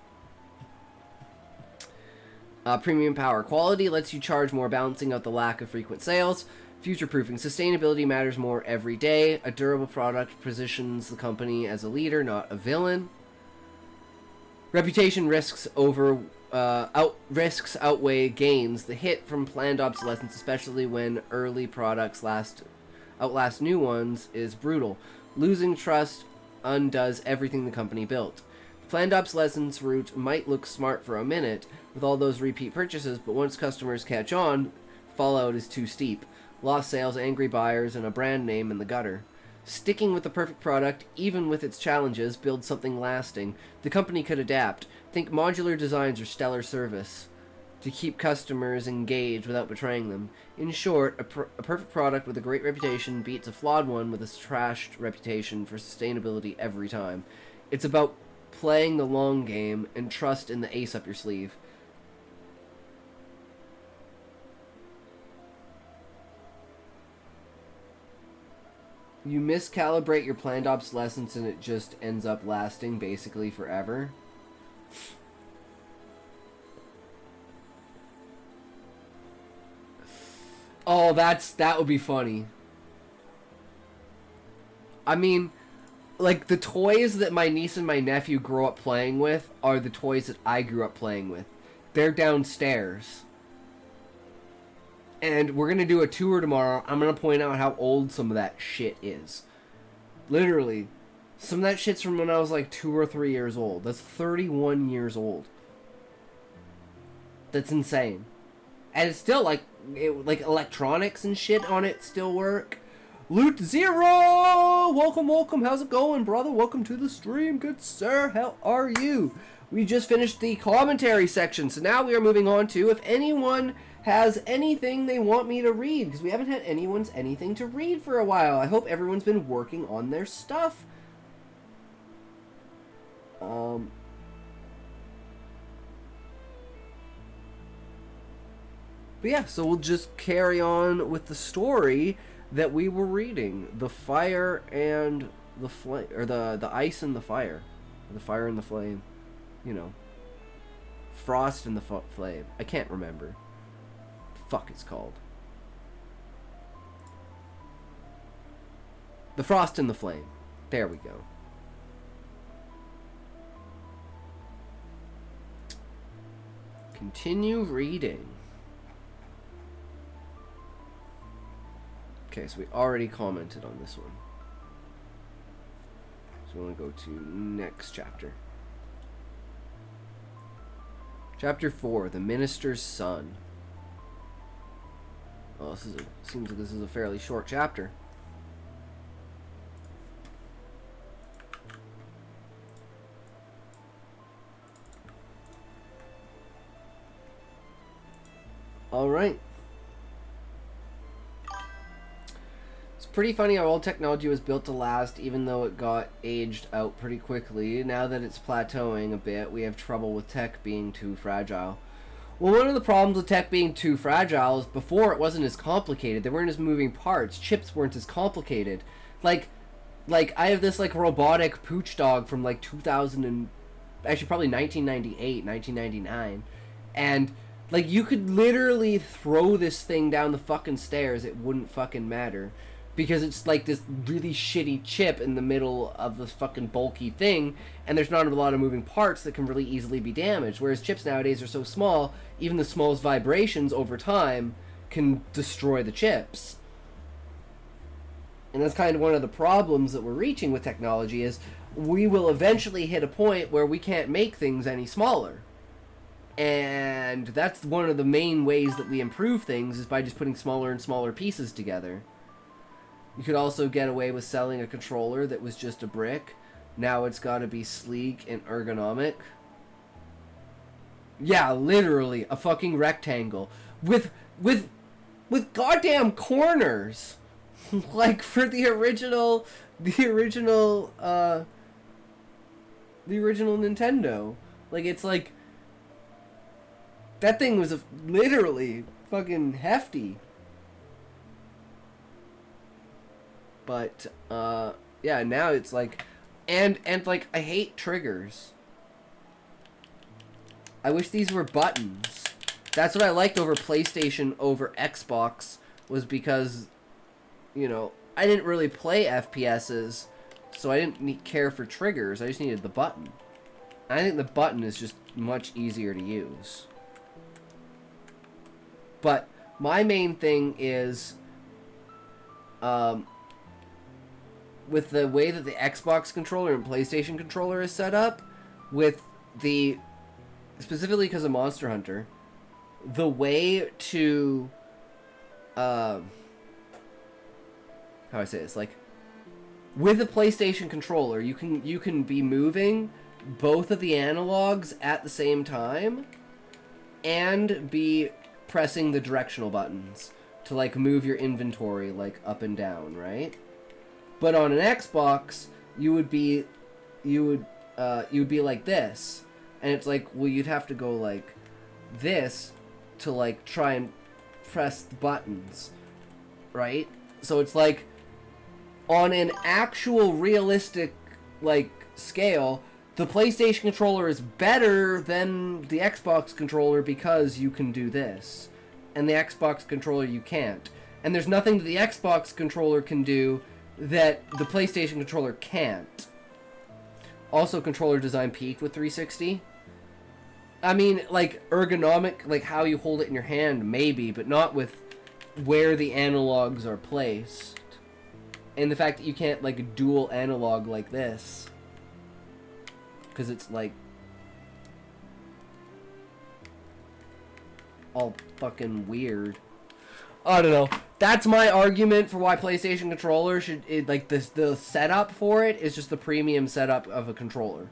Premium power quality lets you charge more, balancing out the lack of frequent sales. Future-proofing. Sustainability matters more every day. A durable product positions the company as a leader, not a villain. Reputation risks outweigh gains. The hit from planned obsolescence, especially when early products outlast new ones, is brutal. Losing trust undoes everything the company built. The planned obsolescence route might look smart for a minute with all those repeat purchases, but once customers catch on, fallout is too steep. Lost sales, angry buyers, and a brand name in the gutter. Sticking with the perfect product, even with its challenges, builds something lasting. The company could adapt. Think modular designs or stellar service to keep customers engaged without betraying them. In short, a perfect product with a great reputation beats a flawed one with a trashed reputation for sustainability every time. It's about playing the long game and trust in the ace up your sleeve. You miscalibrate your planned obsolescence and it just ends up lasting basically forever. Oh, that would be funny. I mean, like, the toys that my niece and my nephew grow up playing with are the toys that I grew up playing with. They're downstairs. And we're going to do a tour tomorrow. I'm going to point out how old some of that shit is. Literally. Some of that shit's from when I was like 2 or 3 years old. That's 31 years old. That's insane. And it's still like electronics and shit on it still work. Loot Zero! Welcome, welcome. How's it going, brother? Welcome to the stream, good sir. How are you? We just finished the commentary section, so now we are moving on to if anyone has anything they want me to read, because we haven't had anyone's anything to read for a while. I hope everyone's been working on their stuff. But yeah, so we'll just carry on with the story that we were reading. The fire and the flame, or the ice and the fire. The fire and the flame. You know. Frost and the flame. I can't remember. Fuck it's called. The frost and the flame. There we go. Continue reading. Okay, so we already commented on this one. So we want to go to next chapter. Chapter 4, The Minister's Son. Oh, seems like this is a fairly short chapter. Alright. It's pretty funny how old technology was built to last, even though it got aged out pretty quickly. Now that it's plateauing a bit, we have trouble with tech being too fragile. Well, one of the problems with tech being too fragile is before it wasn't as complicated. There weren't as moving parts. Chips weren't as complicated. Like I have this like robotic pooch dog from like 2000 and actually probably 1998, 1999, and like you could literally throw this thing down the fucking stairs. It wouldn't fucking matter. Because it's like this really shitty chip in the middle of this fucking bulky thing, and there's not a lot of moving parts that can really easily be damaged. Whereas chips nowadays are so small, even the smallest vibrations over time can destroy the chips. And that's kind of one of the problems that we're reaching with technology is we will eventually hit a point where we can't make things any smaller. And that's one of the main ways that we improve things is by just putting smaller and smaller pieces together. You could also get away with selling a controller that was just a brick. Now it's got to be sleek and ergonomic. Yeah, literally a fucking rectangle with goddamn corners, like for the original Nintendo. Like it's like that thing was literally fucking hefty. But, yeah, now it's like, and like, I hate triggers. I wish these were buttons. That's what I liked over PlayStation over Xbox, was because, you know, I didn't really play FPSs, so I didn't care for triggers, I just needed the button. And I think the button is just much easier to use. But, my main thing is, with the way that the Xbox controller and PlayStation controller is set up, with the, specifically because of Monster Hunter, the way to, how do I say this, like, with the PlayStation controller, you can be moving both of the analogs at the same time, and be pressing the directional buttons to, like, move your inventory, like, up and down, right? But on an Xbox, you would be like this, and it's like, well, you'd have to go like this to like try and press the buttons, right? So it's like on an actual realistic like scale, the PlayStation controller is better than the Xbox controller because you can do this, and the Xbox controller you can't. And there's nothing that the Xbox controller can do that the PlayStation controller can't. Also, controller design peaked with 360. I mean, like, ergonomic, like how you hold it in your hand, maybe, but not with where the analogs are placed. And the fact that you can't, like, dual analog like this. Because it's, like, all fucking weird. I don't know. That's my argument for why PlayStation controller should, like, the setup for it is just the premium setup of a controller.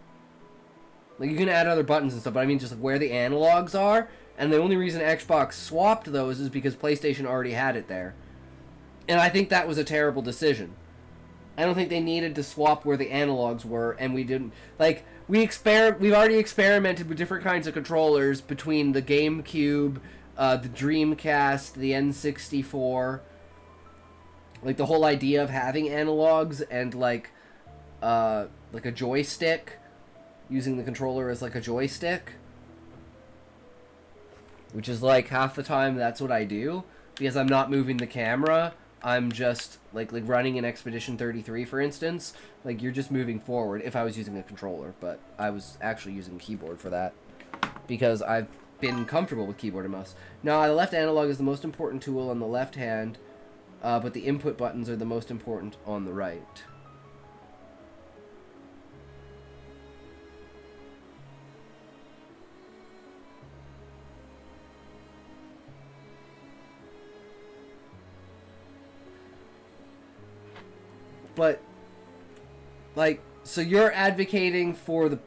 Like, you can add other buttons and stuff, but I mean just like where the analogs are. And the only reason Xbox swapped those is because PlayStation already had it there. And I think that was a terrible decision. I don't think they needed to swap where the analogs were, and we didn't. Like, we've already experimented with different kinds of controllers between the GameCube, the Dreamcast, the N64. Like, the whole idea of having analogs and, like a joystick. Using the controller as, like, a joystick. Which is, like, half the time that's what I do. Because I'm not moving the camera. I'm just, like running in Expedition 33, for instance. Like, you're just moving forward if I was using a controller. But I was actually using a keyboard for that. Because I've been comfortable with keyboard and mouse. Now, the left analog is the most important tool on the left hand. But the input buttons are the most important on the right. But, like, so you're advocating for the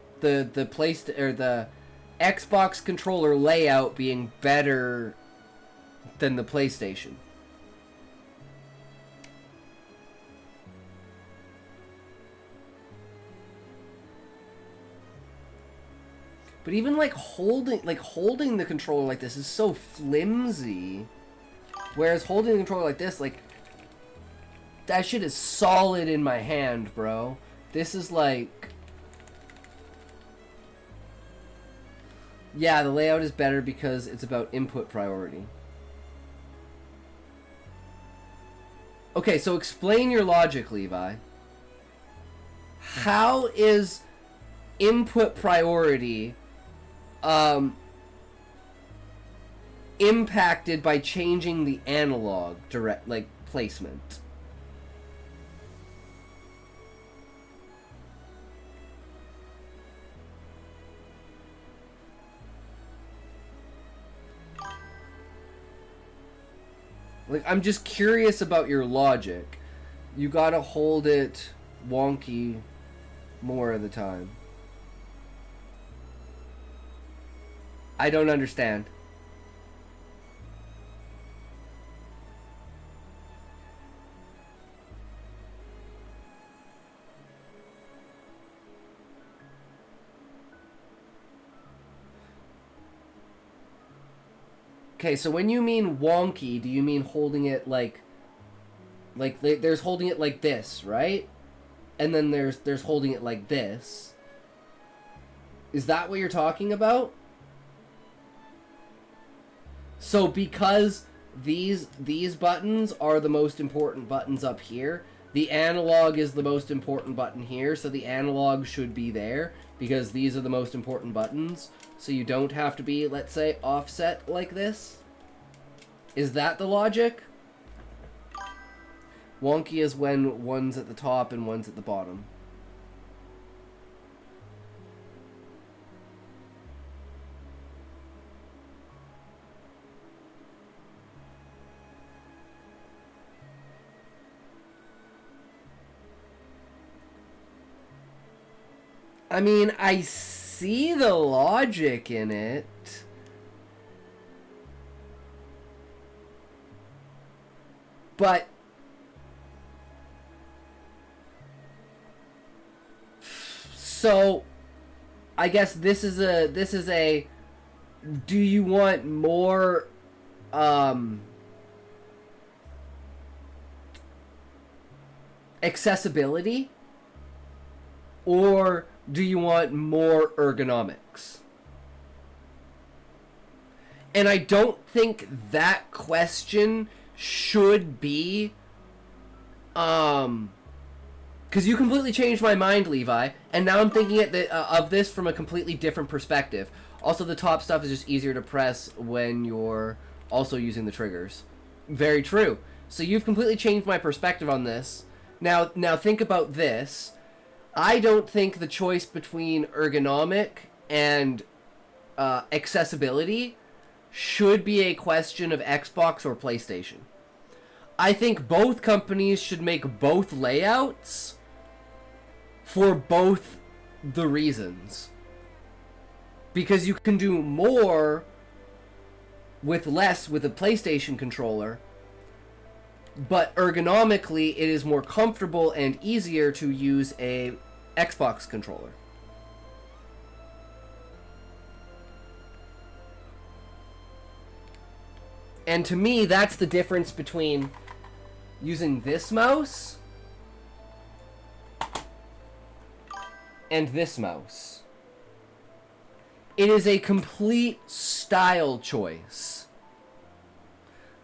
Xbox controller layout being better than the PlayStation. But even like holding the controller like this is so flimsy. Whereas holding the controller like this, like, that shit is solid in my hand, bro. This is like... Yeah, the layout is better because it's about input priority. Okay, so explain your logic, Levi. How is input priority impacted by changing the analog placement? Like, I'm just curious about your logic. You gotta hold it wonky more of the time. I don't understand. Okay, so when you mean wonky, do you mean holding it like there's holding it like this, right? And then there's holding it like this. Is that what you're talking about? So because these buttons are the most important buttons up here, the analog is the most important button here, so the analog should be there because these are the most important buttons. So you don't have to be, let's say, offset like this? Is that the logic? Wonky is when one's at the top and one's at the bottom. I mean, I see the logic in it. But so I guess this is a do you want more accessibility, or do you want more ergonomics? And I don't think that question should be because you completely changed my mind, Levi, and now I'm thinking of this from a completely different perspective. Also, the top stuff is just easier to press when you're also using the triggers. Very true. So you've completely changed my perspective on this Now think about this. I don't think the choice between ergonomic and accessibility should be a question of Xbox or PlayStation. I think both companies should make both layouts for both the reasons. Because you can do more with less with a PlayStation controller, but ergonomically it is more comfortable and easier to use a Xbox controller. And to me, that's the difference between using this mouse and this mouse. It is a complete style choice.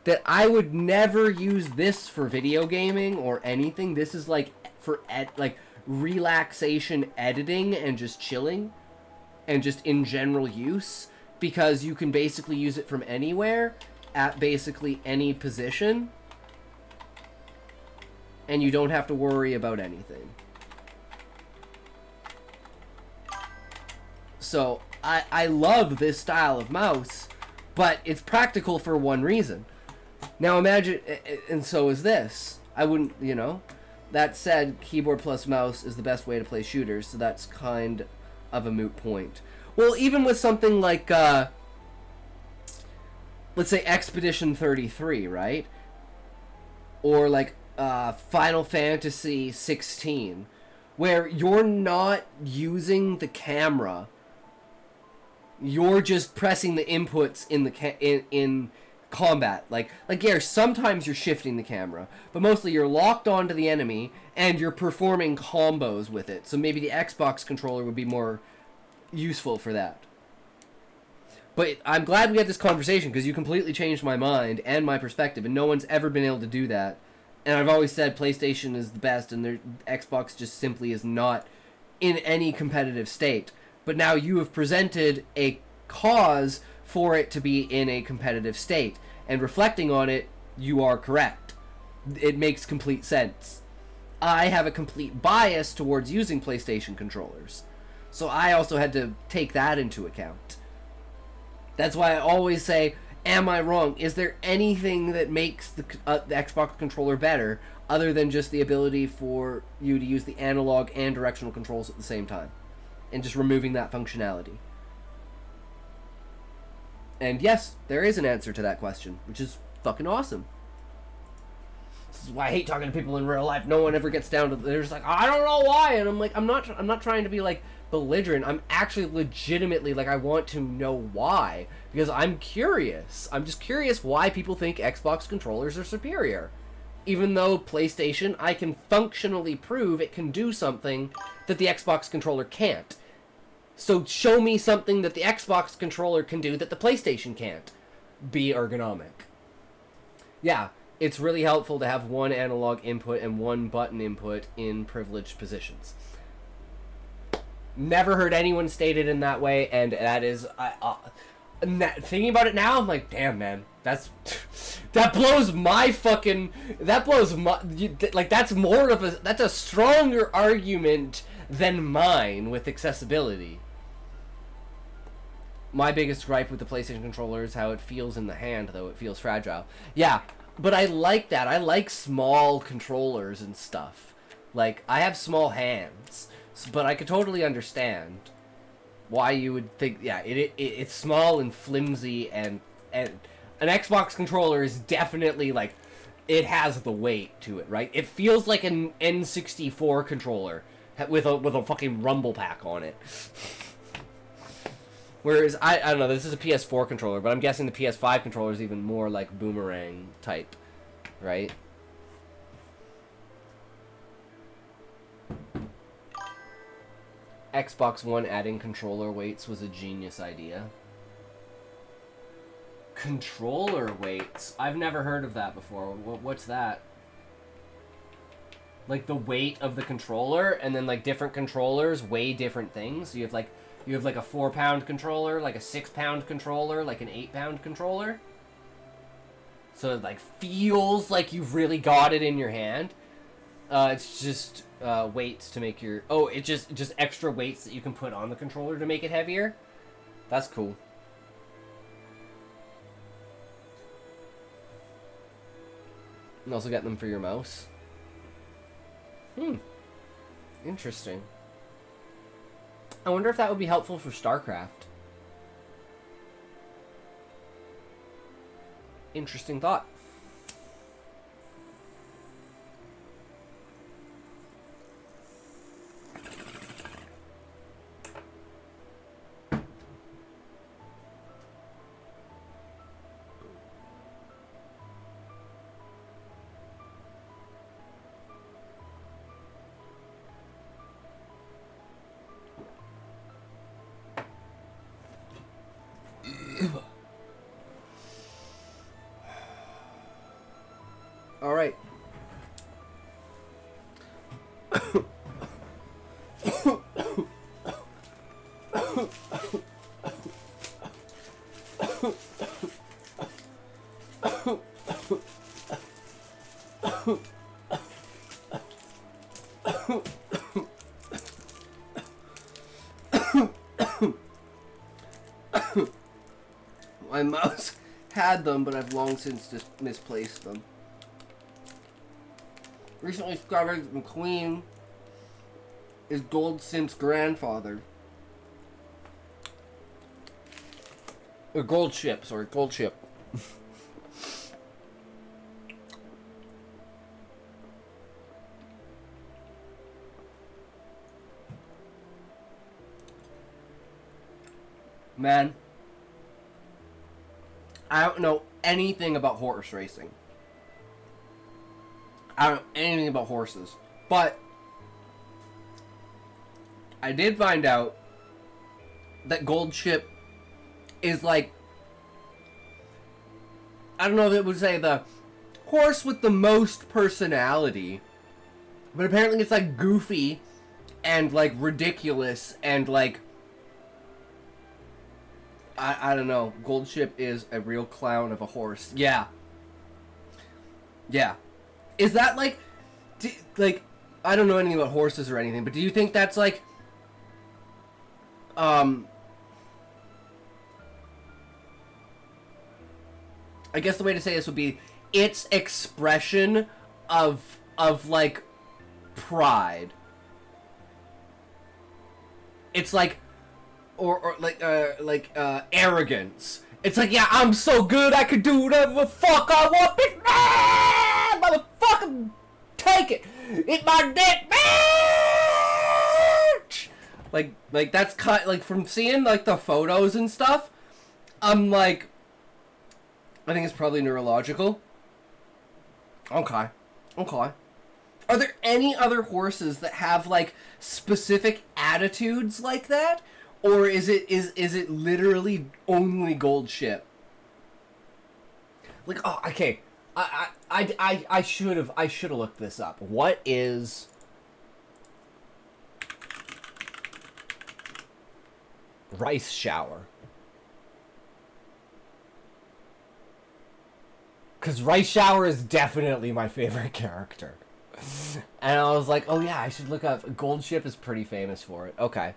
That I would never use this for video gaming or anything. This is like for like relaxation editing and just chilling and just in general use, because you can basically use it from anywhere at basically any position and you don't have to worry about anything. So I love this style of mouse, but it's practical for one reason. Now imagine, and so is this. I wouldn't, you know. That said, keyboard plus mouse is the best way to play shooters, so that's kind of a moot point. Well, even with something like, let's say Expedition 33, right? Or like Final Fantasy 16, where you're not using the camera. You're just pressing the inputs in the in combat. Like yeah, sometimes you're shifting the camera, but mostly you're locked onto the enemy and you're performing combos with it. So maybe the Xbox controller would be more useful for that. But I'm glad we had this conversation, because you completely changed my mind and my perspective, and no one's ever been able to do that. And I've always said PlayStation is the best, and Xbox just simply is not in any competitive state. But now you have presented a cause for it to be in a competitive state. And reflecting on it, you are correct. It makes complete sense. I have a complete bias towards using PlayStation controllers. So I also had to take that into account. That's why I always say, am I wrong? Is there anything that makes the Xbox controller better other than just the ability for you to use the analog and directional controls at the same time? And just removing that functionality. And yes, there is an answer to that question, which is fucking awesome. This is why I hate talking to people in real life. No one ever gets down to, they're just like, I don't know why. And I'm like, I'm not trying to be like belligerent. I'm actually legitimately like, I want to know why, because I'm curious. I'm just curious why people think Xbox controllers are superior. Even though PlayStation, I can functionally prove it can do something that the Xbox controller can't. So show me something that the Xbox controller can do that the PlayStation can't. Be ergonomic. Yeah, it's really helpful to have one analog input and one button input in privileged positions. Never heard anyone state it in that way, and that is... thinking about it now, I'm like, damn, man. That blows my fucking... That blows my... Like, that's more of a... That's a stronger argument than mine with accessibility. My biggest gripe with the PlayStation controller is how it feels in the hand, though. It feels fragile. Yeah, but I like that. I like small controllers and stuff. Like, I have small hands, but I could totally understand why you would think, yeah, it's small and flimsy, and an Xbox controller is definitely, like, it has the weight to it, right? It feels like an N64 controller with a fucking rumble pack on it. Whereas, I don't know, this is a PS4 controller, but I'm guessing the PS5 controller is even more like boomerang type, right? Xbox One adding controller weights was a genius idea. Controller weights? I've never heard of that before. What's that? Like the weight of the controller, and then like different controllers weigh different things. So you have like a 4-pound controller, like a 6-pound controller, like an 8-pound controller. So it like feels like you've really got it in your hand. It's just weights to make your... Oh, it's just extra weights that you can put on the controller to make it heavier? That's cool. You also get them for your mouse. Interesting. I wonder if that would be helpful for StarCraft. Interesting thought. All right. My mouse had them, but I've long since just misplaced them. Recently discovered McQueen is Goldsimp's grandfather. Or Goldship, sorry, Goldship. Man, I don't know anything about horse racing. I don't know anything about horses. But I did find out that Goldship is like, I don't know if it would say the horse with the most personality, but apparently it's like goofy and like ridiculous and like, I don't know. Goldship is a real clown of a horse. Yeah. Yeah. Is that like, I don't know anything about horses or anything, but do you think that's like, I guess the way to say this would be its expression of like pride. It's like, or like arrogance. It's like, yeah, I'm so good, I can do whatever the fuck I want, bitch. Motherfucker, take it. Eat my dick, bitch. Like that's cut. Like from seeing like the photos and stuff, I'm like, I think it's probably neurological. Okay. Are there any other horses that have like specific attitudes like that? Or is it literally only Goldship? Like, oh, okay. I should have looked this up. What is Rice Shower? Because Rice Shower is definitely my favorite character. And I was like, oh yeah, I should look up. Goldship is pretty famous for it. Okay.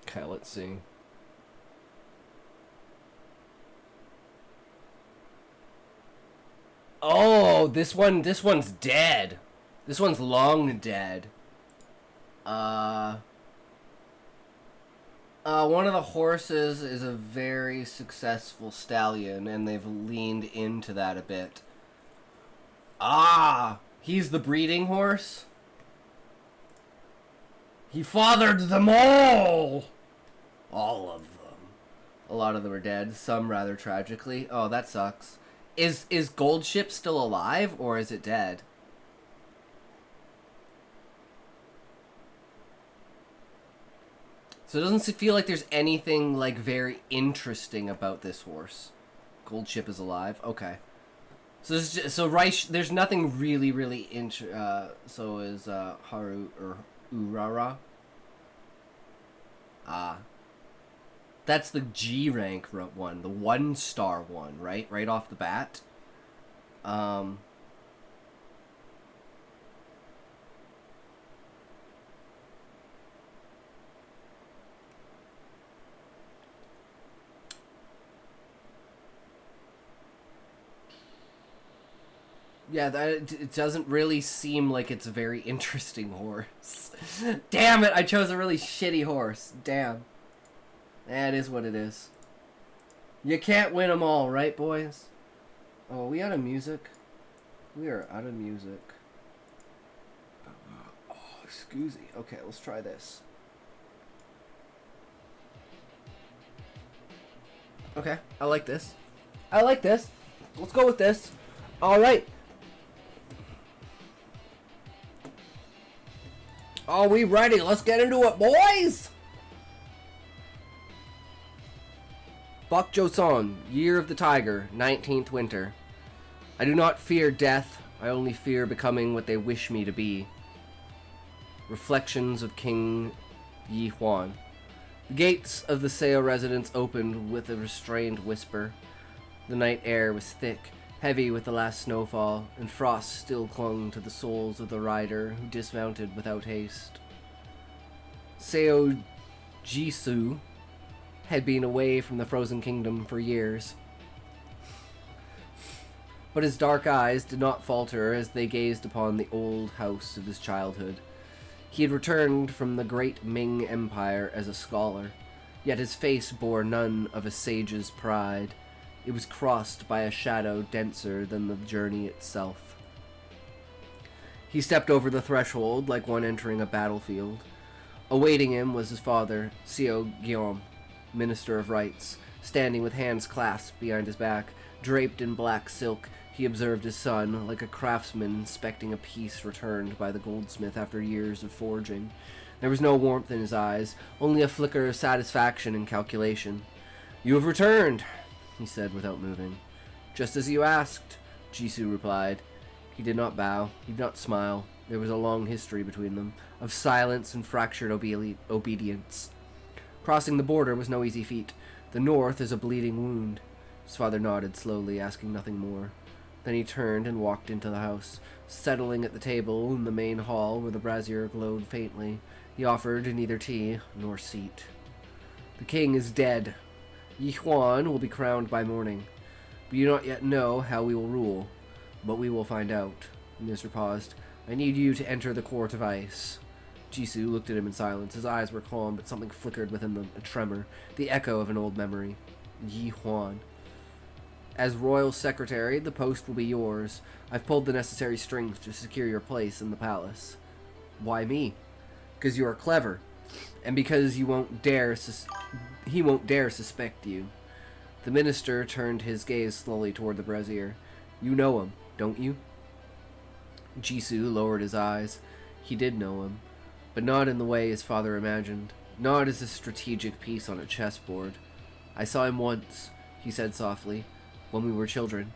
Okay, let's see. Oh, this one's dead. This one's long dead. One of the horses is a very successful stallion, and they've leaned into that a bit. Ah, he's the breeding horse? He fathered them all! All of them. A lot of them are dead, some rather tragically. Oh, that sucks. Is Goldship still alive, or is it dead? So it doesn't feel like there's anything, like, very interesting about this horse. Goldship is alive? Okay. So this is just, so Rice, there's nothing really so is Haru or Urara? Ah. That's the G rank one, the 1-star one, right? Right off the bat. Yeah, it doesn't really seem like it's a very interesting horse. Damn it, I chose a really shitty horse. Damn. That is what it is. You can't win them all, right, boys? Oh, are we out of music? We are out of music. Oh, excuse me. Okay, let's try this. Okay, I like this. I like this. Let's go with this. All right. Are we ready? Let's get into it, boys! Bok Joseon, Year of the Tiger, 19th Winter. I do not fear death, I only fear becoming what they wish me to be. Reflections of King Yi Huan. The gates of the Seo residence opened with a restrained whisper. The night air was thick, heavy with the last snowfall, and frost still clung to the soles of the rider who dismounted without haste. Seo Jisoo had been away from the Frozen Kingdom for years, but his dark eyes did not falter as they gazed upon the old house of his childhood. He had returned from the great Ming Empire as a scholar, yet his face bore none of a sage's pride. It was crossed by a shadow denser than the journey itself. He stepped over the threshold like one entering a battlefield. Awaiting him was his father, Seo Guillaume, Minister of Rights. Standing with hands clasped behind his back, draped in black silk, he observed his son, like a craftsman inspecting a piece returned by the goldsmith after years of forging. There was no warmth in his eyes, only a flicker of satisfaction and calculation. "You have returned," he said without moving. "Just as you asked," Jisoo replied. He did not bow, he did not smile. There was a long history between them, of silence and fractured obedience. Crossing the border was no easy feat. The north is a bleeding wound. His father nodded slowly, asking nothing more. Then he turned and walked into the house. Settling at the table in the main hall where the brazier glowed faintly, he offered neither tea nor seat. "The king is dead. Yi Huan will be crowned by morning. We do not yet know how we will rule, but we will find out." The minister paused. "I need you to enter the court of ice." Jisoo looked at him in silence. His eyes were calm, but something flickered within them, a tremor, the echo of an old memory. Yi Huan. "As royal secretary, the post will be yours. I've pulled the necessary strings to secure your place in the palace." "Why me?" "Because you are clever, and because he won't dare suspect you." The minister turned his gaze slowly toward the brazier. "You know him, don't you?" Jisoo lowered his eyes. He did know him, but not in the way his father imagined, not as a strategic piece on a chessboard. "I saw him once," he said softly, "when we were children."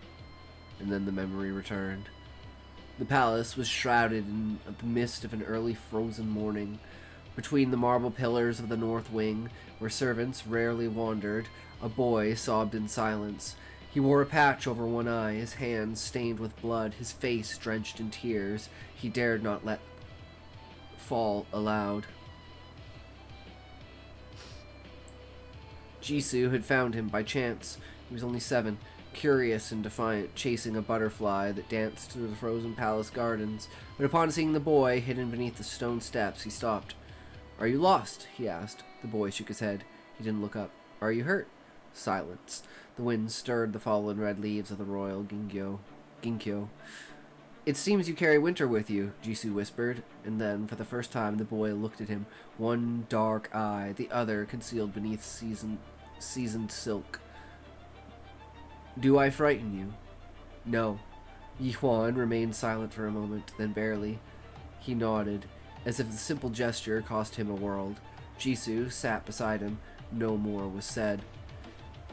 And then the memory returned. The palace was shrouded in the mist of an early frozen morning. Between the marble pillars of the north wing, where servants rarely wandered, a boy sobbed in silence. He wore a patch over one eye, his hands stained with blood, his face drenched in tears. He dared not let fall aloud. Jisoo had found him by chance. He was only 7, curious and defiant, chasing a butterfly that danced through the frozen palace gardens. But upon seeing the boy hidden beneath the stone steps, he stopped. "Are you lost?" he asked. The boy shook his head. He didn't look up. "Are you hurt?" Silence. The wind stirred the fallen red leaves of the royal ginkgo. "It seems you carry winter with you," Jisoo whispered, and then, for the first time, the boy looked at him, one dark eye, the other concealed beneath seasoned silk. "Do I frighten you?" "No." Yi Huan remained silent for a moment, then barely. He nodded, as if the simple gesture cost him a world. Jisoo sat beside him. No more was said.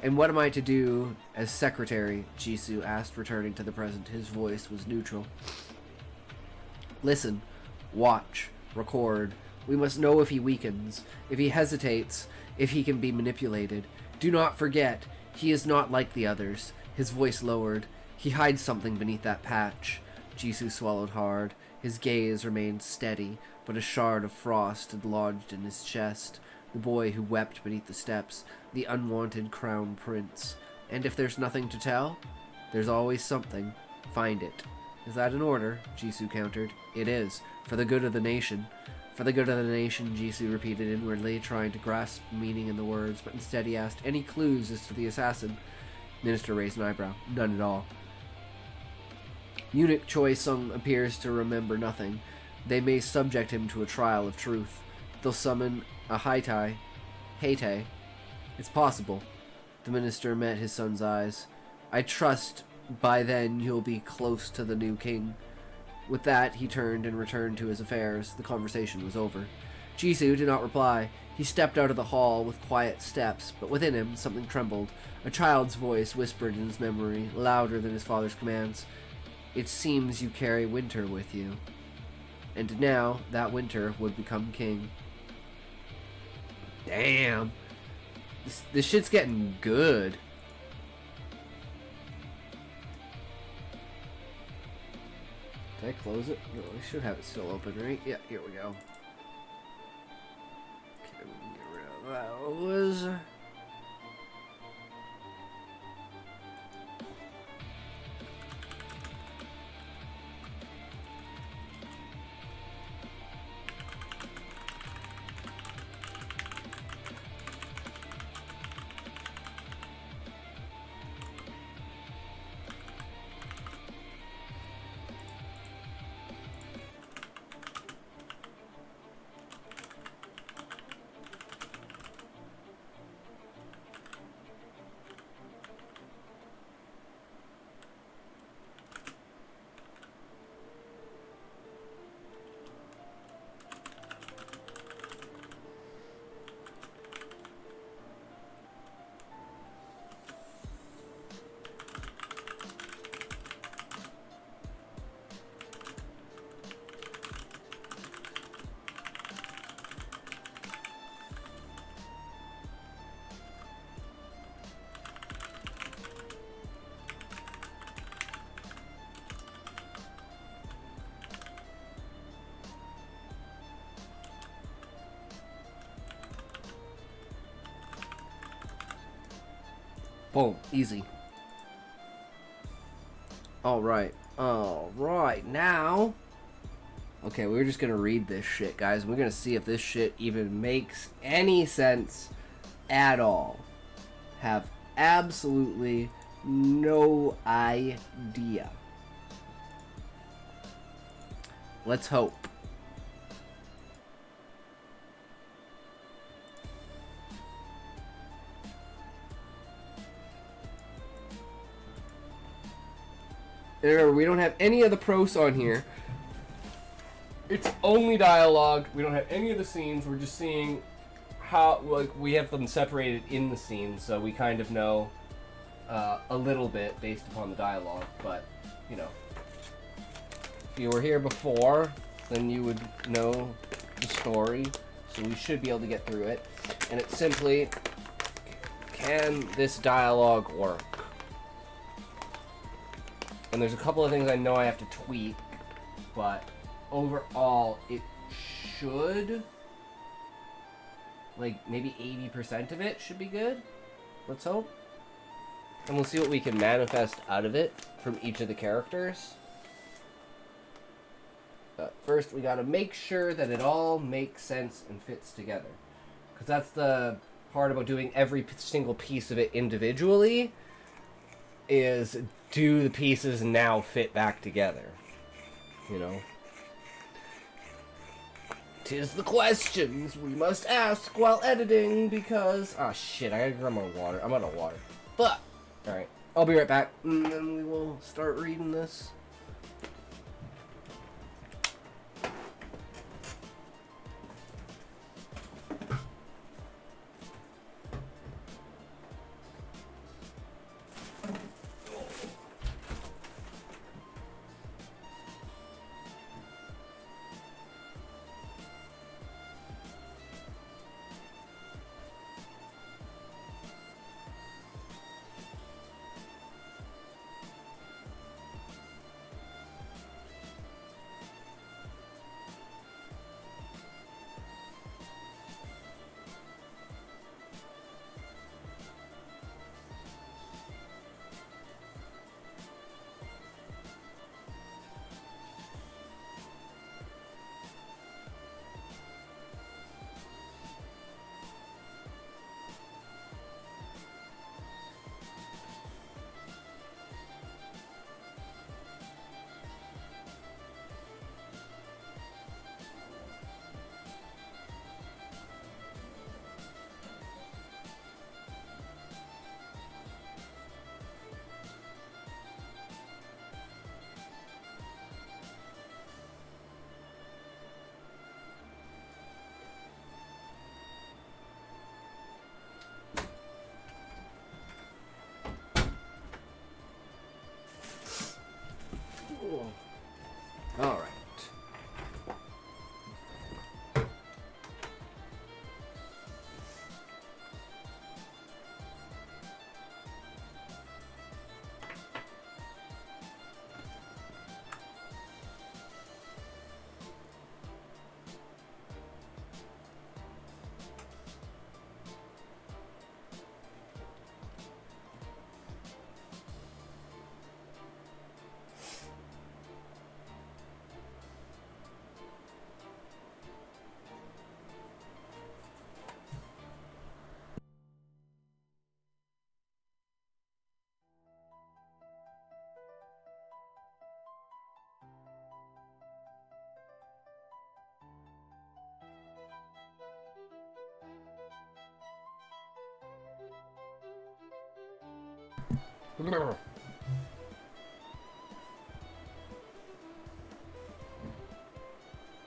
"And what am I to do as secretary?" Jisoo asked, returning to the present. His voice was neutral. "Listen, watch, record, We must know if he weakens, if he hesitates, if he can be manipulated. Do not forget, he is not like the others. His voice lowered. He hides something beneath that patch. Jisoo swallowed hard. His gaze remained steady, but a shard of frost had lodged in his chest. The boy who wept beneath the steps, the unwanted crown prince. And if there's nothing to tell, there's always something. Find it. Is that an order? Jisoo countered. It is. For the good of the nation. For the good of the nation, Jisoo repeated inwardly, trying to grasp meaning in the words, but instead he asked, any clues as to the assassin? Minister raised an eyebrow. None at all. Eunuch Choi Sung appears to remember nothing. They may subject him to a trial of truth. They'll summon a Haitai. It's possible. The minister met his son's eyes. I trust by then you'll be close to the new king. With that, he turned and returned to his affairs. The conversation was over. Jisoo did not reply. He stepped out of the hall with quiet steps, but within him something trembled. A child's voice whispered in his memory, louder than his father's commands. It seems you carry winter with you. And now, that winter would become king. Damn. This shit's getting good. Did I close it? No, I should have it still open, right? Yeah, here we go. Okay, we can get rid of those. Boom. Easy. Alright. Alright. Now... Okay, we're just gonna read this shit, guys. We're gonna see if this shit even makes any sense at all. Have absolutely no idea. Let's hope. And remember, we don't have any of the pros on here. It's only dialogue. We don't have any of the scenes. We're just seeing how, like, we have them separated in the scenes, so we kind of know a little bit based upon the dialogue. But, you know, if you were here before, then you would know the story. So we should be able to get through it. And it's simply, can this dialogue work? And there's a couple of things I know I have to tweak, but overall it should, like, maybe 80% of it should be good. Let's hope. And we'll see what we can manifest out of it from each of the characters. But first we gotta make sure that it all makes sense and fits together. Because that's the part about doing every single piece of it individually, is do the pieces now fit back together? You know? 'Tis the questions we must ask while editing, because... Ah, shit, I gotta grab my water. I'm out of water. But, alright. I'll be right back, and then we will start reading this.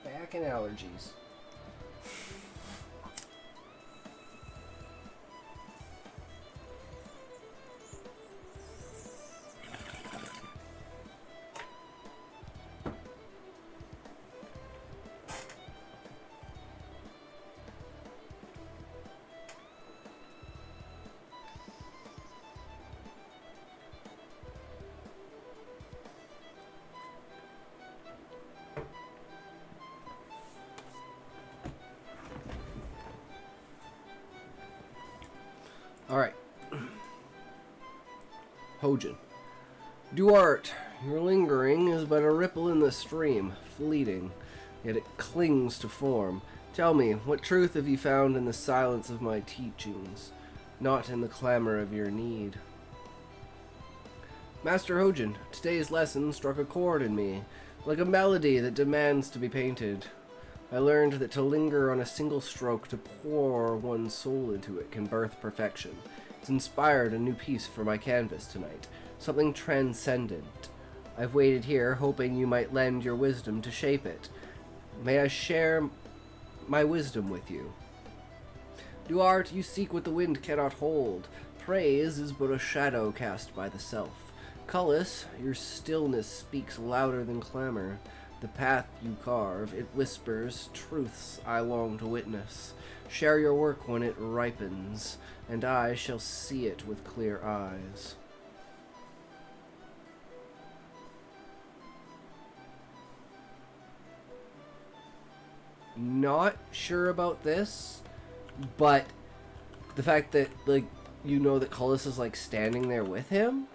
Back and allergies. Alright. Hojin. Duarte, your lingering is but a ripple in the stream, fleeting, yet it clings to form. Tell me, what truth have you found in the silence of my teachings, not in the clamor of your need? Master Hojin, today's lesson struck a chord in me, like a melody that demands to be painted. I learned that to linger on a single stroke, to pour one's soul into it, can birth perfection. It's inspired a new piece for my canvas tonight, something transcendent. I've waited here, hoping you might lend your wisdom to shape it. May I share my wisdom with you? Duarte, you seek what the wind cannot hold. Praise is but a shadow cast by the self. Cullis, your stillness speaks louder than clamor. The path you carve, it whispers truths I long to witness. Share your work when it ripens, and I shall see it with clear eyes. Not sure about this, but the fact that, like, you know that Cullis is, like, standing there with him,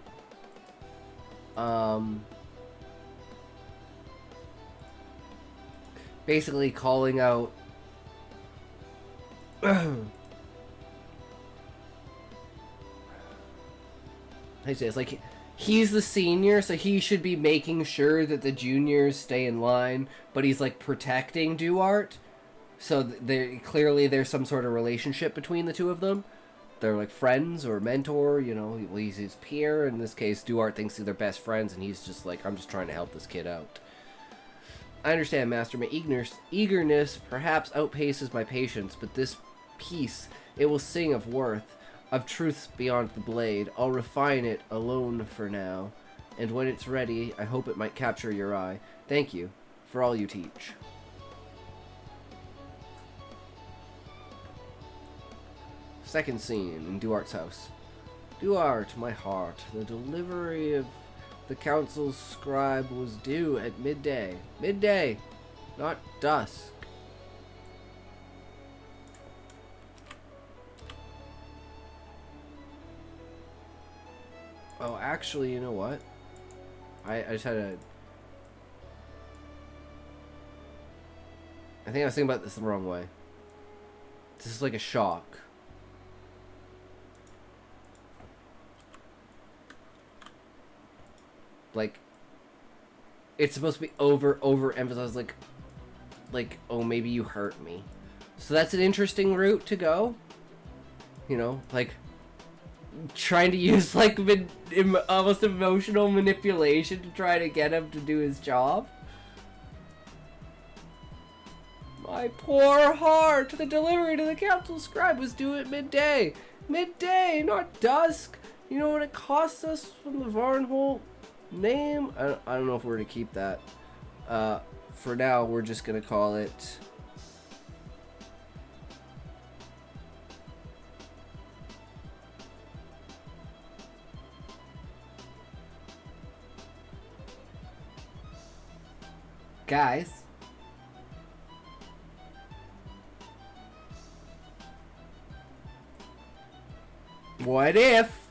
basically calling out I say it's like he's the senior, so he should be making sure that the juniors stay in line, but he's like protecting Duarte. So clearly there's some sort of relationship between the two of them. They're like friends or mentor, you know, he's his peer. In this case, Duarte thinks they're best friends, and he's just like, I'm just trying to help this kid out. I understand, Master. My eagerness perhaps outpaces my patience, but this piece, it will sing of worth, of truths beyond the blade. I'll refine it alone for now, and when it's ready, I hope it might capture your eye. Thank you for all you teach. Second scene in Duarte's house. Duarte, my heart, the delivery of the council's scribe was due at midday. Midday, not dusk. Oh, actually, you know what? I just had a... I think I was thinking about this the wrong way. This is like a shock. Like, it's supposed to be overemphasized, like, oh, maybe you hurt me. So that's an interesting route to go. You know, like, trying to use, like, almost emotional manipulation to try to get him to do his job. My poor heart! The delivery to the council scribe was due at midday. Midday, not dusk. You know what it costs us from the Varnholt name? I don't know if we're gonna keep that. For now, we're just gonna call it... Guys. What if...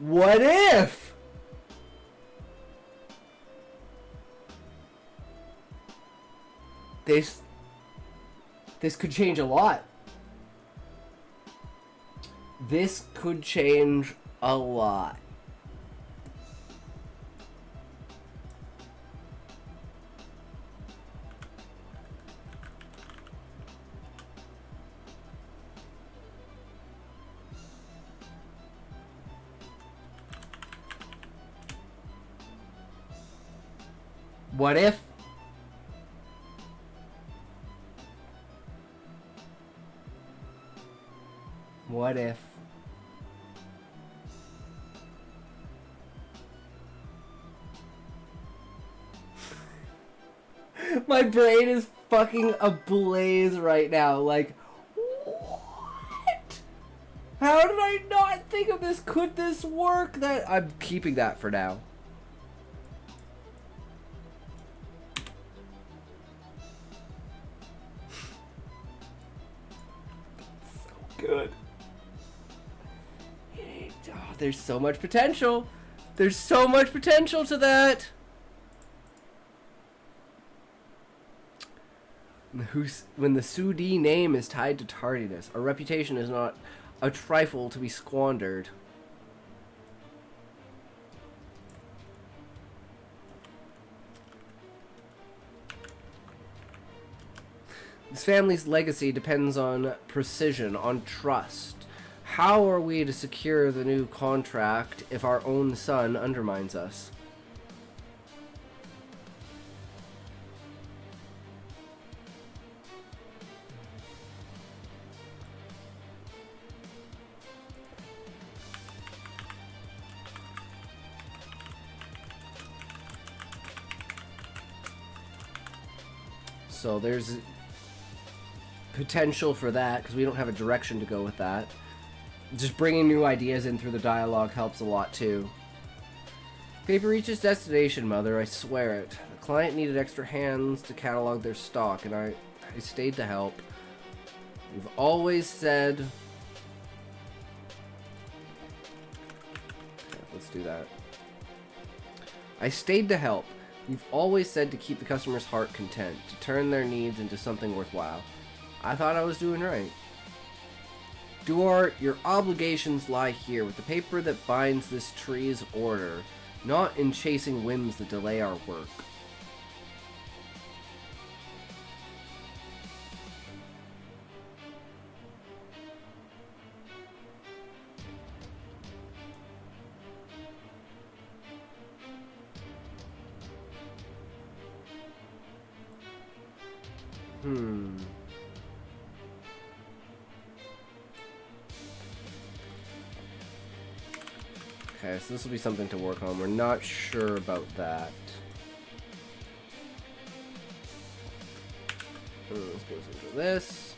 What if? This could change a lot. This could change a lot. What if? What if? My brain is fucking ablaze right now. Like, what? How did I not think of this? Could this work? That I'm keeping that for now. Good. Oh, there's so much potential. There's so much potential to that. When the Sudi name is tied to tardiness, our reputation is not a trifle to be squandered. This family's legacy depends on precision, on trust. How are we to secure the new contract if our own son undermines us? So there's potential for that, because we don't have a direction to go with that. Just bringing new ideas in through the dialogue helps a lot too. Paper reaches destination, Mother, I swear it. The client needed extra hands to catalog their stock, and I stayed to help. You've always said... Okay, let's do that. I stayed to help. You've always said to keep the customer's heart content, to turn their needs into something worthwhile. I thought I was doing right. Duarte, your obligations lie here with the paper that binds this tree's order, not in chasing whims that delay our work. Okay, so this will be something to work on. We're not sure about that. Let's go into this.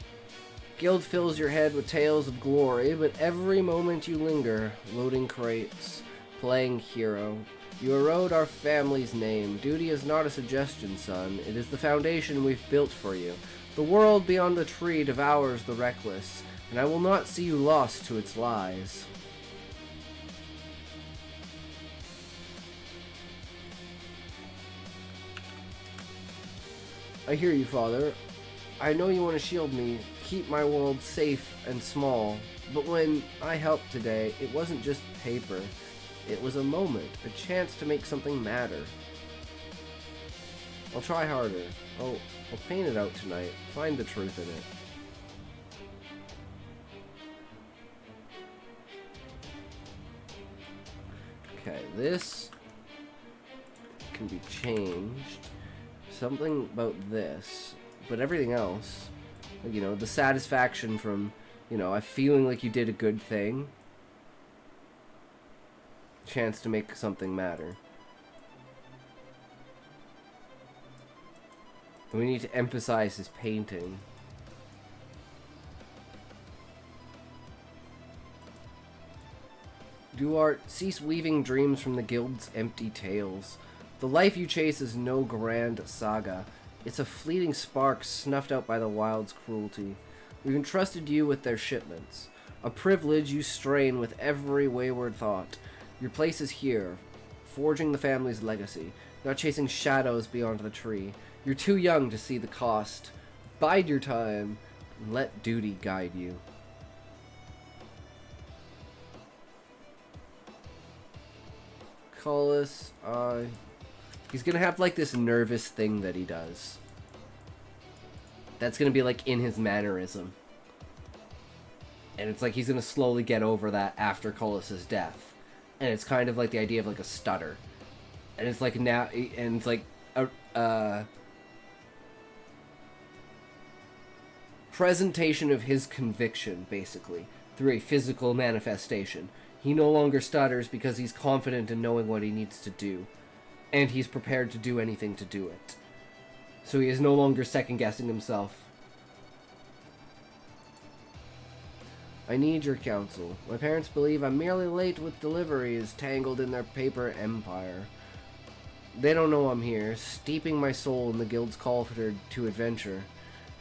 Guild fills your head with tales of glory, but every moment you linger, loading crates, playing hero. You erode our family's name. Duty is not a suggestion, son. It is the foundation we've built for you. The world beyond the tree devours the reckless, and I will not see you lost to its lies. I hear you, Father. I know you want to shield me, keep my world safe and small, but when I helped today, it wasn't just paper. It was a moment, a chance to make something matter. I'll try harder. I'll paint it out tonight, find the truth in it. Okay, this can be changed. Something about this, but everything else, like, you know, the satisfaction from, you know, feeling like you did a good thing. Chance to make something matter. And we need to emphasize his painting. Duarte, cease weaving dreams from the guild's empty tales. The life you chase is no grand saga. It's a fleeting spark snuffed out by the wild's cruelty. We've entrusted you with their shipments. A privilege you strain with every wayward thought. Your place is here, forging the family's legacy, not chasing shadows beyond the tree. You're too young to see the cost. Bide your time, and let duty guide you. Collis. He's gonna have like this nervous thing that he does. That's gonna be like in his mannerism. And it's like he's gonna slowly get over that after Collis's death. And it's kind of like the idea of like a stutter. And it's like now, and it's like a presentation of his conviction, basically, through a physical manifestation. He no longer stutters because he's confident in knowing what he needs to do. And he's prepared to do anything to do it. So he is no longer second-guessing himself. I need your counsel. My parents believe I'm merely late with deliveries, tangled in their paper empire. They don't know I'm here, steeping my soul in the guild's call to adventure.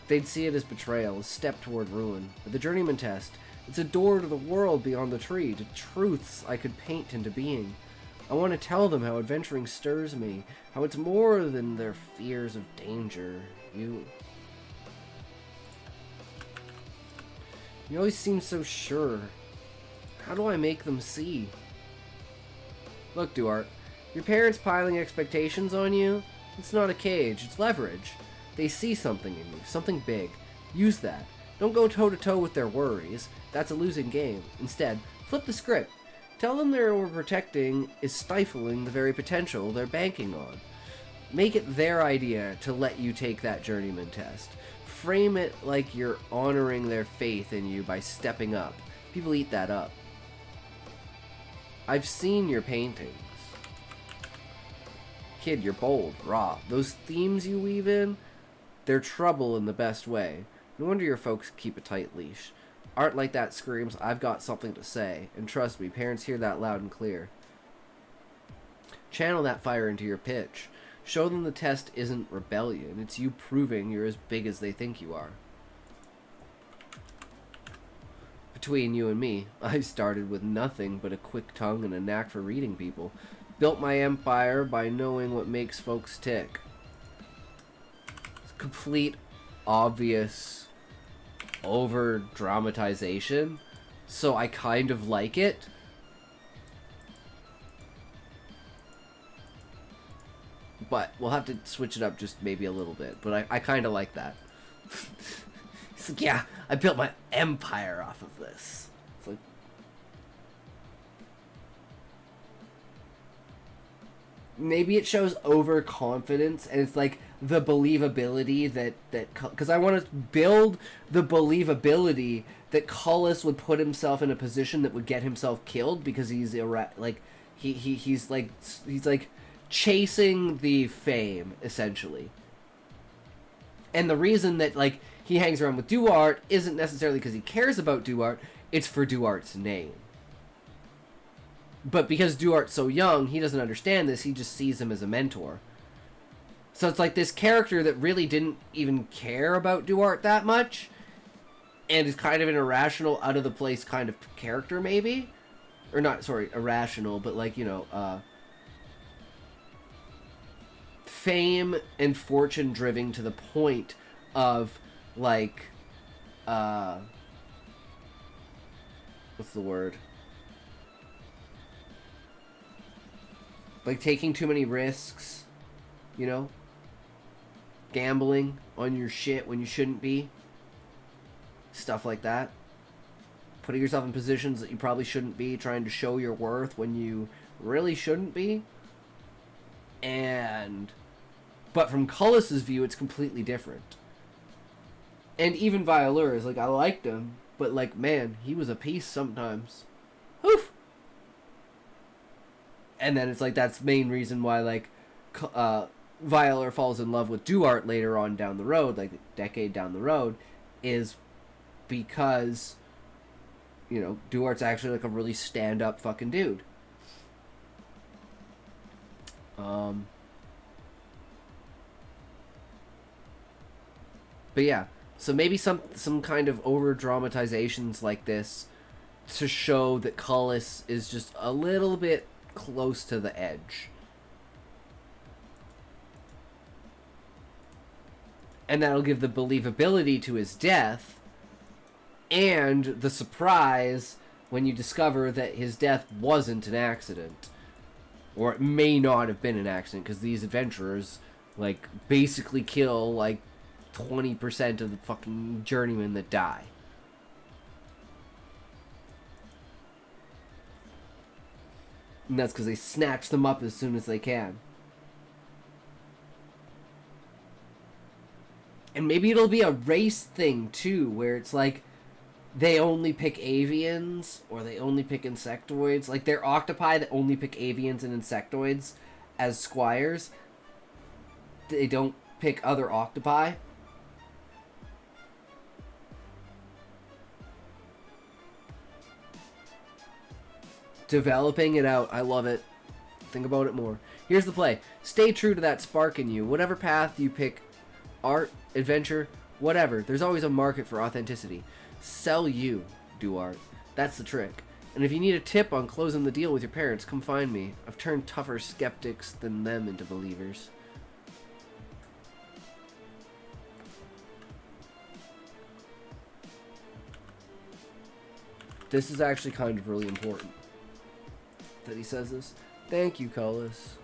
They'd see it as betrayal, a step toward ruin. But the journeyman test, it's a door to the world beyond the tree, to truths I could paint into being. I want to tell them how adventuring stirs me, how it's more than their fears of danger. You always seem so sure. How do I make them see? Look, Duarte, your parents piling expectations on you, it's not a cage, it's leverage. They see something in you, something big. Use that. Don't go toe-to-toe with their worries. That's a losing game. Instead, flip the script. Tell them their protecting is stifling the very potential they're banking on. Make it their idea to let you take that journeyman test. Frame it like you're honoring their faith in you by stepping up. People eat that up. I've seen your paintings. Kid, you're bold, raw. Those themes you weave in, they're trouble in the best way. No wonder your folks keep a tight leash. Art like that screams, I've got something to say. And trust me, parents hear that loud and clear. Channel that fire into your pitch. Show them the test isn't rebellion. It's you proving you're as big as they think you are. Between you and me, I started with nothing but a quick tongue and a knack for reading people. Built my empire by knowing what makes folks tick. It's complete, obvious over dramatization, so I kind of like it. But we'll have to switch it up just maybe a little bit. But I kind of like that. It's like, yeah, I built my empire off of this. It's like, maybe it shows overconfidence, and it's like the believability that because I want to build the believability that Cullis would put himself in a position that would get himself killed because he's he's like chasing the fame, essentially. And the reason that like he hangs around with Duarte isn't necessarily because he cares about Duarte, it's for Duarte's name. But because Duarte's so young, he doesn't understand this, he just sees him as a mentor. So it's like this character that really didn't even care about Duarte that much, and is kind of an irrational, out of the place kind of character, maybe? Or not, sorry, irrational, but like, you know, fame and fortune driven to the point of like what's the word, like taking too many risks, you know, gambling on your shit when you shouldn't be, stuff like that, putting yourself in positions that you probably shouldn't be, trying to show your worth when you really shouldn't be. But from Cullis's view, it's completely different. And even Violeur is like, I liked him, but like, man, he was a piece sometimes. Oof. And then it's like, that's the main reason why, like, Violeur falls in love with Duarte later on down the road, like a decade down the road, is because, you know, Duarte's actually like a really stand-up fucking dude. But yeah, so maybe some kind of over dramatizations like this to show that Cullis is just a little bit close to the edge. And that'll give the believability to his death and the surprise when you discover that his death wasn't an accident. Or it may not have been an accident, because these adventurers, like, basically kill, like, 20% of the fucking journeymen that die. And that's because they snatch them up as soon as they can. And maybe it'll be a race thing, too, where it's like, they only pick avians, or they only pick insectoids. Like, they're octopi that only pick avians and insectoids as squires. They don't pick other octopi. Developing it out. I love it. Think about it more. Here's the play. Stay true to that spark in you. Whatever path you pick, art, adventure, whatever, there's always a market for authenticity. Sell you, do art. That's the trick. And if you need a tip on closing the deal with your parents, come find me. I've turned tougher skeptics than them into believers. This is actually kind of really important that he says this. Thank you, Cullis.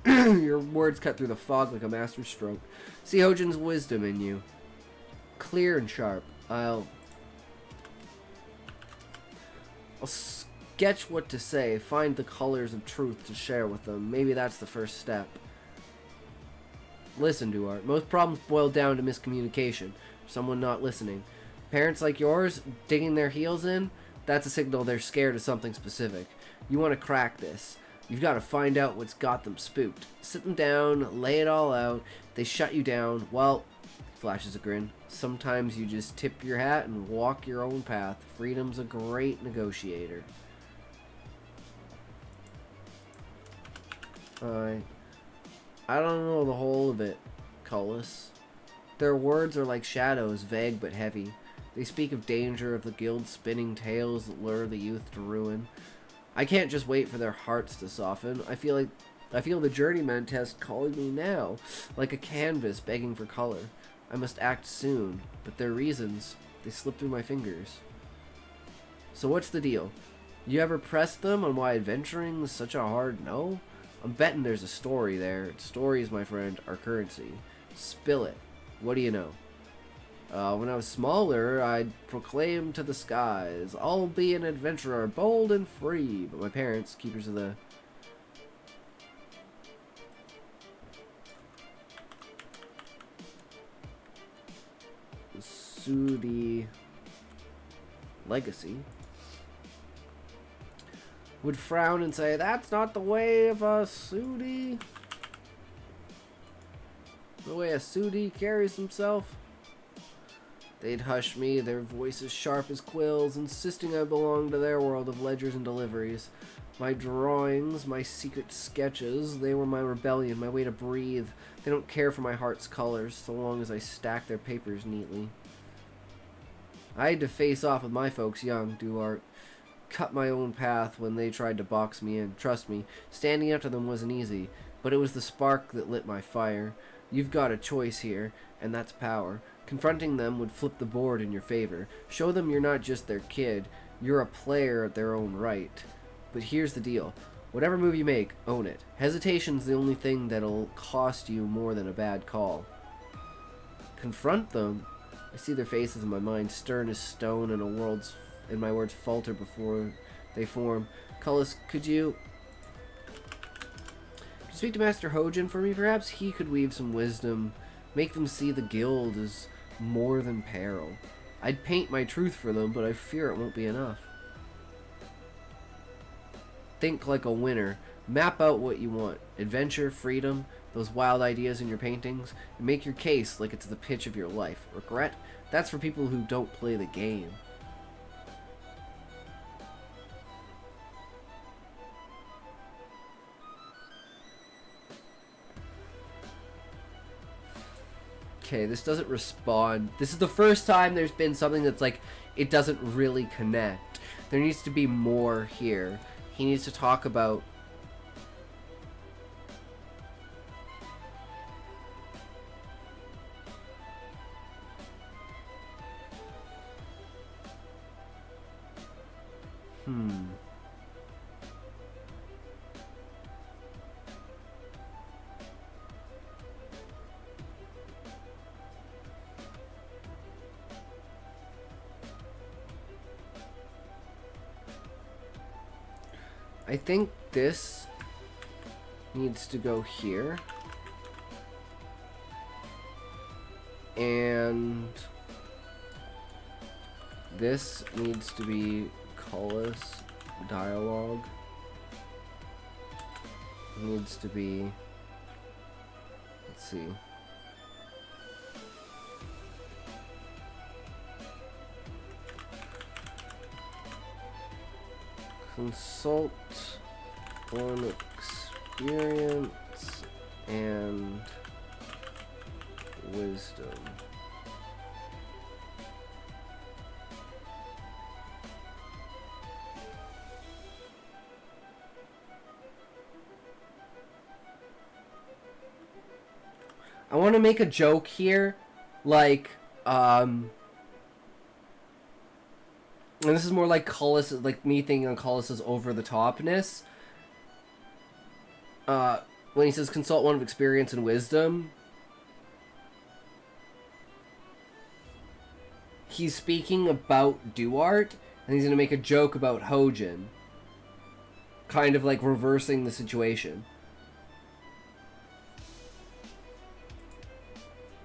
Your words cut through the fog like a master stroke. See Hojin's wisdom in you. Clear and sharp. I'll sketch what to say, find the colors of truth to share with them. Maybe that's the first step. Listen, Duarte. Most problems boil down to miscommunication. Someone not listening. Parents like yours, digging their heels in, that's a signal they're scared of something specific. You want to crack this. You've got to find out what's got them spooked. Sit them down, lay it all out. They shut you down. Well, flashes a grin. Sometimes you just tip your hat and walk your own path. Freedom's a great negotiator. I don't know the whole of it, Cullis. Their words are like shadows, vague but heavy. They speak of danger, of the guild spinning tales that lure the youth to ruin. I can't just wait for their hearts to soften. I feel the journeyman test calling me now, like a canvas begging for color. I must act soon, but their reasons, they slip through my fingers. So what's the deal? You ever pressed them on why adventuring is such a hard no? I'm betting there's a story there. Stories, my friend, are currency. Spill it. What do you know? When I was smaller, I'd proclaim to the skies, I'll be an adventurer, bold and free. But my parents, keepers of the... Sudi legacy, would frown and say, that's not the way of a Sudi. The way a Sudi carries himself. They'd hush me, their voices sharp as quills, insisting I belong to their world of ledgers and deliveries. My drawings, my secret sketches, they were my rebellion, my way to breathe. They don't care for my heart's colors, so long as I stack their papers neatly. I had to face off with my folks young, Duarte. Cut my own path when they tried to box me in. Trust me, standing up to them wasn't easy, but it was the spark that lit my fire. You've got a choice here, and that's power. Confronting them would flip the board in your favor. Show them you're not just their kid, you're a player at their own right. But here's the deal. Whatever move you make, own it. Hesitation's the only thing that'll cost you more than a bad call. Confront them? I see their faces in my mind, stern as stone, and my words falter before they form. Cullis, could you speak to Master Hojin for me? Perhaps he could weave some wisdom, make them see the guild as more than peril. I'd paint my truth for them, but I fear it won't be enough. Think like a winner. Map out what you want. Adventure, freedom, those wild ideas in your paintings, and make your case like it's the pitch of your life. Regret? That's for people who don't play the game. Okay, this doesn't respond. This is the first time there's been something that's like, it doesn't really connect. There needs to be more here. He needs to talk about... I think this needs to go here. And this needs to be Cullis dialogue. Needs to be, let's see. Consult on experience and wisdom. I want to make a joke here, like, and this is more like Cullis, like me thinking on Cullis's over-the-topness. When he says consult one of experience and wisdom, he's speaking about Duarte, and he's going to make a joke about Hojin. Kind of like reversing the situation.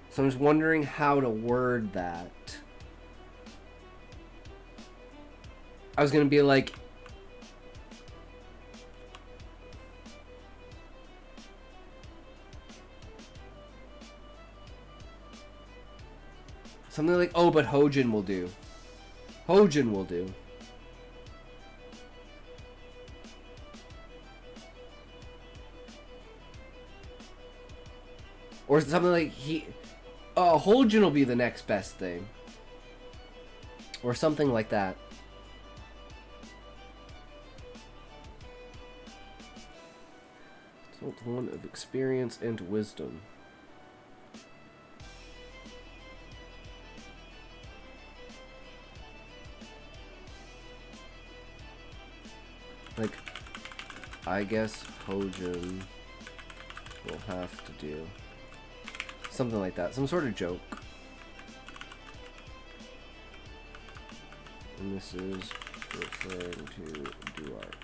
So I'm just wondering how to word that. I was going to be like, something like, oh, but Hojin will do. Hojin will do. Or something like, Hojin will be the next best thing. Or something like that. One of experience and wisdom. Like, I guess Hojin will have to do something like that. Some sort of joke. And this is referring to Duarte.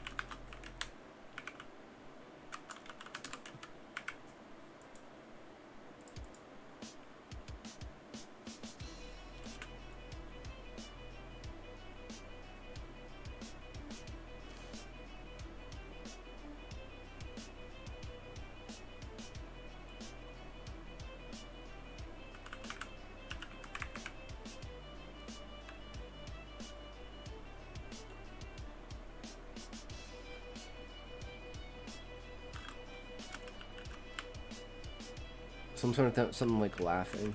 Some sort of something like laughing.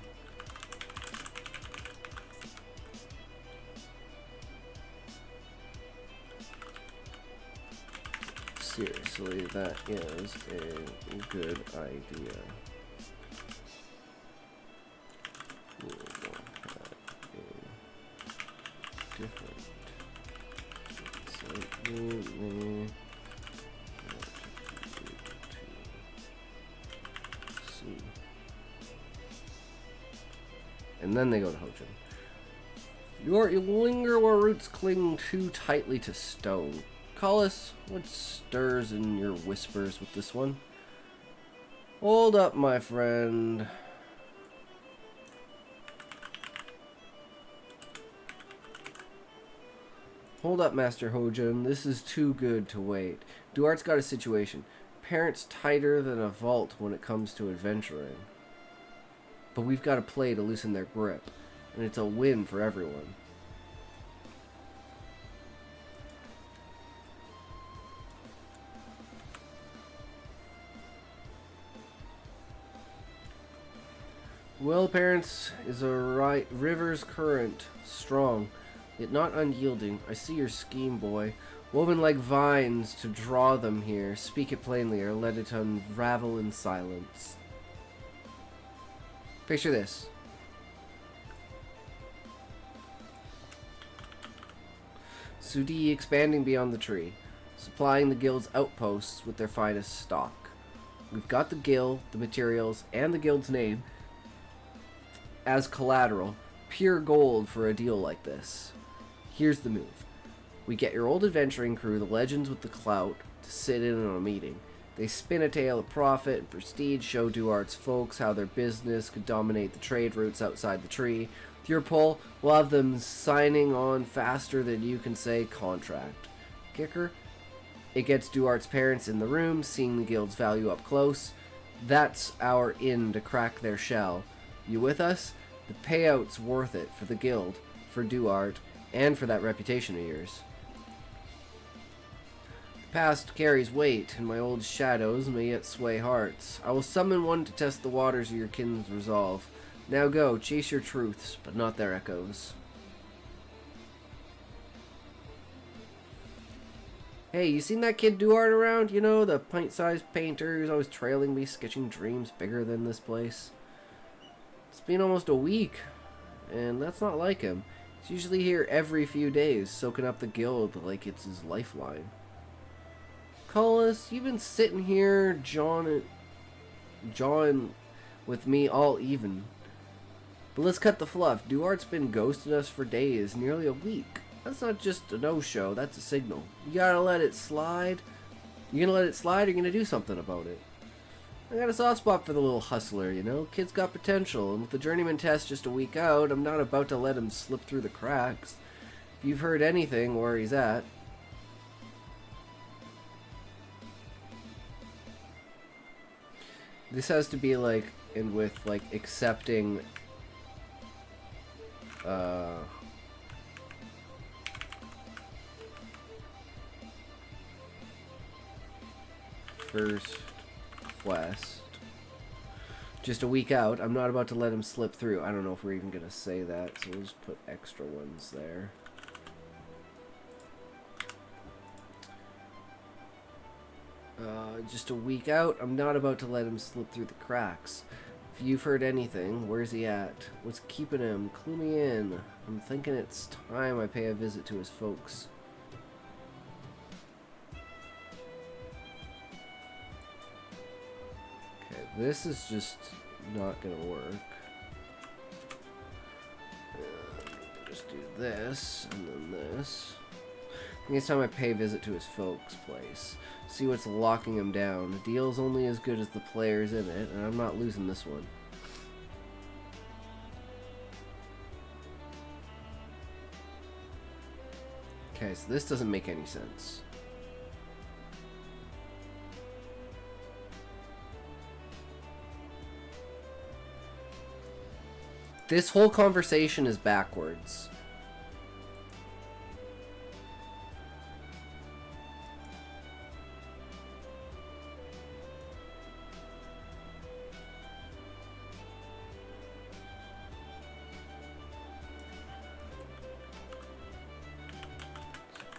Seriously, that is a good idea. We will have a different, slightly see. And then they go to Hojin. You linger where roots cling too tightly to stone. Cullis, what stirs in your whispers with this one? Hold up, my friend. Hold up, Master Hojin. This is too good to wait. Duarte's got a situation. Parents tighter than a vault when it comes to adventuring. But we've got to play to loosen their grip. And it's a win for everyone. Well, parents, is a river's current, strong, yet not unyielding. I see your scheme, boy. Woven like vines to draw them here. Speak it plainly, or let it unravel in silence. Picture this. Sudi expanding beyond the tree, supplying the guild's outposts with their finest stock. We've got the guild, the materials, and the guild's name as collateral, pure gold for a deal like this. Here's the move. We get your old adventuring crew, the legends with the clout, to sit in on a meeting. They spin a tale of profit and prestige, show Duart's folks how their business could dominate the trade routes outside the tree. With your pull, we'll have them signing on faster than you can say contract. Kicker? It gets Duart's parents in the room, seeing the guild's value up close. That's our in to crack their shell. You with us? The payout's worth it for the guild, for Duart, and for that reputation of yours. The past carries weight, and my old shadows may yet sway hearts. I will summon one to test the waters of your kin's resolve. Now go, chase your truths, but not their echoes. Hey, you seen that kid Duart around? You know, the pint-sized painter who's always trailing me, sketching dreams bigger than this place? It's been almost a week, and that's not like him. He's usually here every few days, soaking up the guild like it's his lifeline. Cullis, you've been sitting here, John with me all even. But let's cut the fluff. Duart's been ghosting us for days, nearly a week. That's not just a no-show, that's a signal. You gotta let it slide. You gonna let it slide or you gonna do something about it? I got a soft spot for the little hustler, you know? Kid's got potential, and with the journeyman test just a week out, I'm not about to let him slip through the cracks. If you've heard anything where he's at. This has to be like, and with like accepting first quest. Just a week out. I'm not about to let him slip through. I don't know if we're even gonna say that, so we'll just put extra ones there. Just a week out. I'm not about to let him slip through the cracks. If you've heard anything, where's he at? What's keeping him? Clue me in. I'm thinking it's time I pay a visit to his folks. Okay, this is just not gonna work. Just do this, and then this. I think it's time I pay a visit to his folks' place. See what's locking him down. The deal's only as good as the players in it, and I'm not losing this one. Okay, so this doesn't make any sense. This whole conversation is backwards.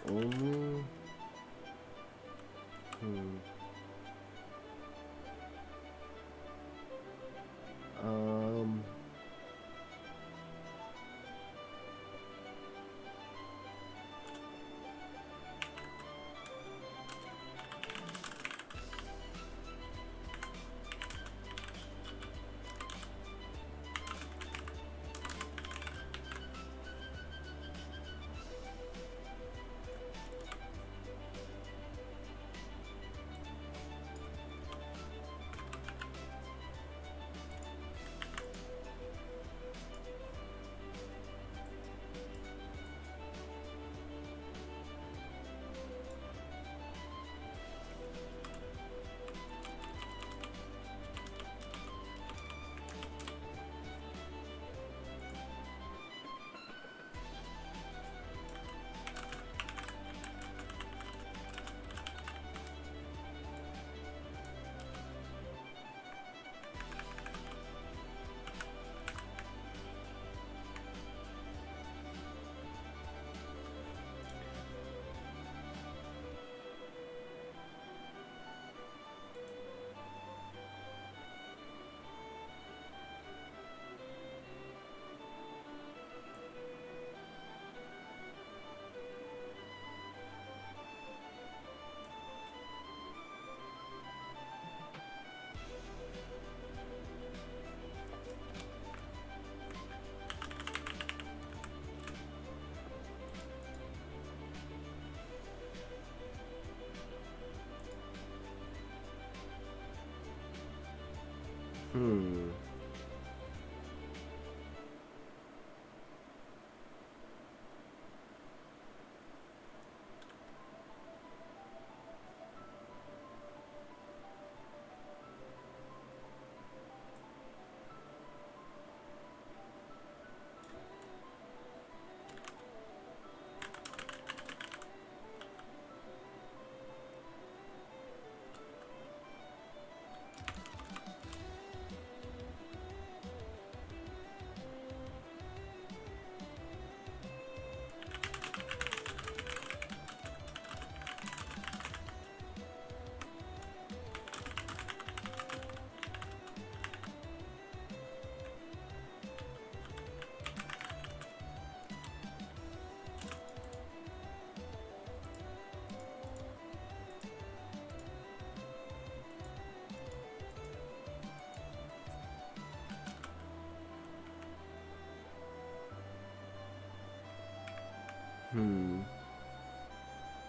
Only...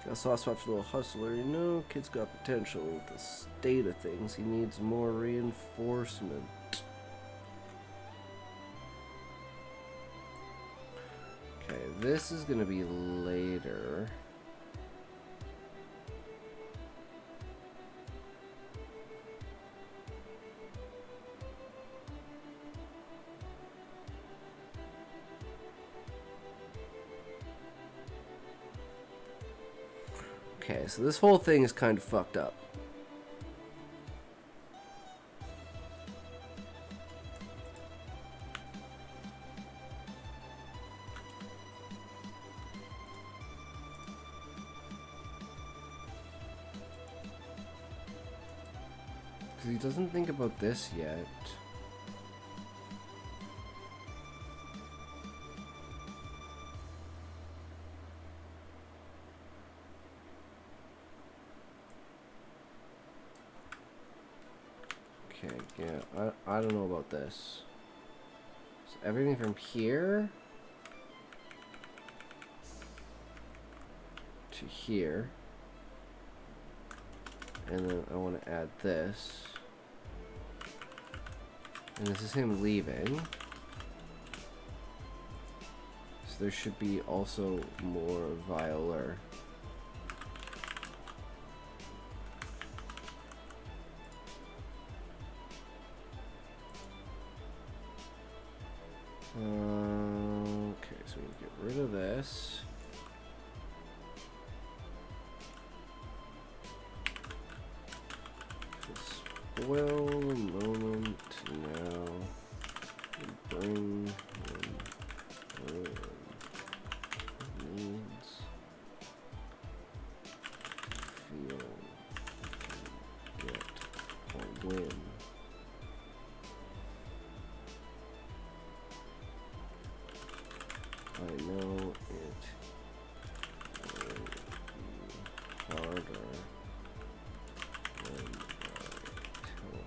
Got a soft spot for the little hustler, you know? Kid's got potential. With the state of things, he needs more reinforcement. Okay, this is gonna be later. Okay, so this whole thing is kind of fucked up. Because he doesn't think about this yet. Okay, yeah, I don't know about this. So everything from here to here. And then I want to add this. And this is him leaving. So there should be also more violer. Okay, so we get rid of this. Spoil the moment now. Bring him in. Needs to feel get a win. I know it will be harder than I tell.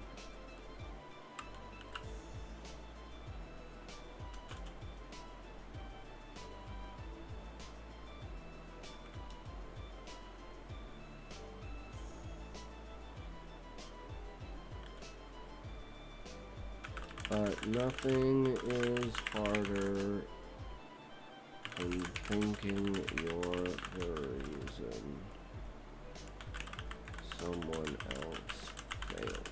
But nothing is harder than thinking you're the reason someone else failed.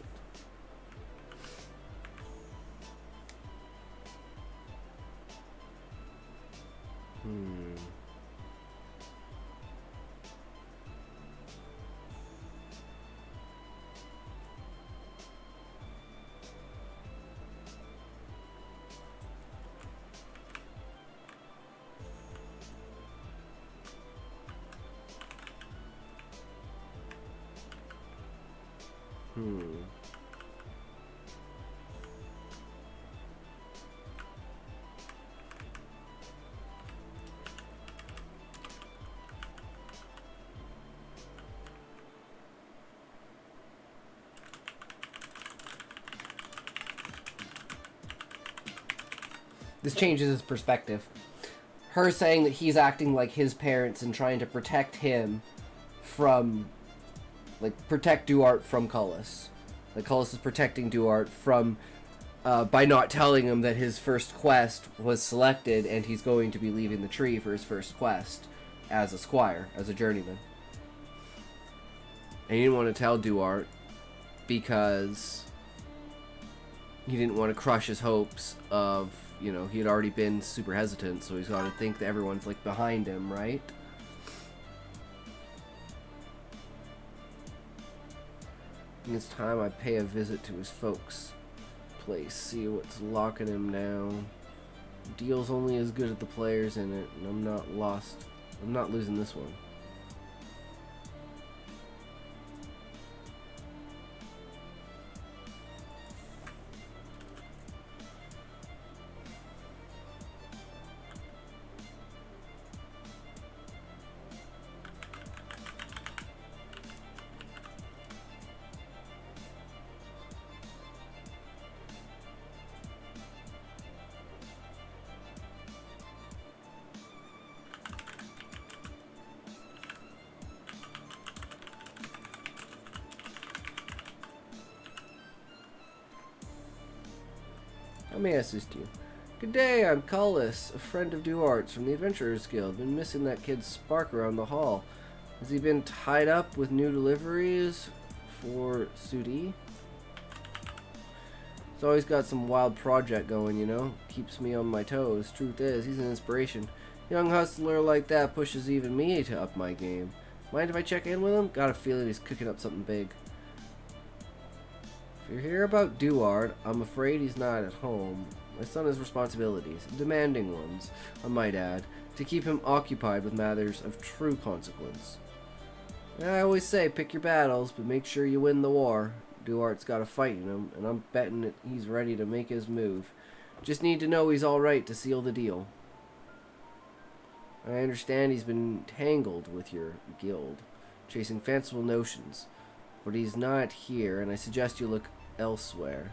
This changes his perspective. Her saying that he's acting like his parents and trying to protect him from, like, protect Duarte from Cullis. Like, Cullis is protecting Duarte from, by not telling him that his first quest was selected and he's going to be leaving the tree for his first quest as a squire, as a journeyman. And he didn't want to tell Duarte because he didn't want to crush his hopes of, you know, he had already been super hesitant, so he's got to think that everyone's, like, behind him, right? I think it's time I pay a visit to his folks' place, see what's locking him down. The deal's only as good as the players in it, and I'm not losing this one. How may I assist you? Good day, I'm Cullis, a friend of Duart's from the Adventurers Guild. Been missing that kid's spark around the hall. Has he been tied up with new deliveries for Sudi? He's always got some wild project going, you know. Keeps me on my toes. Truth is, he's an inspiration. Young hustler like that pushes even me to up my game. Mind if I check in with him? Got a feeling he's cooking up something big. If you're here about Duart, I'm afraid he's not at home. My son has responsibilities, demanding ones, I might add, to keep him occupied with matters of true consequence. I always say, pick your battles, but make sure you win the war. Duart's got a fight in him, and I'm betting that he's ready to make his move. Just need to know he's alright to seal the deal. I understand he's been tangled with your guild, chasing fanciful notions, but he's not here, and I suggest you look elsewhere.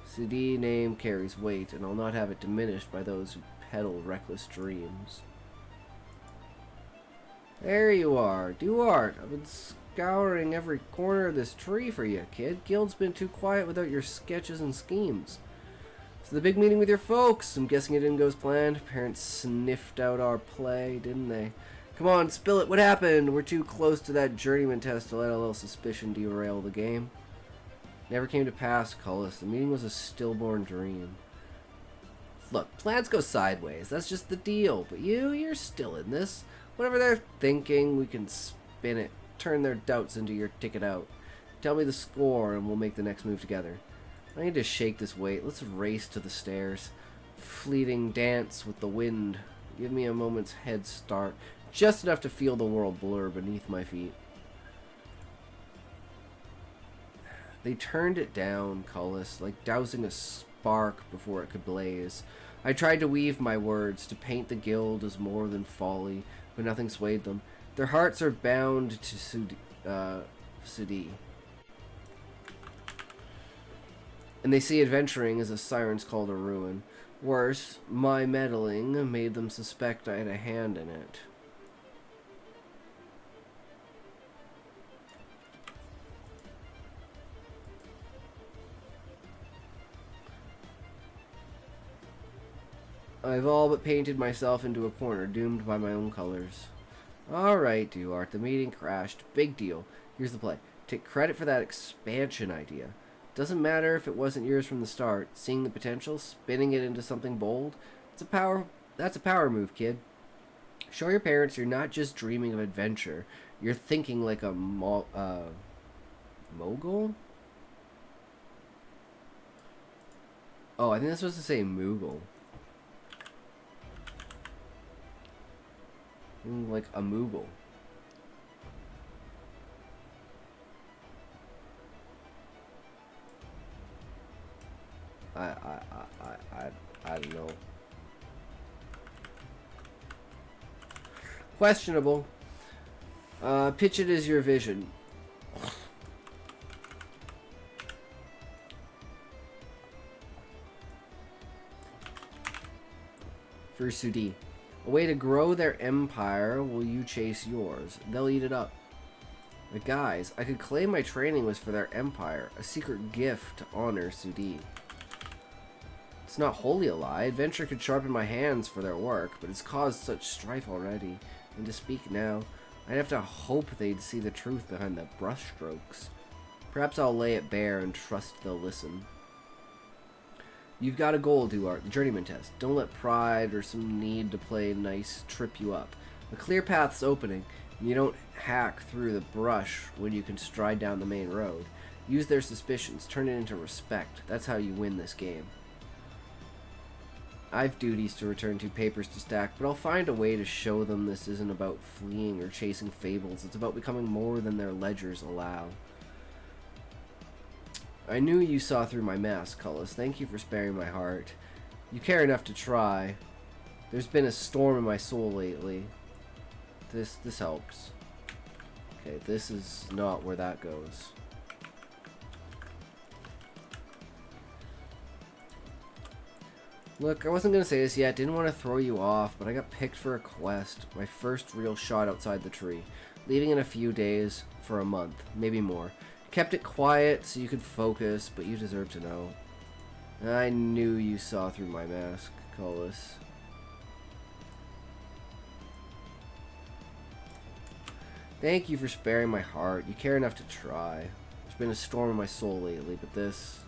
Sudi name carries weight, and I'll not have it diminished by those who peddle reckless dreams. There you are, Duart. I've been scouring every corner of this tree for you, kid. Guild's been too quiet without your sketches and schemes. So the big meeting with your folks. I'm guessing it didn't go as planned. Parents sniffed out our play, didn't they? Come on, spill it. What happened? We're too close to that journeyman test to let a little suspicion derail the game. Never came to pass, Cullis. The meeting was a stillborn dream. Look, plans go sideways. That's just the deal. But you're still in this. Whatever they're thinking, we can spin it. Turn their doubts into your ticket out. Tell me the score and we'll make the next move together. I need to shake this weight. Let's race to the stairs. Fleeting dance with the wind. Give me a moment's head start. Just enough to feel the world blur beneath my feet. They turned it down, Cullis, like dousing a spark before it could blaze. I tried to weave my words, to paint the guild as more than folly, but nothing swayed them. Their hearts are bound to Sudi. And they see adventuring as a siren's call to ruin. Worse, my meddling made them suspect I had a hand in it. I've all but painted myself into a corner, doomed by my own colors. Alright, Duart, the meeting crashed. Big deal. Here's the play. Take credit for that expansion idea. Doesn't matter if it wasn't yours from the start. Seeing the potential, spinning it into something bold, that's a power move, kid. Show your parents you're not just dreaming of adventure. You're thinking like a mogul? Oh, I think that's supposed to say Moogle. Like a Moogle. I don't know. Questionable. Pitch it as your vision. For Sudi. A way to grow their empire while you chase yours. They'll eat it up. But guys, I could claim my training was for their empire. A secret gift to honor Sudi. It's not wholly a lie. Adventure could sharpen my hands for their work, but it's caused such strife already. And to speak now, I'd have to hope they'd see the truth behind the brushstrokes. Perhaps I'll lay it bare and trust they'll listen. You've got a goal, Duart, the journeyman test. Don't let pride or some need to play nice trip you up. A clear path's opening, and you don't hack through the brush when you can stride down the main road. Use their suspicions, turn it into respect. That's how you win this game. I've duties to return to, papers to stack, but I'll find a way to show them this isn't about fleeing or chasing fables. It's about becoming more than their ledgers allow. I knew you saw through my mask, Cullis. Thank you for sparing my heart. You care enough to try. There's been a storm in my soul lately. This helps. Okay, this is not where that goes. Look, I wasn't going to say this yet. Didn't want to throw you off, but I got picked for a quest. My first real shot outside the tree. Leaving in a few days for a month, maybe more. Kept it quiet so you could focus, but you deserve to know. I knew you saw through my mask, Cullis. Thank you for sparing my heart. You care enough to try. There's been a storm in my soul lately, but this...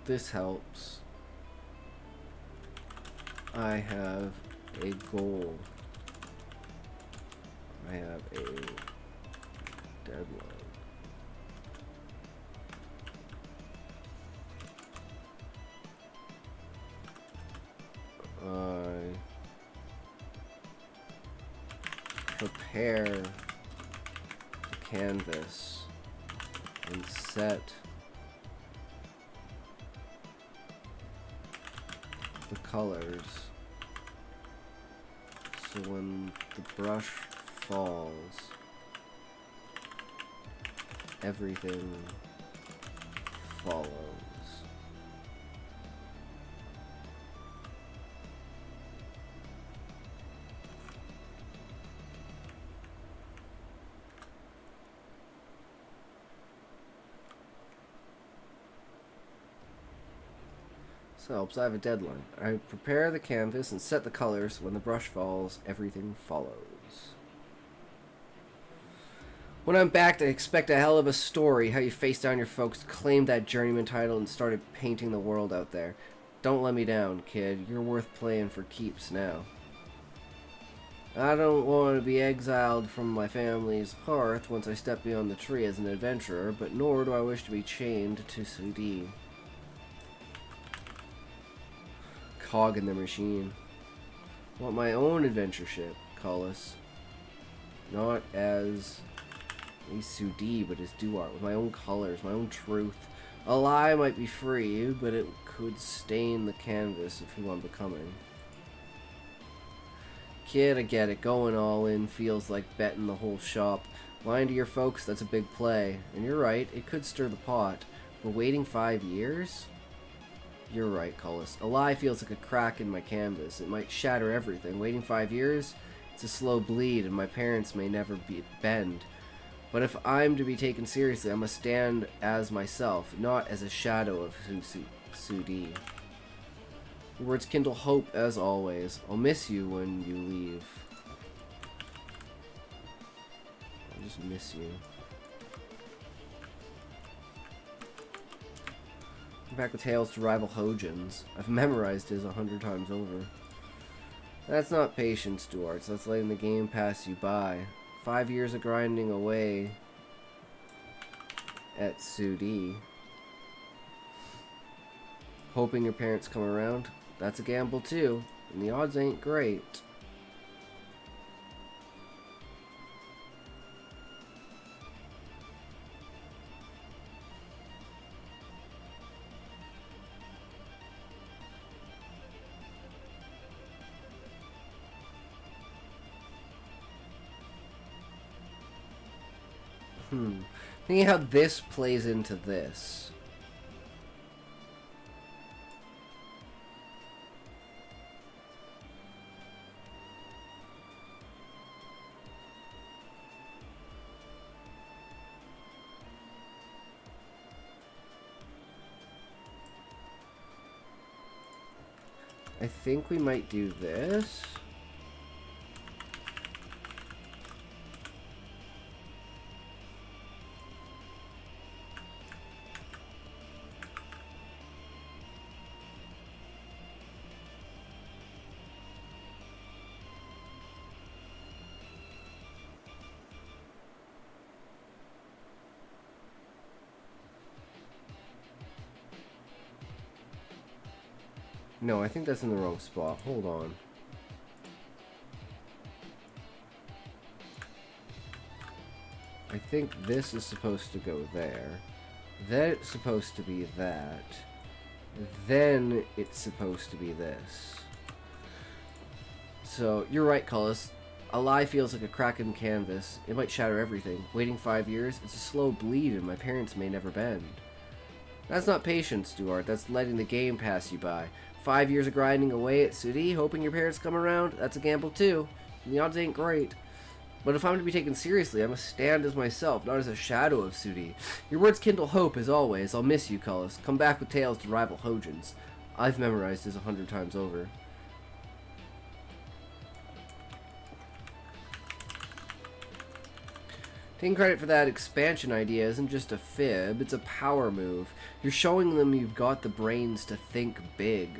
this helps. I have a goal. I have a deadline. I prepare the canvas and set the colors so when the brush falls, everything follows. So helps. I have a deadline. I prepare the canvas and set the colors. When the brush falls, everything follows. When I'm back, I expect a hell of a story. How you faced down your folks, claimed that journeyman title, and started painting the world out there. Don't let me down, kid. You're worth playing for keeps now. I don't want to be exiled from my family's hearth once I step beyond the tree as an adventurer, but nor do I wish to be chained to Sudi. Cog in the machine. I want my own adventure ship, Cullis. Not as a Sudi, but as Duart, with my own colors, my own truth. A lie might be free, but it could stain the canvas of who I'm becoming. Kid, I get it. Going all in feels like betting the whole shop. Lying to your folks, that's a big play. And you're right, it could stir the pot. But waiting 5 years? You're right, Cullis. A lie feels like a crack in my canvas. It might shatter everything. Waiting 5 years? It's a slow bleed, and my parents may never bend. But if I'm to be taken seriously, I must stand as myself, not as a shadow of Sudi. Your words kindle hope, as always. I'll miss you when you leave. I'll just miss you. Back with tales to rival Hojins. I've memorized his 100 times over. That's not patience, Duarte. That's letting the game pass you by. 5 years of grinding away at Sudi. Hoping your parents come around. That's a gamble too. And the odds ain't great. Thinking how this plays into this. I think we might do this. No, I think that's in the wrong spot. Hold on. I think this is supposed to go there. Then it's supposed to be that. Then it's supposed to be this. So, you're right, Cullis. A lie feels like a crack in canvas. It might shatter everything. Waiting 5 years, it's a slow bleed and my parents may never bend. That's not patience, Duarte. That's letting the game pass you by. 5 years of grinding away at Sudi, hoping your parents come around, that's a gamble too. and the odds ain't great. But if I'm to be taken seriously, I must stand as myself, not as a shadow of Sudi. Your words kindle hope, as always. I'll miss you, Cullis. Come back with tales to rival Hojins. I've memorized this 100 times over. Taking credit for that expansion idea isn't just a fib, it's a power move. You're showing them you've got the brains to think big.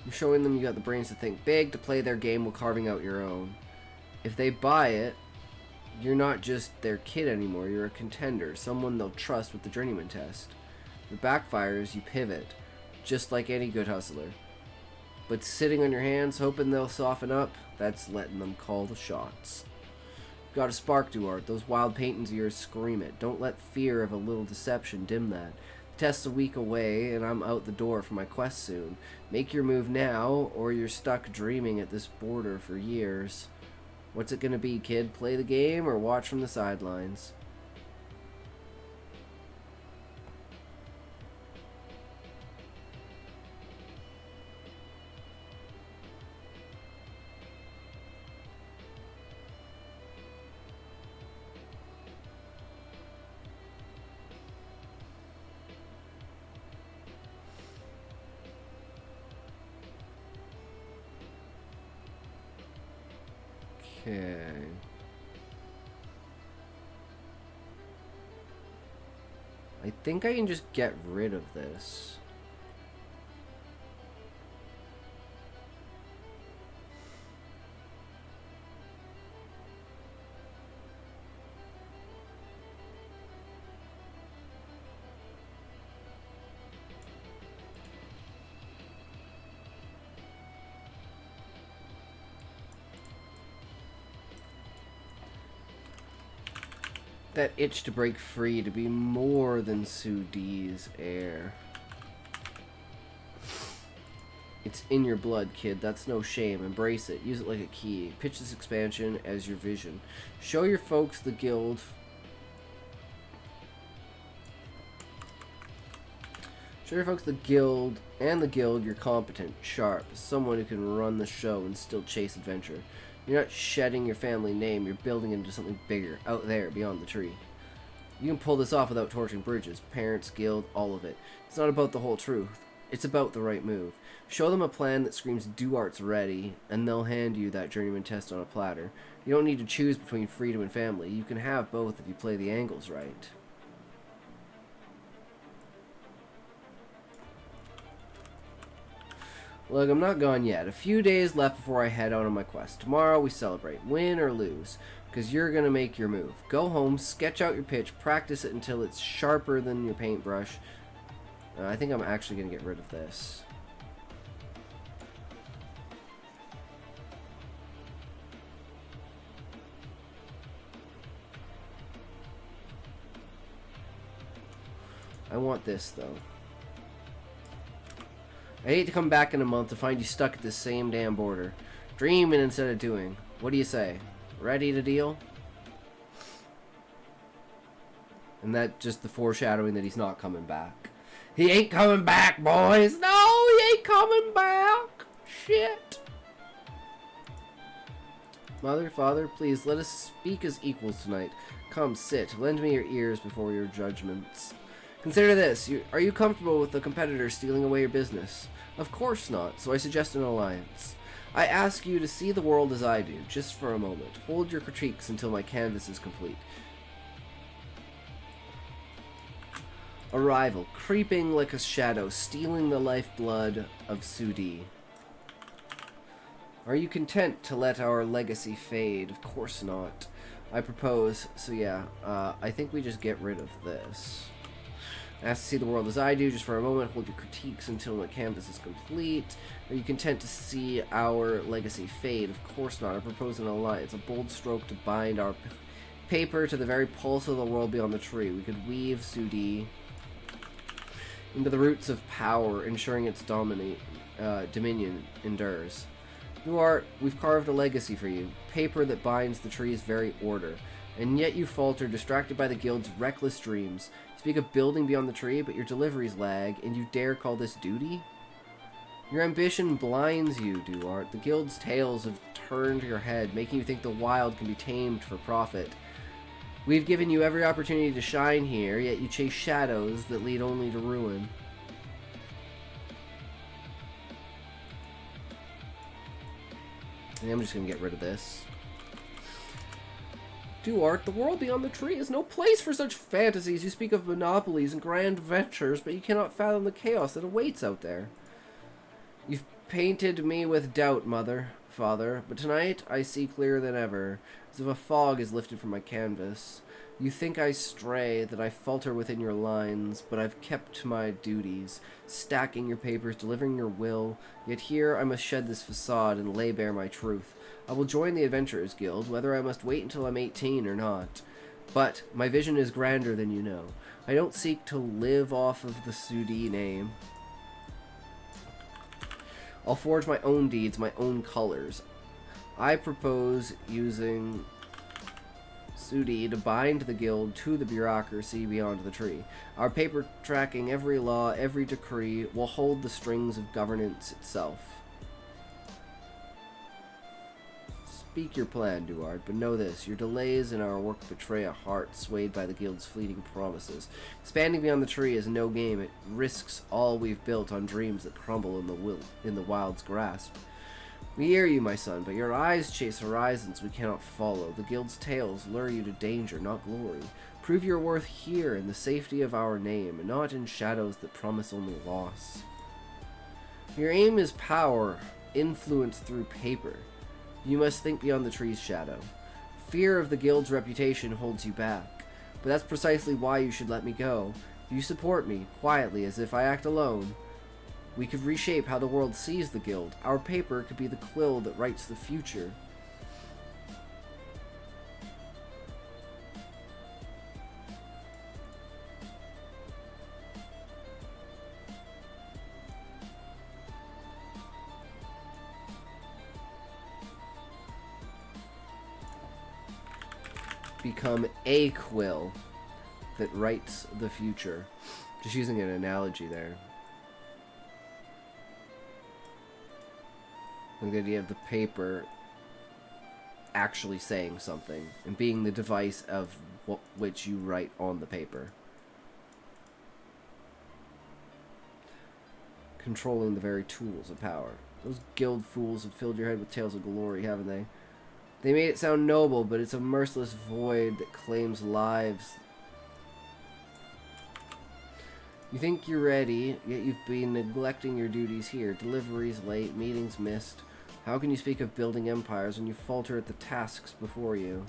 You're showing them you got the brains to think big, to play their game while carving out your own. If they buy it, you're not just their kid anymore, you're a contender, someone they'll trust with the journeyman test. If it backfires, you pivot, just like any good hustler. But sitting on your hands, hoping they'll soften up, that's letting them call the shots. You've got a spark, Duarte. Those wild paintings of yours scream it. Don't let fear of a little deception dim that. The test's a week away, and I'm out the door for my quest soon. Make your move now, or you're stuck dreaming at this border for years. What's it gonna be, kid? Play the game or watch from the sidelines? Okay. I think I can just get rid of this. That itch to break free, to be more than Sudi's heir. It's in your blood, kid. That's no shame. Embrace it. Use it like a key. Pitch this expansion as your vision. Show your folks the guild. Show your folks the guild you're competent, sharp, someone who can run the show and still chase adventure. You're not shedding your family name, you're building into something bigger, out there, beyond the tree. You can pull this off without torching bridges, parents, guild, all of it. It's not about the whole truth, it's about the right move. Show them a plan that screams Duarte's ready, and they'll hand you that journeyman test on a platter. You don't need to choose between freedom and family, you can have both if you play the angles right. Look, I'm not gone yet. A few days left before I head out on my quest. Tomorrow we celebrate, win or lose, because you're going to make your move. Go home, sketch out your pitch, practice it until it's sharper than your paintbrush. I think I'm actually going to get rid of this. I want this, though. I hate to come back in a month to find you stuck at this same damn border. Dreaming instead of doing. What do you say? Ready to deal? And that just the foreshadowing that he's not coming back. He ain't coming back, boys! No, he ain't coming back! Shit! Mother, father, please let us speak as equals tonight. Come, sit. Lend me your ears before your judgments. Consider this. Are you comfortable with the competitor stealing away your business? Of course not, so I suggest an alliance. I ask you to see the world as I do, just for a moment. Hold your critiques until my canvas is complete. A rival, creeping like a shadow, stealing the lifeblood of Sudi. Are you content to let our legacy fade? Of course not. I propose, so yeah, I think we just get rid of this. Ask to see the world as I do, just for a moment. Hold your critiques until the canvas is complete. Are you content to see our legacy fade? Of course not. I propose an alliance, a bold stroke to bind our paper to the very pulse of the world beyond the tree. We could weave Sudi into the roots of power, ensuring its dominion endures. Duarte, we've carved a legacy for you, paper that binds the tree's very order. And yet you falter, distracted by the guild's reckless dreams. You speak of building beyond the tree, but your deliveries lag, and you dare call this duty? Your ambition blinds you, Duarte. The guild's tales have turned your head, making you think the wild can be tamed for profit. We've given you every opportunity to shine here, yet you chase shadows that lead only to ruin. And I'm just gonna get rid of this. Duarte, the world beyond the tree is no place for such fantasies. You speak of monopolies and grand ventures, but you cannot fathom the chaos that awaits out there. You've painted me with doubt, father, but tonight I see clearer than ever, as if a fog is lifted from my canvas. You think I stray, that I falter within your lines, but I've kept to my duties, stacking your papers, delivering your will, yet here I must shed this facade and lay bare my truth. I will join the Adventurers Guild, whether I must wait until I'm 18 or not. But my vision is grander than you know. I don't seek to live off of the Sudi name. I'll forge my own deeds, my own colors. I propose using Sudi to bind the guild to the bureaucracy beyond the tree. Our paper tracking every law, every decree, will hold the strings of governance itself. Speak your plan, Duarte, but know this. Your delays in our work betray a heart swayed by the guild's fleeting promises. Expanding beyond the tree is no game. It risks all we've built on dreams that crumble in the wild's grasp. We hear you, my son, but your eyes chase horizons we cannot follow. The guild's tales lure you to danger, not glory. Prove your worth here in the safety of our name, and not in shadows that promise only loss. Your aim is power, influence through paper. You must think beyond the tree's shadow. Fear of the guild's reputation holds you back, but that's precisely why you should let me go. If you support me, quietly, as if I act alone, we could reshape how the world sees the guild. Our paper could be the quill that writes the future. Become a quill that writes the future. Just using an analogy there. And the idea of the paper actually saying something and being the device of which you write on the paper. Controlling the very tools of power. Those guild fools have filled your head with tales of glory, haven't they? They made it sound noble, but it's a merciless void that claims lives. You think you're ready, yet you've been neglecting your duties here. Deliveries late, meetings missed. How can you speak of building empires when you falter at the tasks before you?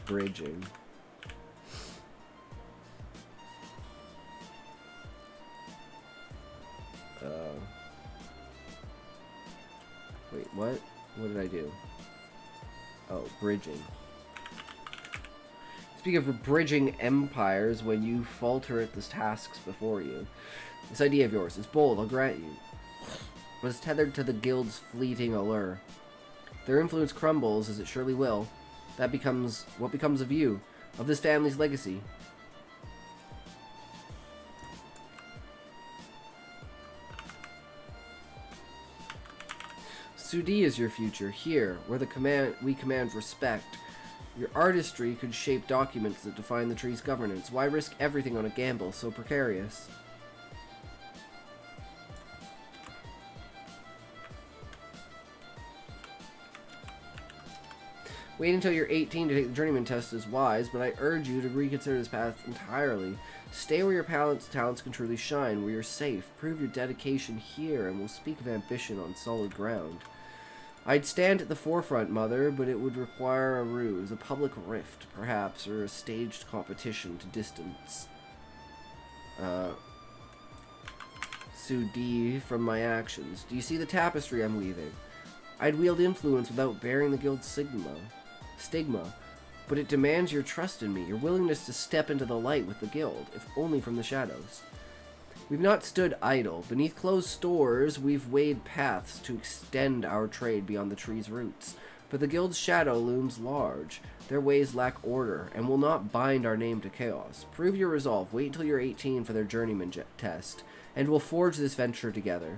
Bridging. Wait, what? What did I do? Oh, bridging. Speak of bridging empires when you falter at the tasks before you. This idea of yours is bold, I'll grant you, but it's tethered to the guild's fleeting allure. Their influence crumbles, as it surely will. That becomes what becomes of you, of this family's legacy. Sudi is your future, here, where we command respect. Your artistry could shape documents that define the tree's governance. Why risk everything on a gamble so precarious? Wait until you're 18 to take the journeyman test is wise, but I urge you to reconsider this path entirely. Stay where your talents can truly shine, where you're safe. Prove your dedication here, and we'll speak of ambition on solid ground. I'd stand at the forefront, Mother, but it would require a ruse, a public rift, perhaps, or a staged competition to distance Sudi from my actions. Do you see the tapestry I'm weaving? I'd wield influence without bearing the guild's stigma. but it demands your trust in me, your willingness to step into the light with the guild, if only from the shadows. We've not stood idle. Beneath closed doors, we've weighed paths to extend our trade beyond the tree's roots. But the guild's shadow looms large. Their ways lack order, and will not bind our name to chaos. Prove your resolve. Wait until you're 18 for their journeyman test, and we'll forge this venture together.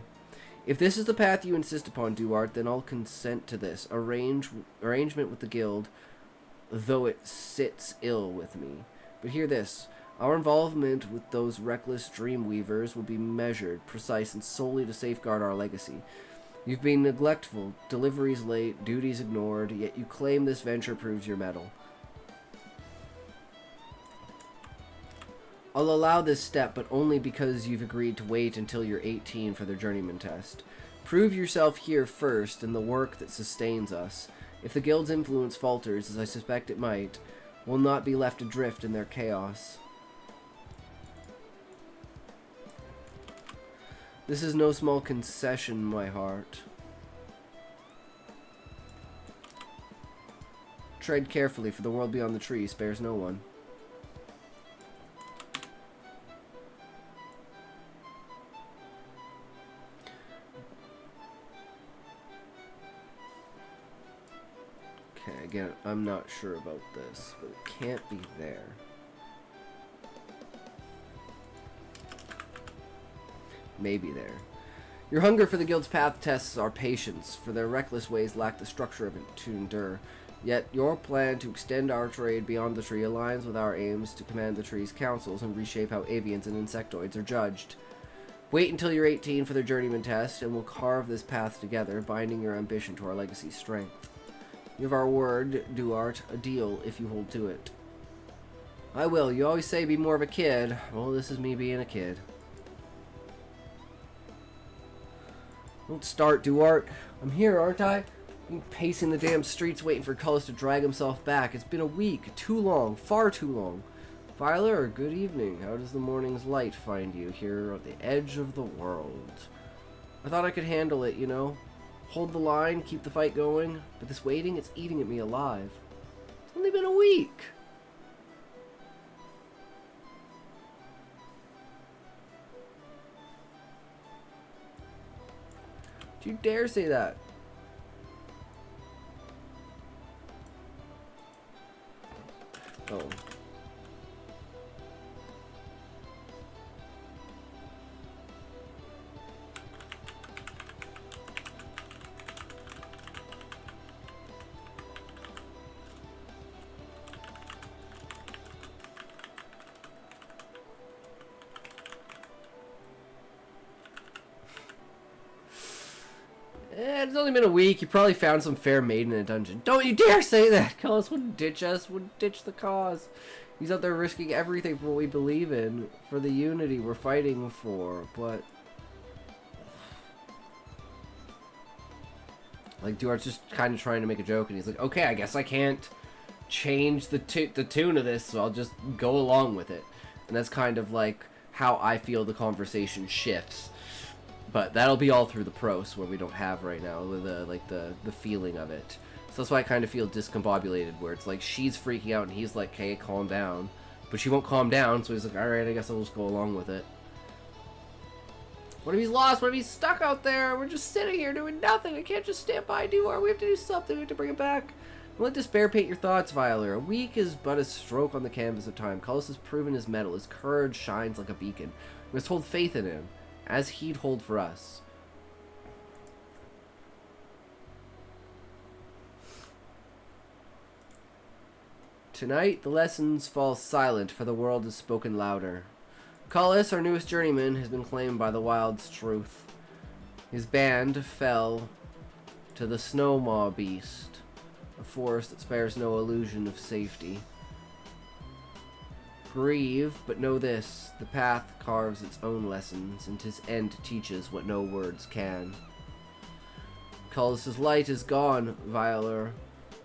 If this is the path you insist upon, Duarte, then I'll consent to this arrangement with the guild, though it sits ill with me. But hear this. Our involvement with those reckless dreamweavers will be measured, precise, and solely to safeguard our legacy. You've been neglectful, deliveries late, duties ignored, yet you claim this venture proves your mettle. I'll allow this step, but only because you've agreed to wait until you're 18 for their journeyman test. Prove yourself here first in the work that sustains us. If the guild's influence falters, as I suspect it might, we'll not be left adrift in their chaos. This is no small concession, my heart. Tread carefully, for the world beyond the tree spares no one. Okay, again, I'm not sure about this, but it can't be there. Maybe there. Your hunger for the guild's path tests our patience, for their reckless ways lack the structure of it to endure. Yet your plan to extend our trade beyond the tree aligns with our aims to command the tree's councils and reshape how avians and insectoids are judged. Wait until you're 18 for their journeyman test, and we'll carve this path together, binding your ambition to our legacy's strength. You have our word, Duarte, a deal if you hold to it. I will. You always say be more of a kid. Well, this is me being a kid. Don't start, Duarte. I'm here, aren't I? I'm pacing the damn streets waiting for Cullis to drag himself back. It's been a week. Too long. Far too long. Viola, good evening. How does the morning's light find you here at the edge of the world? I thought I could handle it, you know? Hold the line, keep the fight going. But this waiting, it's eating at me alive. It's only been a week. Do you dare say that? Oh. It's only been a week. You probably found some fair maiden in a dungeon. Don't you dare say that! Cullis wouldn't ditch us, wouldn't ditch the cause. He's out there risking everything for what we believe in, for the unity we're fighting for, but... Like, Duarte's just kind of trying to make a joke, and he's like, okay, I guess I can't change the tune of this, so I'll just go along with it. And that's kind of like how I feel the conversation shifts. But that'll be all through the pros, where we don't have right now the feeling of it. So that's why I kind of feel discombobulated, where it's like she's freaking out and he's like, "Hey, calm down," but she won't calm down. So he's like, "All right, I guess I'll just go along with it." What if he's lost? What if he's stuck out there? We're just sitting here doing nothing. I can't just stand by, Duarte. We have to do something. We have to bring it back. Don't let despair paint your thoughts, Viola. A week is but a stroke on the canvas of time. Cullis has proven his mettle. His courage shines like a beacon. We must hold faith in him, as he'd hold for us. Tonight, the lessons fall silent, for the world has spoken louder. Cullis, our newest journeyman, has been claimed by the wild's truth. His band fell to the snow maw beast, a force that spares no illusion of safety. Grieve, but know this, the path carves its own lessons, and 'tis end teaches what no words can. Cullis's light is gone, Viola,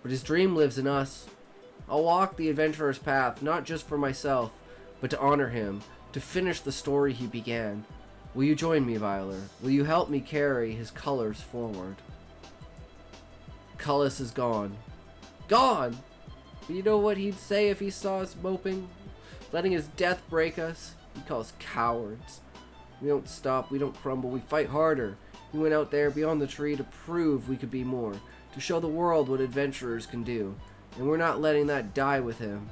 but his dream lives in us. I'll walk the adventurer's path, not just for myself, but to honor him, to finish the story he began. Will you join me, Viola? Will you help me carry his colors forward? Cullis is gone. Gone! But you know what he'd say if he saw us moping? Letting his death break us? He'd call us cowards. We don't stop, we don't crumble, we fight harder. He went out there beyond the tree to prove we could be more, to show the world what adventurers can do. And we're not letting that die with him.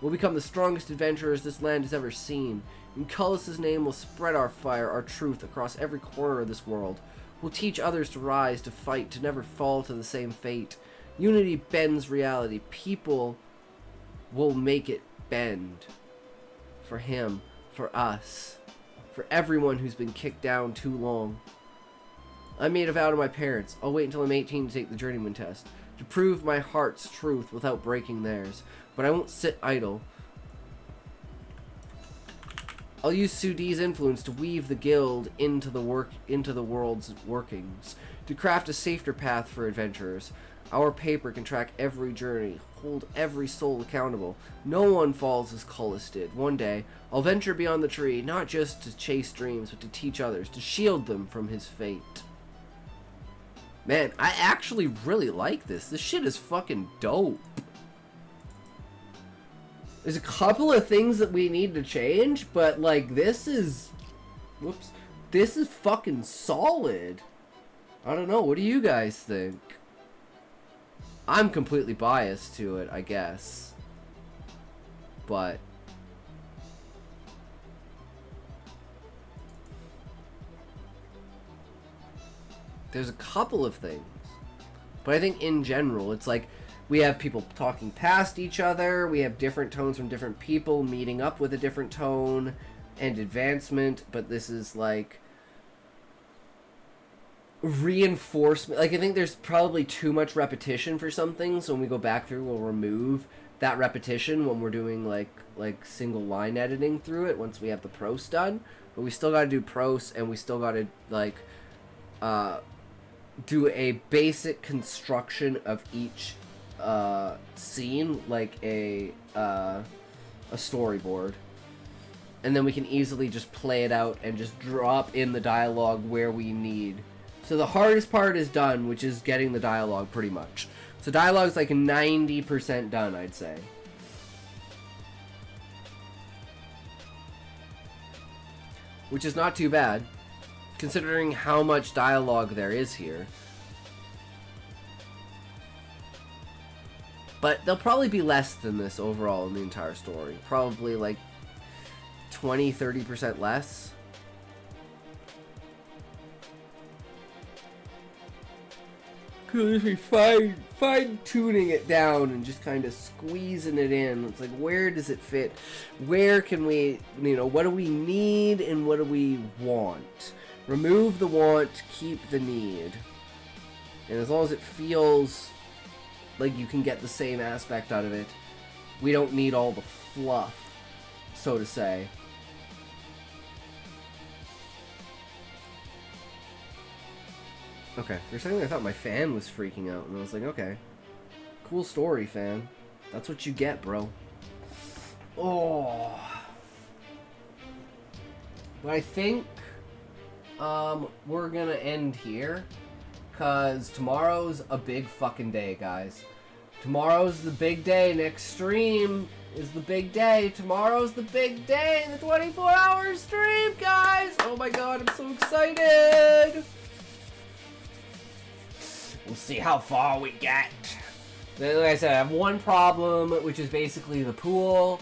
We'll become the strongest adventurers this land has ever seen. In Cullus's name, we'll spread our fire, our truth, across every corner of this world. We'll teach others to rise, to fight, to never fall to the same fate. Unity bends reality. People will make it bend. For him, for us, for everyone who's been kicked down too long. I made a vow to my parents. I'll wait until I'm 18 to take the journeyman test, to prove my heart's truth without breaking theirs. But I won't sit idle. I'll use Sudi's influence to weave the guild into the world's workings, to craft a safer path for adventurers. Our paper can track every journey, hold every soul accountable. No one falls as Cullus did. One day, I'll venture beyond the tree, not just to chase dreams, but to teach others, to shield them from his fate. Man, I actually really like this. This shit is fucking dope. There's a couple of things that we need to change, but like this is... Whoops. This is fucking solid. I don't know, what do you guys think? I'm completely biased to it, I guess. But... there's a couple of things. But I think in general, it's like... we have people talking past each other, we have different tones from different people, meeting up with a different tone, and advancement, but this is like... reinforcement. Like, I think there's probably too much repetition for some things, so when we go back through, we'll remove that repetition when we're doing, like single line editing through it, once we have the pros done. But we still gotta do pros, and we still gotta, like, do a basic construction of each scene, like a storyboard, and then we can easily just play it out and just drop in the dialogue where we need. So the hardest part is done, which is getting the dialogue pretty much. So dialogue's like 90% done, I'd say. Which is not too bad, considering how much dialogue there is here. But there'll probably be less than this overall in the entire story. Probably like 20-30% less. Could just be fine-tuning it down and just kind of squeezing it in. It's like, where does it fit? Where can we, what do we need and what do we want? Remove the want, keep the need. And as long as it feels like you can get the same aspect out of it, we don't need all the fluff, so to say. Okay, for a second I thought my fan was freaking out, and I was like, okay. Cool story, fan. That's what you get, bro. Oh. But I think we're gonna end here, because tomorrow's a big fucking day, guys. Tomorrow's the big day. Next stream is the big day. Tomorrow's the big day. The 24-hour stream, guys. Oh my god, I'm so excited. We'll see how far we get. Like I said, I have one problem, which is basically the pool.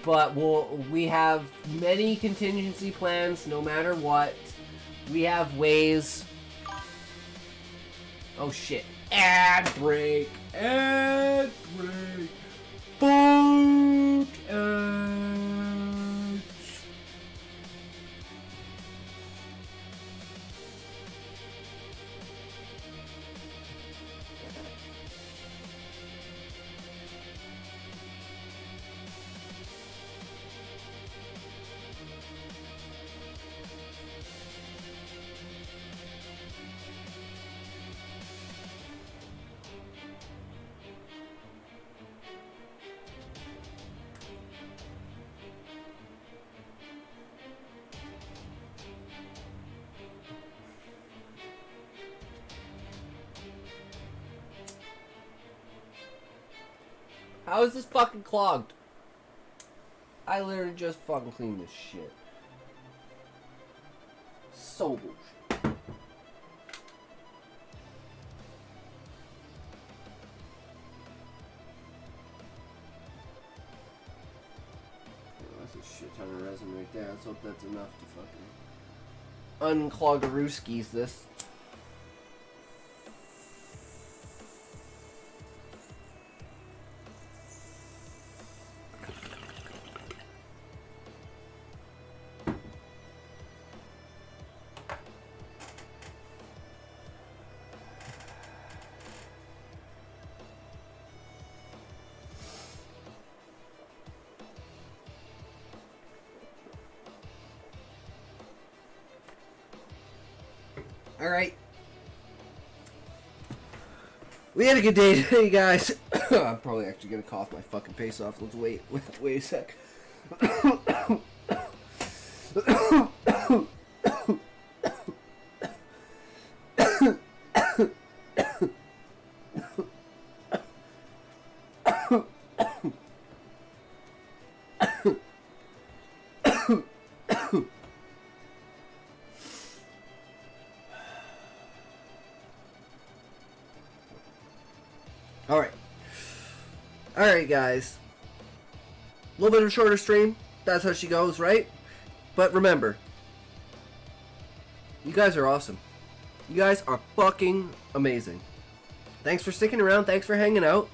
But we have many contingency plans, no matter what. We have ways. Oh shit. Ad break. Ad break. Fuck ads. How is this fucking clogged? I literally just fucking cleaned this shit. So bullshit. That's a shit ton of resin right there. Let's hope that's enough to fucking unclog the rooskies this. Alright. We had a good day today, guys. I'm probably actually gonna cough my fucking face off. Let's wait a sec. Alright, guys. A little bit of a shorter stream. That's how she goes, right? But remember, you guys are awesome. You guys are fucking amazing. Thanks for sticking around. Thanks for hanging out.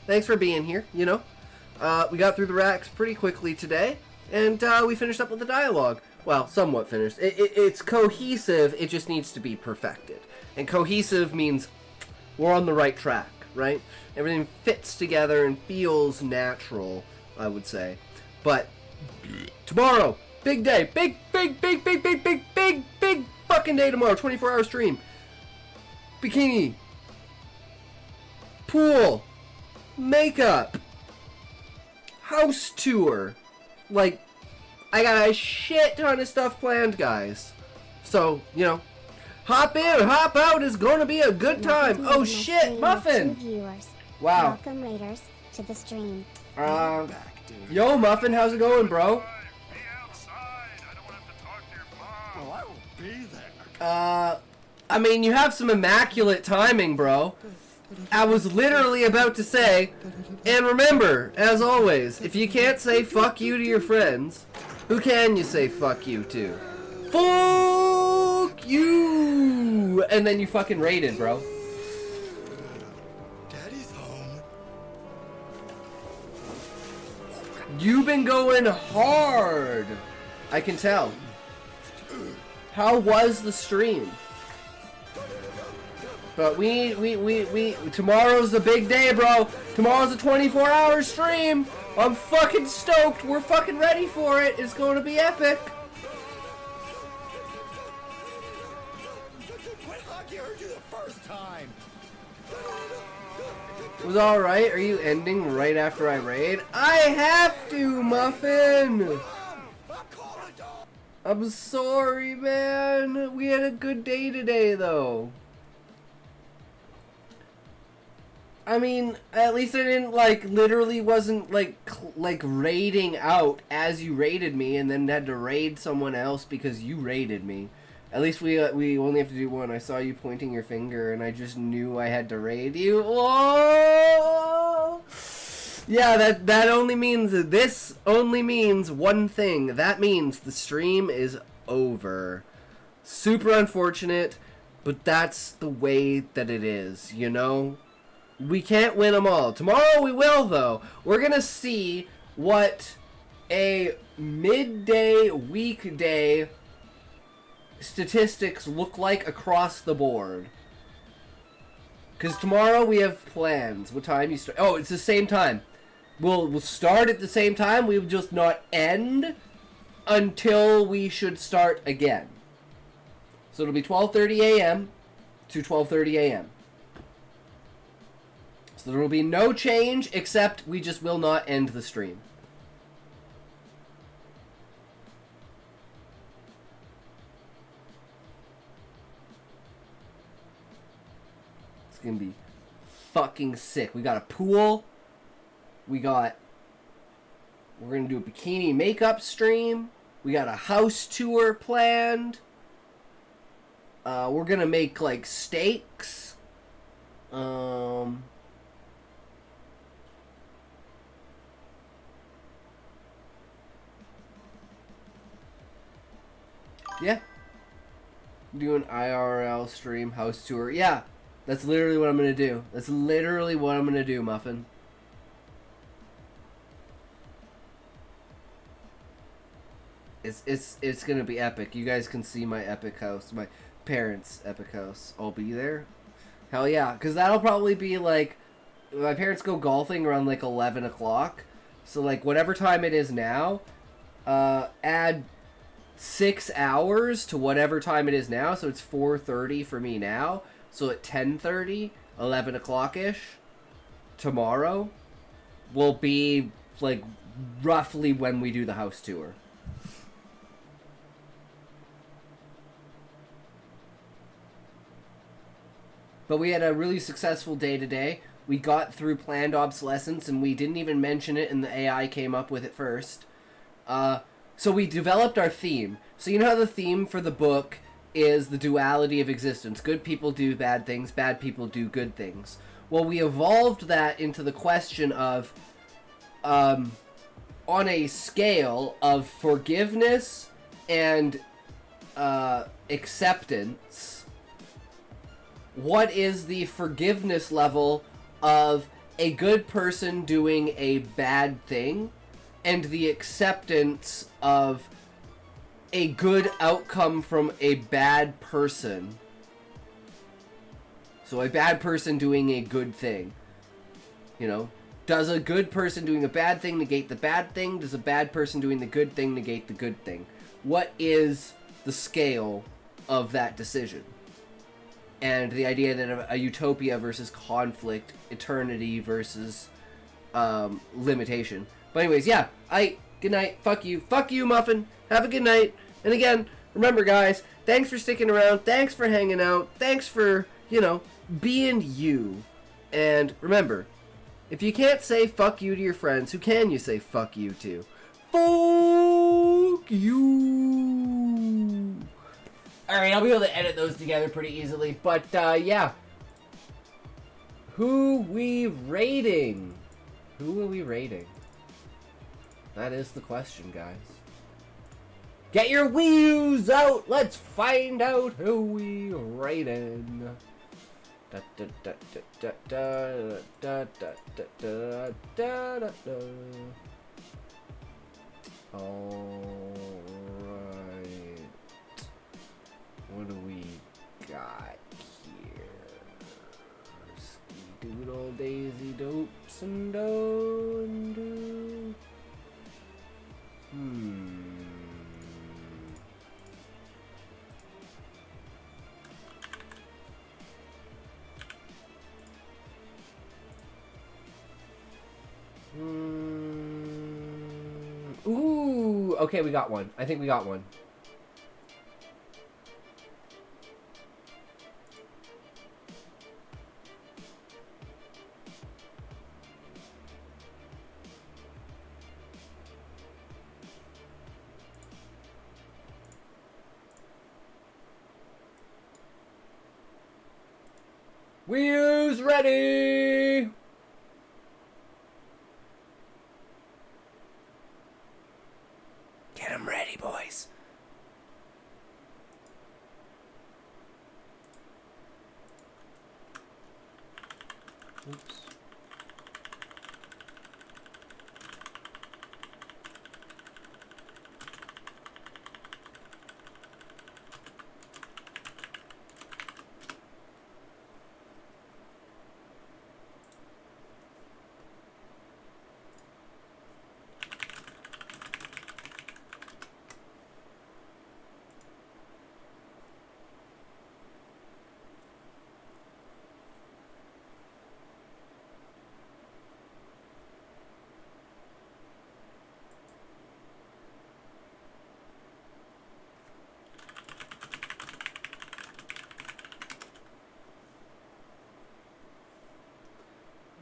Thanks for being here, you know. We got through the racks pretty quickly today. And we finished up with the dialogue. Well, somewhat finished. It's cohesive. It just needs to be perfected. And cohesive means we're on the right track, right? Everything fits together and feels natural, I would say. But tomorrow, big day. Big fucking day tomorrow. 24-hour stream. Bikini. Pool. Makeup. House tour. Like, I got a shit ton of stuff planned, guys. So, you know, hop in, hop out. It's gonna be a good time. Oh shit, Muffin. Wow. Welcome, Raiders, to the stream. Yo, Muffin, how's it going, bro? Be outside. I don't want to have to talk to your mom. Well, I will be there. I mean, you have some immaculate timing, bro. I was literally about to say, and remember, as always, if you can't say fuck you to your friends, who can you say fuck you to? Fuck you! And then you fucking raided, bro. Daddy's home. You've been going hard. I can tell. How was the stream? But tomorrow's the big day, bro. Tomorrow's a 24-hour stream. I'm fucking stoked. We're fucking ready for it. It's going to be epic. It was alright. Are you ending right after I raid? I have to, Muffin. I'm sorry, man. We had a good day today, though. I mean, at least I didn't, like, literally wasn't, like raiding out as you raided me and then had to raid someone else because you raided me. At least we only have to do one. I saw you pointing your finger and I just knew I had to raid you. Whoa! Yeah, that only means, this only means one thing. That means the stream is over. Super unfortunate, but that's the way that it is, you know? We can't win them all. Tomorrow we will, though. We're going to see what a midday, weekday statistics look like across the board. Because tomorrow we have plans. What time you start? Oh, it's the same time. We'll start at the same time. We will just not end until we should start again. So it'll be 12:30 a.m. to 12:30 a.m. So there will be no change, except we just will not end the stream. It's gonna be fucking sick. We got a pool. We're gonna do a bikini makeup stream. We got a house tour planned. We're gonna make like steaks. Yeah. Do an IRL stream house tour. Yeah. That's literally what I'm gonna do. That's literally what I'm gonna do, Muffin. It's gonna be epic. You guys can see my epic house, my parents' epic house. I'll be there. Hell yeah, because that'll probably be like, my parents go golfing around like 11 o'clock. So like whatever time it is now, add 6 hours to whatever time it is now. So it's 4:30 for me now. So at 10:30, 11 o'clock-ish, tomorrow will be like roughly when we do the house tour. But we had a really successful day today. We got through planned obsolescence, and we didn't even mention it, and the AI came up with it first. So we developed our theme. So you know how the theme for the book is the duality of existence. Good people do bad things, bad people do good things. Well, we evolved that into the question of, on a scale of forgiveness and acceptance, what is the forgiveness level of a good person doing a bad thing, and the acceptance of a good outcome from a bad person? So a bad person doing a good thing. You know, does a good person doing a bad thing negate the bad thing? Does a bad person doing the good thing negate the good thing? What is the scale of that decision? And the idea that a utopia versus conflict, eternity versus limitation. But anyways, yeah, good night, fuck you, Muffin, have a good night. And again, remember guys, thanks for sticking around, thanks for hanging out, thanks for, being you. And remember, if you can't say fuck you to your friends, who can you say fuck you to? Fuck you! Alright, I'll be able to edit those together pretty easily, but, yeah. Who we rating? Who are we rating? That is the question, guys. Get your wheels out! Let's find out who we rating. Da da da da da da da da da da da. Alright. What do we got here? Ski-doodle daisy dopes and do and do. Ooh, okay, we got one. I think we got one. Wheels ready! Get them ready, boys. Oops.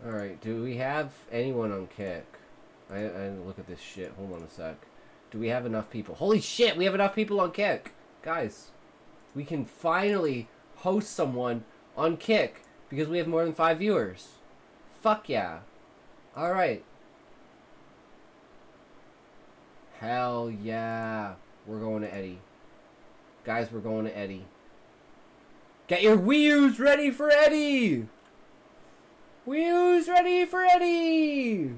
Alright, do we have anyone on Kick? I didn't look at this shit. Hold on a sec. Do we have enough people? Holy shit, we have enough people on Kick. Guys, we can finally host someone on Kick because we have more than 5 viewers. Fuck yeah. Alright. Hell yeah. We're going to Eddie. Guys, we're going to Eddie. Get your Wii U's ready for Eddie! Wii U's ready for Eddie!